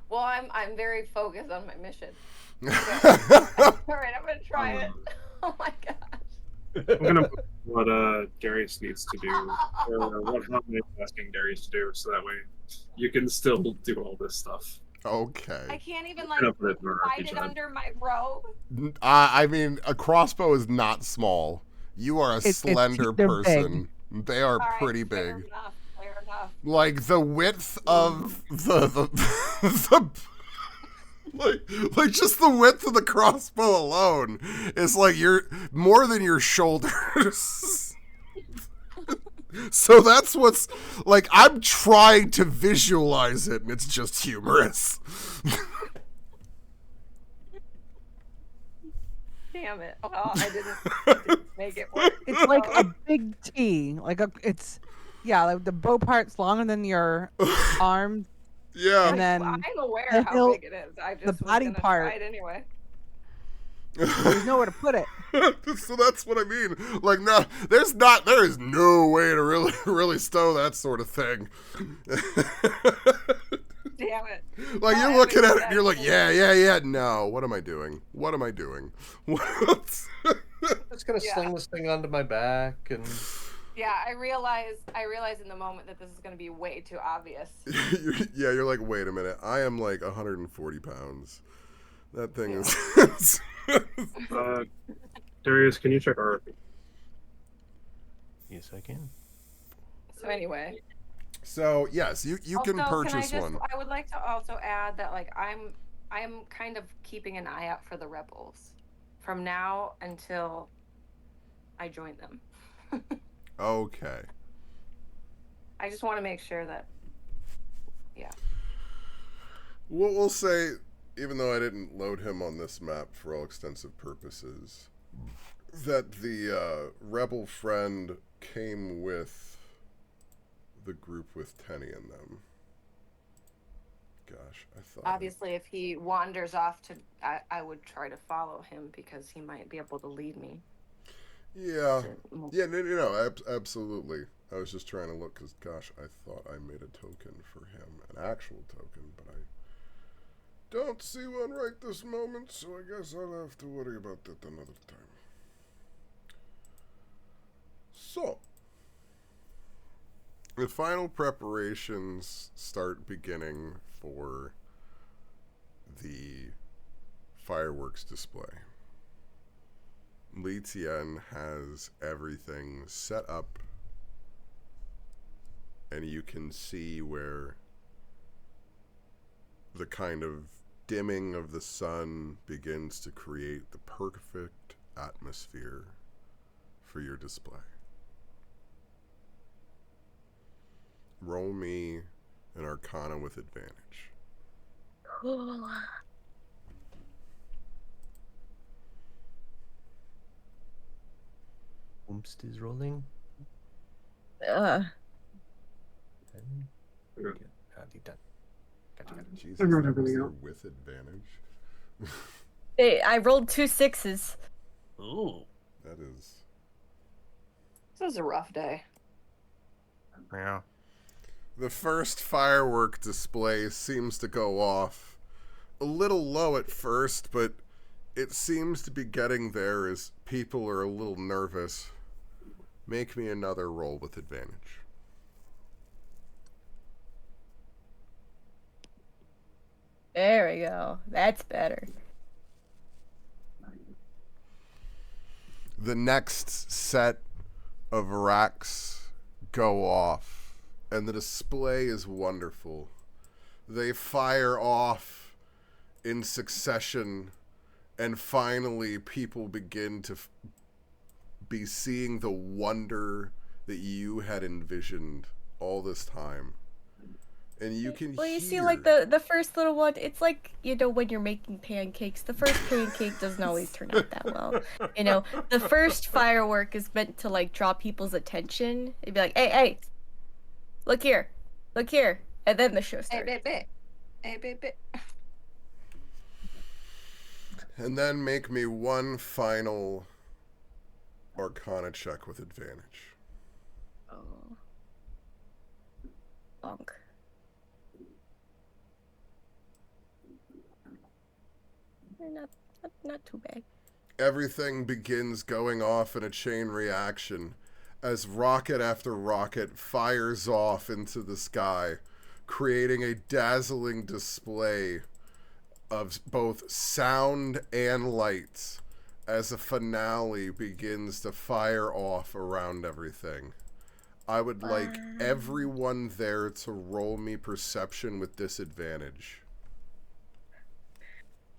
Well, I'm very focused on my mission. Okay. All right, I'm gonna try it. Oh my gosh. I'm gonna put what Darius needs to do, or what Hambe is asking Darius to do, so that way you can still do all this stuff. Okay. I can't even hide it under my robe. I mean, a crossbow is not small. You are a slender person. Big. They are pretty big. Fair enough. Like the width of the like just the width of the crossbow alone is like more than your shoulders. So that's what's like, I'm trying to visualize it and it's just humorous. Damn it. Well, I didn't make it work. It's like a big T. Like like the bow part's longer than your arm. Yeah. And then I'm aware how big it is. I just the body part. try it anyway. There's nowhere to put it. So that's what I mean. Like, no, there is no way to really stow that sort of thing. Damn it. Like, you're looking at it and you're like, yeah. No, what am I doing? What am I doing? What? I'm just gonna sling this thing onto my back and Yeah, I realize in the moment that this is going to be way too obvious. Yeah, you're like, wait a minute. I am like 140 pounds. That thing is. Darius, can you check our? Yes, I can. So anyway. So yes, you Also, can purchase I one. would like to also add that like I'm kind of keeping an eye out for the rebels from now until I join them. Okay. I just want to make sure that, yeah. What we'll say, even though I didn't load him on this map for all extensive purposes, that the rebel friend came with the group with Tenny in them. Gosh, I thought. Obviously, if he wanders off I would try to follow him because he might be able to lead me. Yeah. Yeah, no, absolutely. I was just trying to look because, gosh, I thought I made a token for him, an actual token, but I don't see one right this moment, so I guess I'll have to worry about that another time. So, the final preparations start beginning for the fireworks display. Li Tien has everything set up, and you can see where the kind of dimming of the sun begins to create the perfect atmosphere for your display. Roll me an Arcana with advantage. Cool. Oompst is rolling. Jesus, I wrote that was everything there out. with advantage. I rolled 2 6s. Ooh. That is. This was a rough day. Yeah. The first firework display seems to go off a little low at first, but it seems to be getting there as people are a little nervous. Make me another roll with advantage. There we go. That's better. The next set of racks go off, and the display is wonderful. They fire off in succession, and finally people begin to be seeing the wonder that you had envisioned all this time. And you can Well, you hear... see, like, the first little one, it's like, you know, when you're making pancakes, the first pancake doesn't always turn out that well. You know, the first firework is meant to, like, draw people's attention. It'd be like, hey, look here. And then the show starts. Hey, baby. And then make me one final Arcana check with advantage. Oh. Bonk. Not too bad. Everything begins going off in a chain reaction as rocket after rocket fires off into the sky, creating a dazzling display of both sound and light as a finale begins to fire off around everything. I would like everyone there to roll me perception with disadvantage.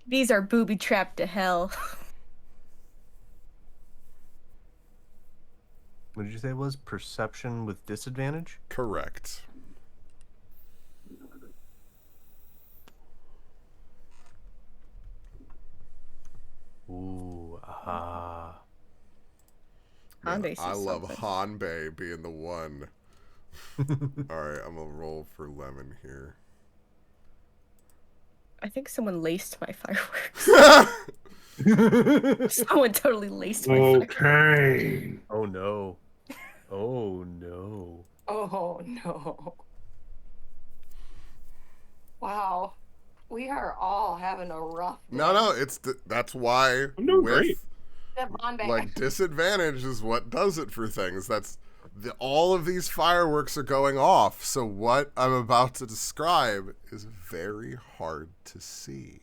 These are booby-trapped to hell. What did you say it was? Perception with disadvantage? Correct. Ooh, aha. Man, I love Hanbei being the one. Alright, I'm gonna roll for Lemon here. I think someone laced my fireworks. Someone totally laced my fireworks. Okay. Oh no. Oh no. Oh no. Wow. We are all having a rough day. No, that's why I'm doing great. Except Hanbei. like disadvantage is what does it for things. all of these fireworks are going off, so what I'm about to describe is very hard to see.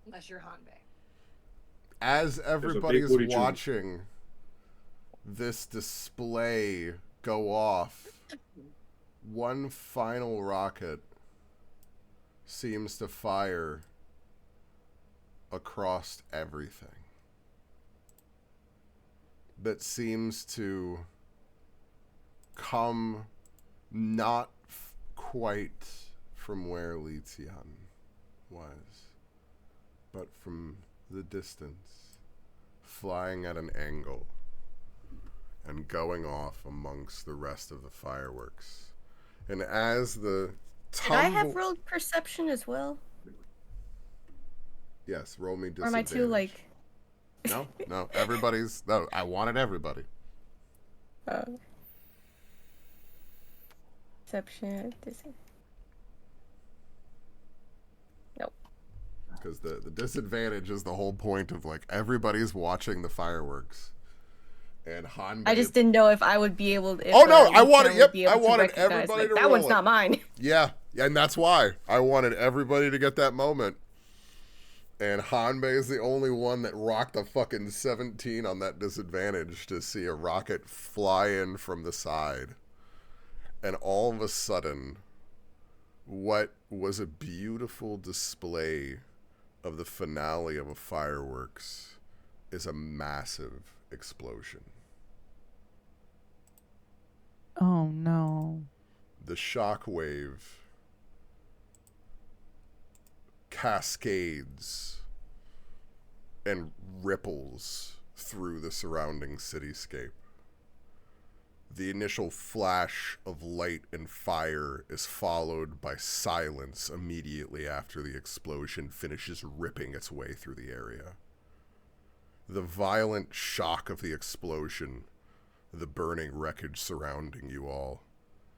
Unless you're Hanbei. As everybody's booty watching this display go off, one final rocket seems to fire across everything. That seems to come not quite from where Li Tien was, but from the distance, flying at an angle and going off amongst the rest of the fireworks. And as the Did I have rolled perception as well? Yes, roll me Or disadvantage. am I too, like... No, everybody's... No, I wanted everybody. Perception... Nope. Because the disadvantage is the whole point of, like, everybody's watching the fireworks. And Hanbei... I just didn't know if I would be able to... Oh, no, I wanted... Yep, I wanted everybody to roll that one's it. not mine. Yeah, and that's why. I wanted everybody to get that moment. And Hanbei is the only one that rocked a fucking 17 on that disadvantage to see a rocket fly in from the side. And all of a sudden, what was a beautiful display of the finale of a fireworks is a massive explosion. Oh no. The shockwave cascades and ripples through the surrounding cityscape. The initial flash of light and fire is followed by silence immediately after the explosion finishes ripping its way through the area. The violent shock of the explosion, the burning wreckage surrounding you all,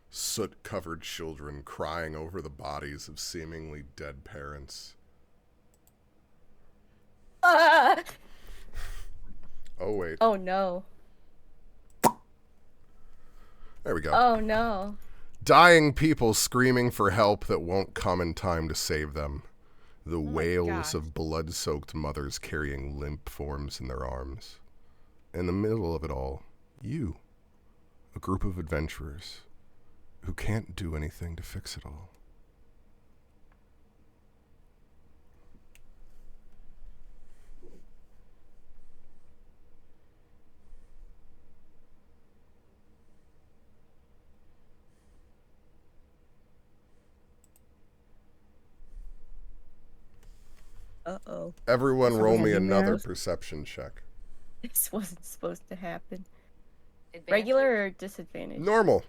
soot-covered children crying over the bodies of seemingly dead parents. Oh, wait. Oh, no. There we go. Oh, no. Dying people screaming for help that won't come in time to save them. The wails of blood-soaked mothers carrying limp forms in their arms. In the middle of it all, you, a group of adventurers who can't do anything to fix it all. Uh-oh. Everyone So roll we me have another numerous? perception check. This wasn't supposed to happen. Advantage? Regular or disadvantage? Normal.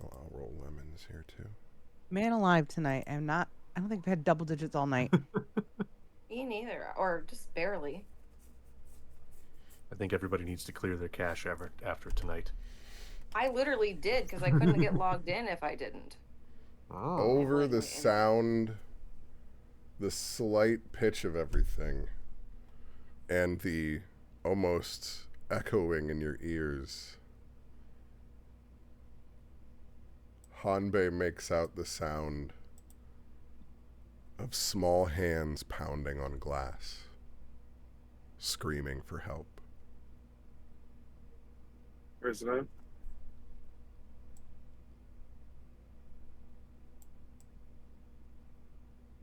Oh, I'll roll lemons here too. Man alive tonight. I don't think I've had double digits all night. Me neither, or just barely. I think everybody needs to clear their cache after tonight. I literally did because I couldn't get logged in if I didn't. Oh. Over the sound, the slight pitch of everything, and the almost echoing in your ears, Hanbei makes out the sound of small hands pounding on glass, screaming for help. Where's it at?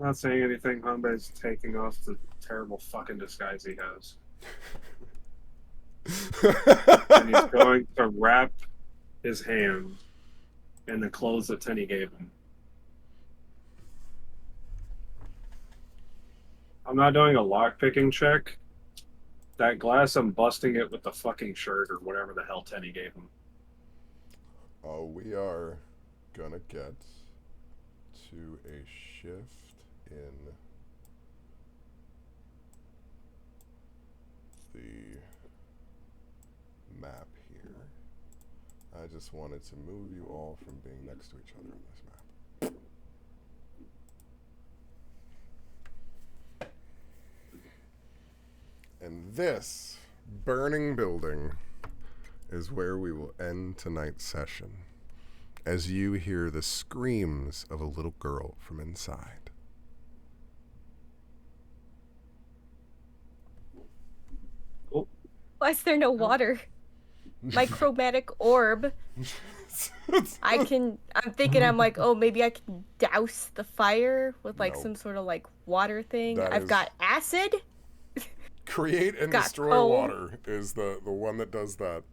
Not saying anything. Hanbei's taking off the terrible fucking disguise he has. And he's going to wrap his hand in the clothes that Tenny gave him. I'm not doing a lockpicking check. That glass, I'm busting it with the fucking shirt or whatever the hell Tenny gave him. Oh, we are gonna get to a shift in the map here. I just wanted to move you all from being next to each other on this map. this burning building is where we will end tonight's session, as you hear the screams of a little girl from inside. Why is there no water? My chromatic orb. I'm thinking, I'm like, oh, maybe I can douse the fire with like some sort of like water thing. I've got acid. Create and Got destroy coal. water is the one that does that.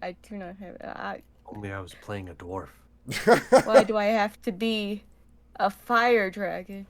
I do not have. Only I was playing a dwarf. Why do I have to be a fire dragon?